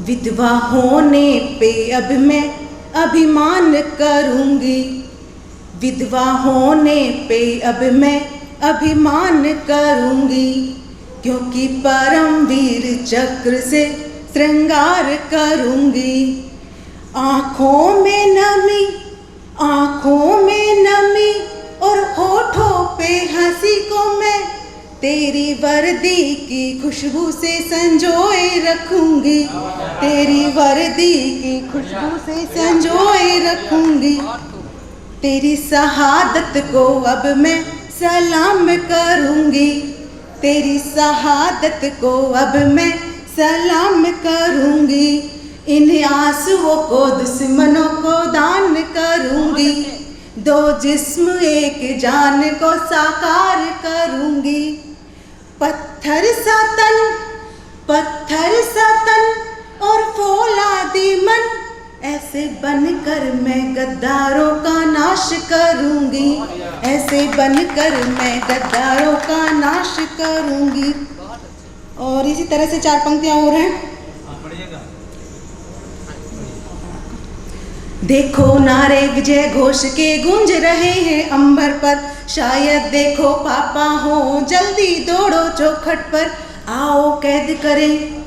विधवा होने पे अब मैं अभिमान करूँगी, विधवा होने पे अब मैं अभिमान करूँगी, क्योंकि परमवीर चक्र से श्रृंगार करूँगी। आँखों में नमी, आँखों में नमी और होठों पे हंसी को मैं तेरी वर्दी की खुशबू से संजोए रखूंगी, तेरी वर्दी की खुशबू से संजोए रखूंगी। तेरी शहादत को अब मैं सलाम करूंगी, तेरी शहादत को अब मैं सलाम करूंगी। इन आंसुओं को दुश्मनों को दान करूंगी, 2 जिस्म 1 जान को साकार करूंगी। पत्थर सा तन और फौलादी मन, ऐसे बनकर मैं गद्दारों का नाश करूंगी, ऐसे बनकर मैं गद्दारों का नाश करूंगी। और इसी तरह से 4 पंक्तियां और हैं। देखो नारे विजय घोष के गूंज रहे हैं अंबर पर, शायद देखो पापा हो जल्दी दौड़ो चौखट पर। आओ कैद करें,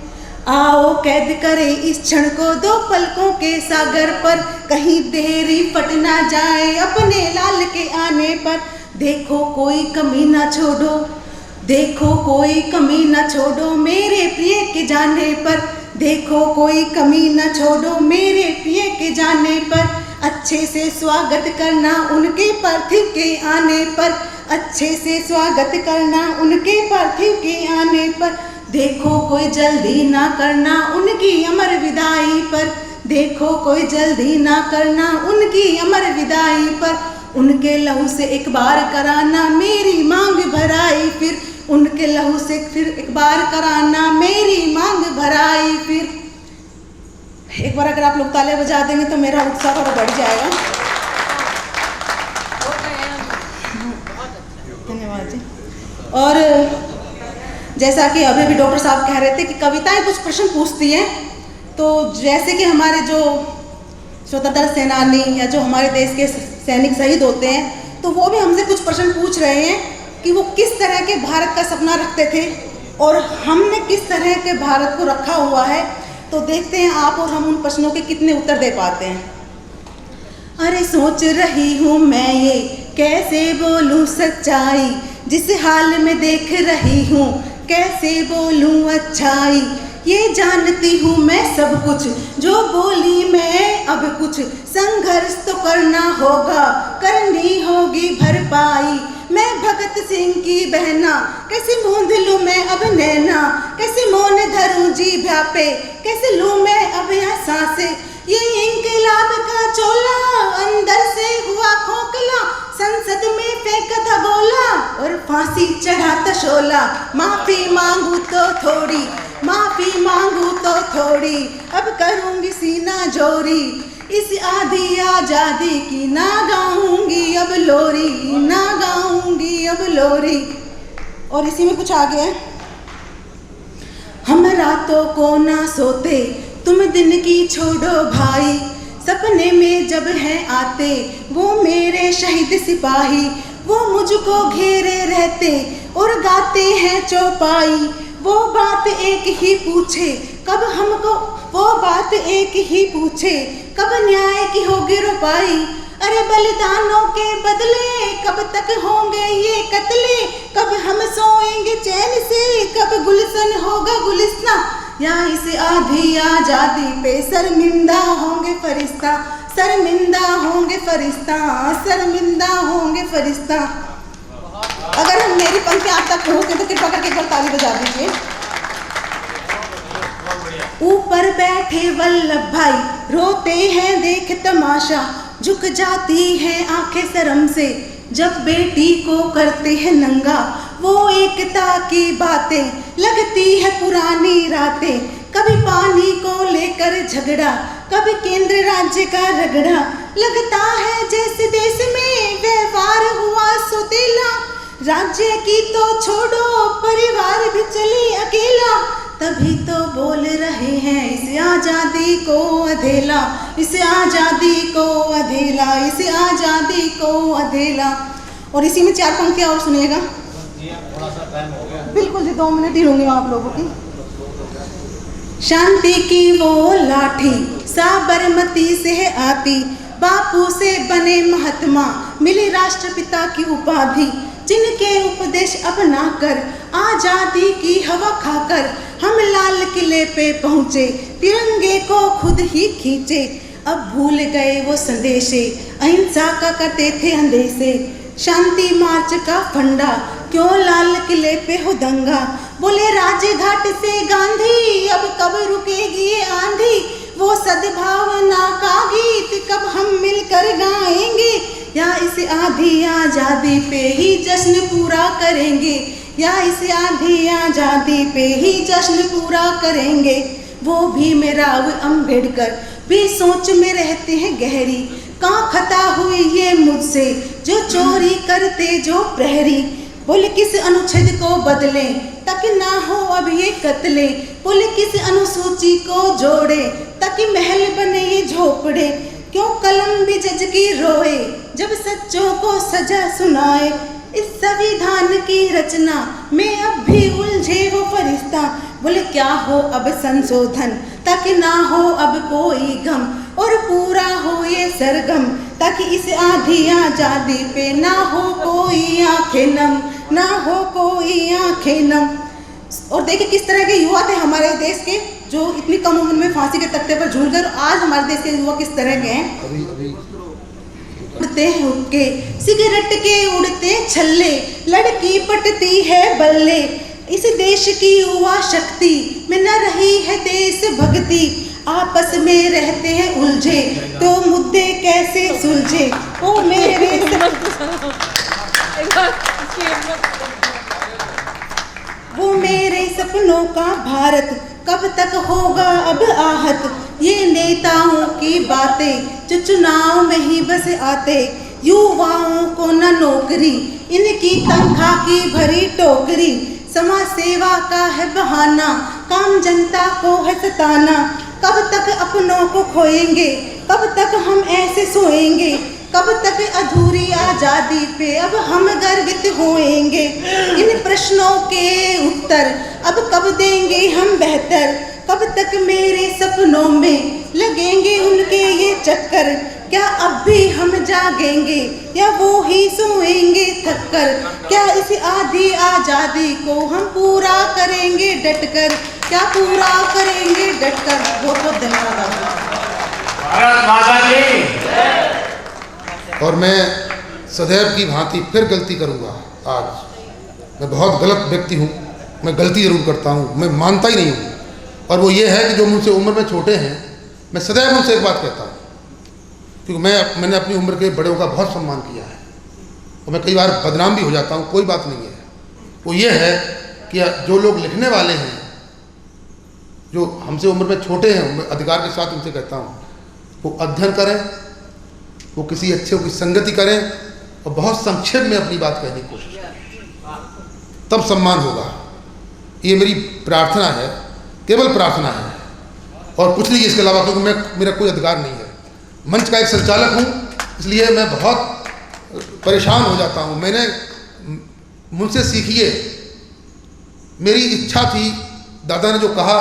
आओ कैद करें इस क्षण को 2 पलकों के सागर पर, कहीं देरी फट ना जाए अपने लाल के आने पर। देखो कोई कमी ना छोड़ो, देखो कोई कमी न छोड़ो मेरे प्रिय के जाने पर, देखो कोई कमी न छोड़ो मेरे प्रिय के जाने पर। अच्छे से स्वागत करना उनके पार्थिव के आने पर, अच्छे से स्वागत करना उनके पार्थिव के आने पर। देखो कोई जल्दी ना करना उनकी अमर विदाई पर, देखो कोई जल्दी ना करना उनकी अमर विदाई पर। उनके लहू से एक बार कराना मेरी मांग भराई फिर, उनके लहू से फिर एक बार कराना मेरी मांग भराई फिर। एक बार अगर आप लोग तालियां बजा देंगे तो मेरा उत्साह थोड़ा बढ़ जाएगा। धन्यवाद जी। और जैसा कि अभी भी डॉक्टर साहब कह रहे थे कि कविताएं कुछ प्रश्न पूछती हैं, तो जैसे कि हमारे जो स्वतंत्रता सेनानी या जो हमारे देश के सैनिक शहीद होते हैं, तो वो भी हमसे कुछ प्रश्न पूछ रहे हैं कि वो किस तरह के भारत का सपना रखते थे और हमने किस तरह के भारत को रखा हुआ है। तो देखते हैं आप और हम उन प्रश्नों के कितने उत्तर दे पाते हैं। अरे सोच रही हूँ मैं ये कैसे बोलूँ सच्चाई, जिस हाल में देख रही हूँ कैसे बोलूँ अच्छाई। ये जानती हूँ मैं सब कुछ जो बोली मैं अब कुछ, संघर्ष तो करना होगा करनी होगी भरपाई। मैं भगत सिंह की बहना कैसे मूंद लूँ मैं अब नैना, कैसे मौन धरूं जी भ्यापे, कैसे लूँ मैं अब यहाँ सांसे। ये इंकलाब का चोला अंदर से हुआ खोखला, संसद में फेंका था गोला और फांसी चढ़ा था शोला। माफी मांगू तो थोड़ी, माफी मांगू तो थोड़ी, अब करूँगी सीना जोरी, इस आधी आजादी की ना गाऊंगी अब लोरी, ना गाऊंगी अब लोरी। और इसी में कुछ आगे है। हम रातों को ना सोते तुम दिन की छोड़ो भाई, सपने में जब हैं आते वो मेरे शहीद सिपाही। वो मुझको घेरे रहते और गाते हैं चौपाई, वो बात एक ही पूछे कब हमको, वो बात एक ही पूछे कब न्याय की होगी रुपाई। अरे बलिदानों के बदले कब तक होंगे ये कत्ले, कब हम सोएंगे चैन से, कब गुलशन होगा गुलिस्तां, या इस आधी आजादी पे शर्मिंदा होंगे फरिश्ता, शर्मिंदा होंगे फरिश्ता, शर्मिंदा होंगे फरिश्ता। अगर हम मेरी पंक्ति आप तक पहुँचे तो कृपा करके एक बार ताली बजा दीजिए। ऊपर बैठे वल्लभ भाई रोते हैं देख तमाशा, झुक जाती हैं आंखें शर्म से जब बेटी को करते हैं नंगा। वो एकता की बातें लगती है पुरानी रातें, कभी पानी को लेकर झगड़ा, कभी केंद्र राज्य का रगड़ा। लगता है जैसे देश में व्यवहार हुआ सौतेला, राज्य की तो छोड़ो परिवार भी चली अकेला। तभी तो बोल रहे हैं इस आज़ादी को अधेला, इस आज़ादी को अधेला, इस आज़ादी को अधेला। और इसी में 4 पंक्तियाँ और सुनिएगा। बिल्कुल जी 2 मिनट ही होंगे आप लोगों की। शांति की वो लाठी साबरमती से आती, बापू से बने महात्मा मिली राष्ट्रपिता की उपाधि। जिनके उपदेश अपना कर आज़ादी की हवा खाकर हम लाल किले पे पहुँचे, तिरंगे को खुद ही खींचे। अब भूल गए वो संदेशे अहिंसा का करते थे अंदेशे, शांति मार्च का फंडा क्यों लाल किले पे हो दंगा। बोले राजघाट से गांधी अब कब रुकेगी ये आंधी, वो सद्भावना का गीत कब हम मिलकर गाएंगे। या इस आधी आज़ादी पे ही जश्न पूरा करेंगे, या इस आधी आज़ादी पे ही जश्न पूरा करेंगे। वो भी मेरा अम्बेडकर भी सोच में रहते हैं गहरी। कहाँ खता हुई ये मुझसे जो चोरी करते जो प्रहरी। बोले किस अनुच्छेद को बदलें ताकि ना हो अब ये कत्ले। बोले किस अनुसूची को जोड़े ताकि महल बने ये झोपड़े। क्यों कलम भी जज की रोए जब सच्चों को सजा सुनाए। इस संविधान की रचना में अब भी उलझे वो फरिश्ता। बोले क्या हो अब संशोधन ताकि ना हो अब कोई गम और पूरा हो ये सरगम ताकि इस आधी आजादी पे ना हो कोई आंखें नम, ना हो कोई आंखें नम। और देखिए किस तरह के युवा थे हमारे देश के जो इतनी कम उम्र में फांसी के तख्ते पर झूल गए। आज हमारे देश के युवा किस तरह के हैं। उड़ते हैं उड़के सिगरेट के उड़ते छल्ले, लड़की पटती है बल्ले। इस देश की युवा शक्ति में न रही है देश भक्ति। आपस में रहते हैं उलझे तो मुद्दे कैसे सुलझे। ओ मेरे वो मेरे सपनों का भारत कब तक होगा अब आहत। ये नेताओं की बातें जो चुनाव में ही बस आते। युवाओं को न नौकरी इनकी तनख्वाह की भरी टोकरी। समाज सेवा का है बहाना काम जनता को है सताना। कब तक अपनों को खोएंगे कब तक हम ऐसे सोएंगे। कब तक अधूरी आज़ादी पे अब हम गर्वित होएंगे। इन प्रश्नों के उत्तर अब कब देंगे हम बेहतर। कब तक मेरे सपनों में लगेंगे उनके ये चक्कर। क्या अब भी हम जागेंगे या वो ही सोएंगे थक कर। क्या इस आधी आज़ादी को हम पूरा करेंगे डटकर। क्या पूरा करेंगे डटकर। बहुत बहुत धन्यवाद। भारत माता की। और मैं सदैव की भांति फिर गलती करूंगा। आज मैं बहुत गलत व्यक्ति हूँ, मैं गलती ज़रूर करता हूँ, मैं मानता ही नहीं हूँ। और वो ये है कि जो मुझसे उम्र में छोटे हैं मैं सदैव उनसे एक बात कहता हूँ क्योंकि मैंने अपनी उम्र के बड़ों का बहुत सम्मान किया है और मैं कई बार बदनाम भी हो जाता हूँ, कोई बात नहीं है। वो ये है कि जो लोग लिखने वाले हैं जो हमसे उम्र में छोटे हैं मैं अधिकार के साथ उनसे कहता हूँ वो अध्ययन करें, वो किसी अच्छे की संगति करें और बहुत संक्षेप में अपनी बात कहने की कोशिश करें, तब सम्मान होगा। ये मेरी प्रार्थना है, केवल प्रार्थना है और कुछ नहीं इसके अलावा, क्योंकि मेरा कोई अधिकार नहीं है। मंच का एक संचालक हूँ इसलिए मैं बहुत परेशान हो जाता हूँ। मैंने मुझसे सीखिए, मेरी इच्छा थी, दादा ने जो कहा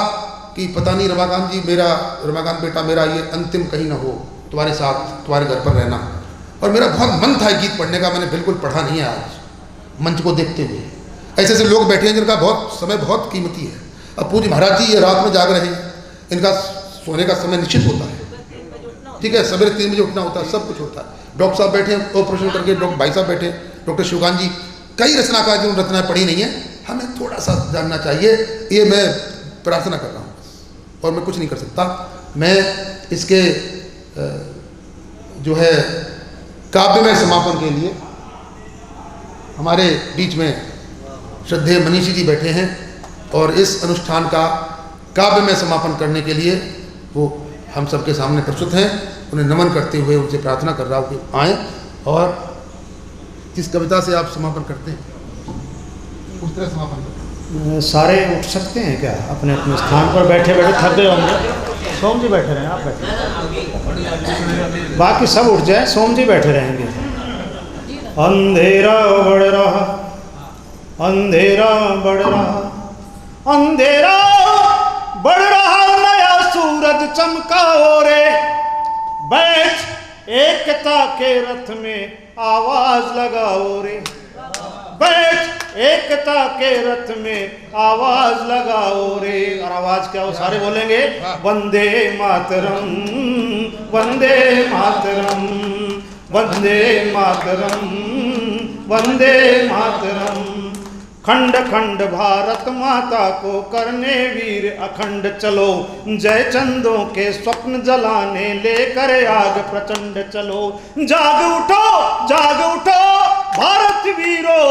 कि पता नहीं रमाकांत जी रमाकांत बेटा मेरा ये अंतिम कहीं ना हो तुम्हारे साथ, तुम्हारे घर पर रहना। और मेरा बहुत मन था गीत पढ़ने का, मैंने बिल्कुल पढ़ा नहीं है आज मंच को देखते हुए। ऐसे ऐसे लोग बैठे हैं जिनका बहुत समय बहुत कीमती है। अब पूज्य महाराज जी ये रात में जाग रहे हैं, इनका सोने का समय निश्चित होता है, ठीक है। सवेरे 3 बजे उठना होता है, सब कुछ होता है। डॉक्टर साहब बैठे हैं ऑपरेशन करके, डॉक्टर भाई साहब बैठे, डॉक्टर शिवकांत जी, कई रचनाकार जिन्होंने रचनाएं पढ़ी नहीं है, हमें थोड़ा सा जानना चाहिए। ये मैं प्रार्थना कर रहा हूँ और मैं कुछ नहीं कर सकता। मैं इसके जो है काव्यमय समापन के लिए हमारे बीच में श्रद्धेय मनीषी जी बैठे हैं और इस अनुष्ठान का काव्यमय समापन करने के लिए वो हम सबके सामने प्रस्तुत हैं। उन्हें नमन करते हुए उनसे प्रार्थना कर रहा हूँ कि आएँ और किस कविता से आप समापन करते हैं उस तरह समापन करते हैं। सारे उठ सकते हैं क्या? अपने अपने स्थान पर बैठे बैठे थक गए होंगे। सोम जी बैठे रहें, आप बैठे, बाकी सब उठ जाए, सोम जी बैठे रहेंगे। अंधेरा बढ़ रहा, अंधेरा बढ़ रहा, अंधेरा बढ़ रहा, नया सूरज चमका रे। बैठ एकता के रथ में आवाज लगाओ रे। बैठ एकता के रथ में आवाज लगाओ रे। और आवाज क्या, वो सारे बोलेंगे वंदे मातरम, वंदे मातरम, वंदे मातरम, वंदे मातरम। खंड खंड भारत माता को करने वीर अखंड चलो। जय चंदों के स्वप्न जलाने लेकर आग प्रचंड चलो। जाग उठो भारत वीरों,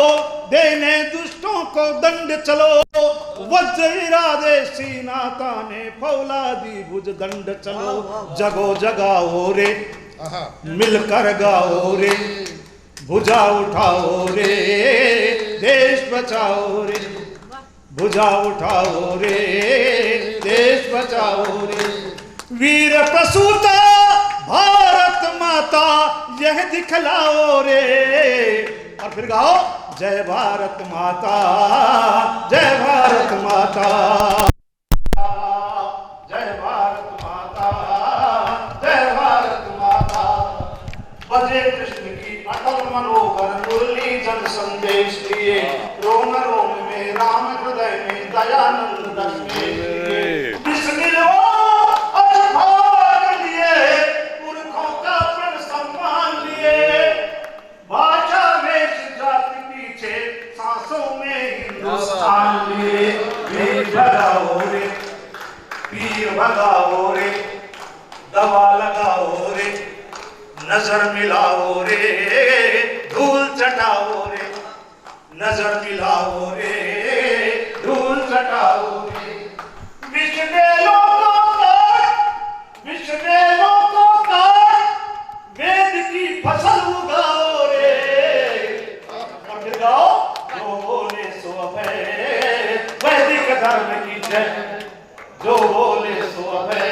देने दुष्टों वीरों को दंड चलो, वज्र इरादे सीना ताने, फौलादी भुज दंड चलो। जगो जगाओ रे, मिलकर गाओ रे, भुजा उठाओ रे, देश बचाओ रे, भुजा उठाओ रे, देश बचाओ रे। वीर प्रसूता भारत माता यह दिखलाओ रे। और फिर गाओ, जय भारत माता, जय भारत माता, जय भारत माता, जय भारत माता। बजे कृष्ण की अटल मनोहर मुरली जन संदेश लिए, रोम रोम में राम हृदय में दयानंद दर्शन लिए। पुरखों का प्रण सम्मान लिए, भाषा में जाति पीछे, सांसों में हिंदुस्तान लिए। वीर भगाओ रे, पीर भगाओ रे, दवा लगाओ रे, नजर मिलाओ रे, धूल चटाओ रे, नजर मिलाओ रे, धूल चटाओ रे। विश्वदेलों को काट, वेद की फसल उगाओ रे। और फिर गाओ, जो बोले सो अभय, वैदिक धर्म की जय, जो बोले सो अभय,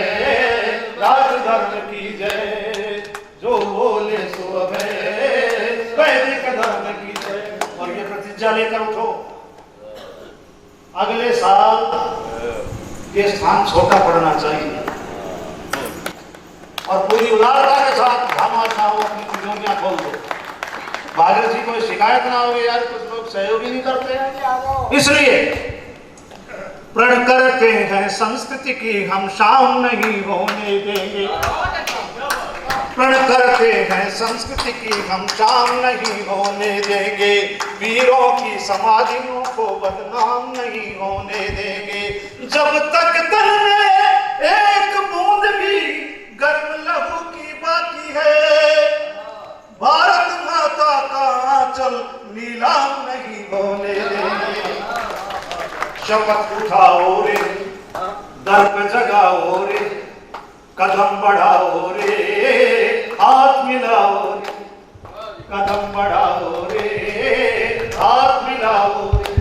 राज धर्म की जय, जो बोले सो अभय, वैदिक धर्म की जय। और ये प्रतिज्ञा लेकर उठो, अगले साल ये स्थान छोटा पड़ना चाहिए और पूरी उदारता के साथ घामाशाओं अपनी तिजोरियां खोल दो। भागीरथ जी को शिकायत ना हो, यार कुछ लोग सहयोग ही नहीं करते हैं। इसलिए प्रण करते हैं संस्कृति की हम शाम नहीं होने देंगे, प्रण करते हैं संस्कृति की हम शाम नहीं होने देंगे। वीरों की समाधियों को बदनाम नहीं होने देंगे। जब तक तन में एक बूंद भी गर्म लहू की बाकी है, भारत माता का आंचल नीलाम नहीं होने देंगे। शपथ उठाओ रे, दर्प जगाओ रे, कदम बढ़ाओ रे, हाथ मिलाओ रे, कदम बढ़ाओ रे, हाथ मिलाओ रे।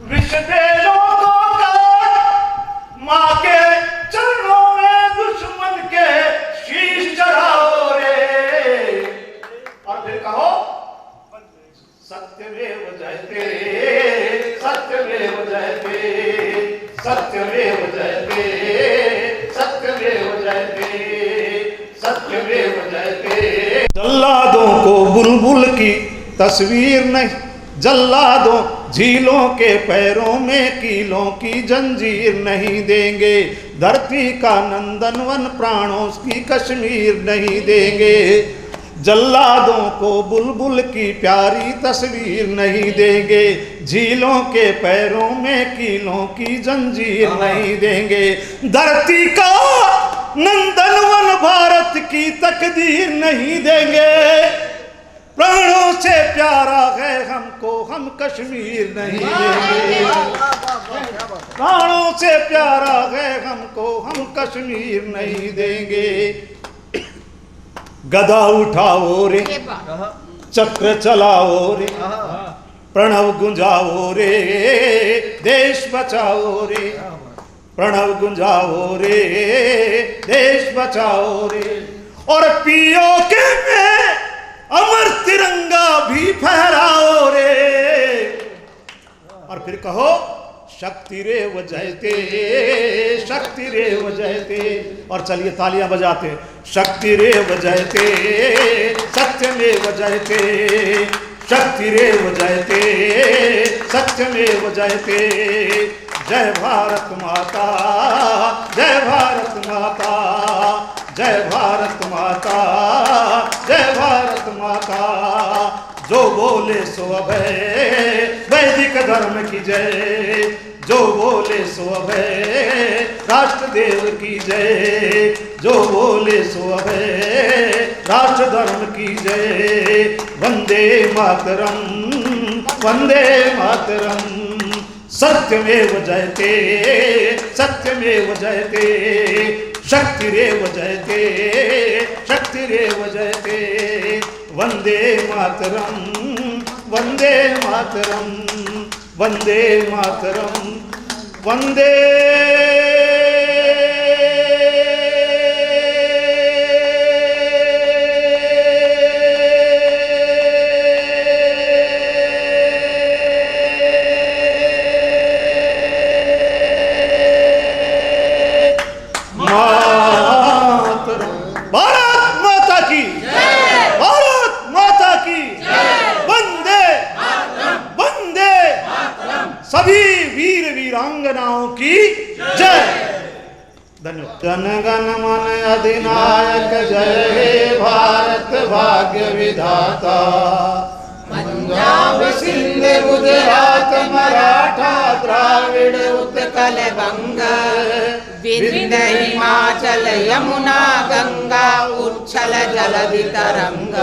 विश्वदेलों को काट, माँ के चरणों में दुश्मन के शीश चढ़ाओ रे। और फिर कहो, सत्यमेव जयते, सत्यमेव जयते, सत्यमेव जयते, सत्यमेव जयते, सत्यमेव जयते। जल्लादों को बुलबुल की तस्वीर नहीं, जल्लादों झीलों के पैरों में कीलों की जंजीर नहीं देंगे। धरती का नंदनवन प्राणों की कश्मीर नहीं देंगे। जल्लादों को बुलबुल की प्यारी तस्वीर नहीं देंगे। झीलों के पैरों में कीलों की जंजीर नहीं देंगे। धरती का नंदनवन भारत की तकदीर नहीं देंगे। प्राणों से प्यारा है हमको, हम कश्मीर नहीं देंगे। प्राणों से प्यारा है हमको, हम कश्मीर नहीं देंगे। गदा उठाओ रे, चक्र चलाओ रे, प्रणव गुंजाओ रे, देश बचाओ रे, प्रणव गुंजाओ रे, देश बचाओ रे। और पीओके में अमर तिरंगा भी फहराओ रे। और फिर कहो, शक्ति रेव जयते, शक्ति रेव जयते। और चलिए तालियां बजाते, शक्ति रेव जयते, सत्यमेव जयते, शक्ति रेव जयते, सत्यमेव जयते। जय भारत माता, जय भारत माता, जय भारत माता, जय भारत माता। जो बोले सो अभय, वैदिक धर्म की जय। जो बोले सो अभय, राष्ट्र देव की जय। जो बोले सो अभय, राष्ट्र धर्म की जय। वंदे मातरम, वंदे मातरम। सत्यमेव जयते सत्यमेव जयते शक्तिरेव जयते शक्तिरेव जयते वंदे मातरम वंदे मातरम वंदे मातरम वंदे सभी वीर वीरांगनाओं की जय। धन्यवाद। जनगण मन अधिनायक जय हे भारत भाग्य विधाता पंजाब सिंध गुजरात मराठा द्राविड़ उत्कल बंग विंध्य हिमाचल यमुना गंगा उच्छल जलधि तरंग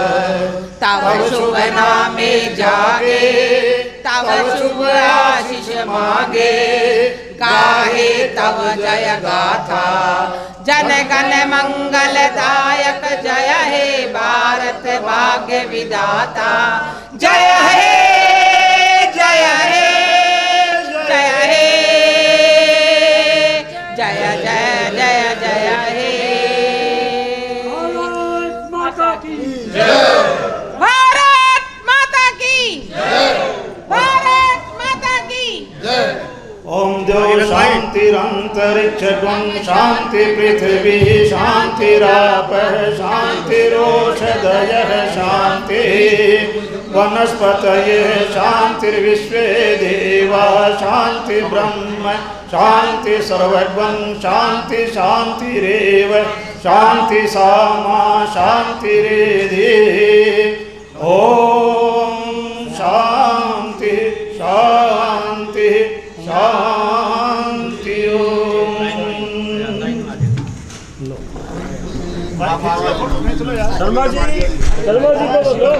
तव शुभ नामे जागे तव शुभ आशीष मागे गाहे तव जय गाथा जन गण मंगलदायक जय हे भारत भाग्य विधाता जय हे जय हे जय हे जय जय जय जय हे भारत माता की जय भारत माता की जय भारत माता की जय। ओम द्यौ शांतिरंतरिक्षं शांति पृथ्वी शांतिरापः शांतिरोषधयः शांति वनस्पतयः शांतिर्विश्वे देवा शांति ब्रह्म शांति सर्वगं शांति शांतिरेव शांति सामा शांतिरेधि ओम शांति शांति शांति शर्मा जी को बोलो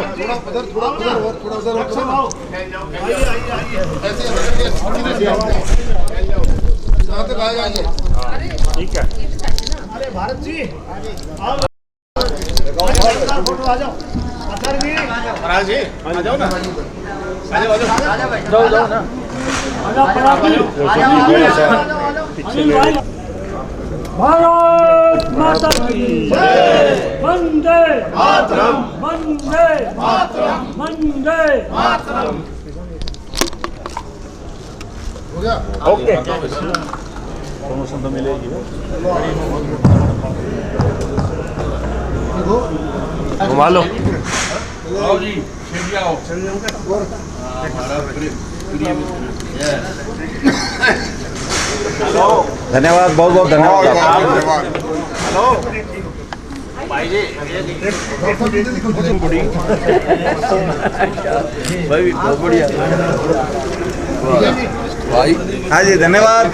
ठीक है। अरे भारत जी आओ फोटो आ जाओ अतर जी महाराज जी आ जाओ ना आ जाओ जाओ ना भारत माता की जय वंदे मातरम वंदे मातरम वंदे मातरम। हो गया ओके प्रमोशन तो मिलेगी घुमा लो जी धन्यवाद बहुत बहुत धन्यवाद। हेलो भाई जी भाई बहुत बढ़िया भाई। हाँ जी धन्यवाद।